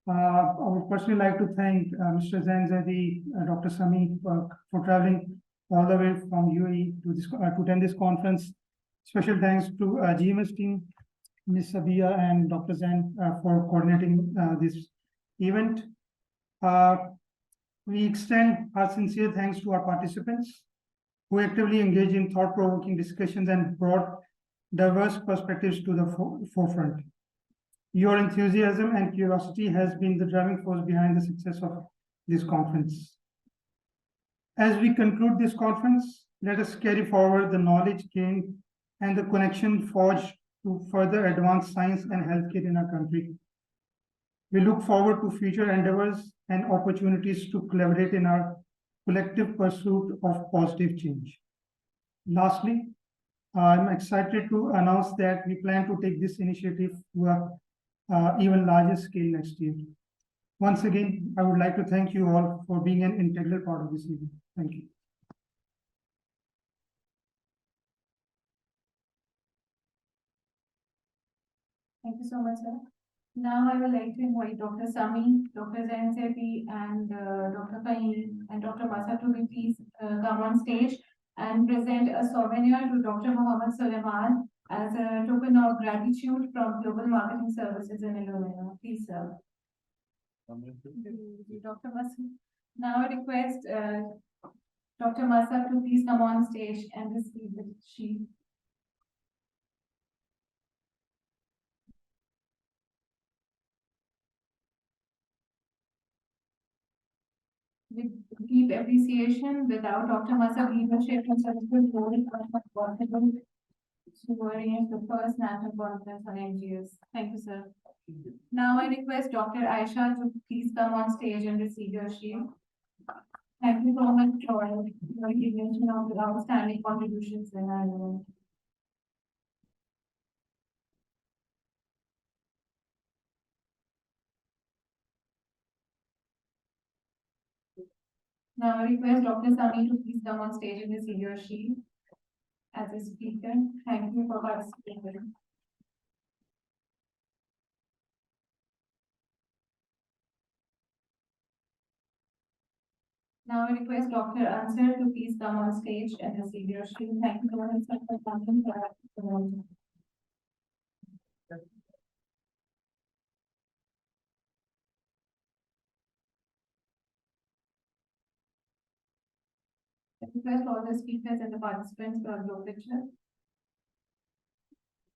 S1: I would personally like to thank Mr. Zain Zaidi, Dr. Sami for traveling all the way from UAE to attend this conference. Special thanks to GMS team, Ms. Sabia and Dr. Zain for coordinating this event. We extend our sincere thanks to our participants who actively engage in thought-provoking discussions and brought diverse perspectives to the forefront. Your enthusiasm and curiosity has been the driving force behind the success of this conference. As we conclude this conference, let us carry forward the knowledge gained and the connection forged to further advance science and healthcare in our country. We look forward to future endeavors and opportunities to collaborate in our collective pursuit of positive change. Lastly, I'm excited to announce that we plan to take this initiative to a even larger scale next year. Once again, I would like to thank you all for being an integral part of this event. Thank you.
S6: Thank you so much, sir. Now I would like to invite Dr. Sami, Dr. Zain Zaidi, and Dr. Fahim and Dr. Masa to be please come on stage and present a souvenir to Dr. Mohammed Suleiman as a token of gratitude from Global Marketing Services in Illumina. Please, sir. Dr. Masud. Now I request Dr. Masud to please come on stage and receive the sheet. With deep appreciation, without Dr. Masud's leadership and serviceable role, it was not possible to arrange the first national conference on NGOs. Thank you, sir. Now I request Dr. Aisha to please come on stage and receive your shield. Thank you so much for your recognition of the outstanding contributions in our event. Now I request Dr. Sami to please come on stage and receive your shield as a speaker. Thank you for participating. Now I request Dr. Ansar to please come on stage and receive your shield. Thank you so much for coming to our event. I request all the speakers and the participants for a group picture.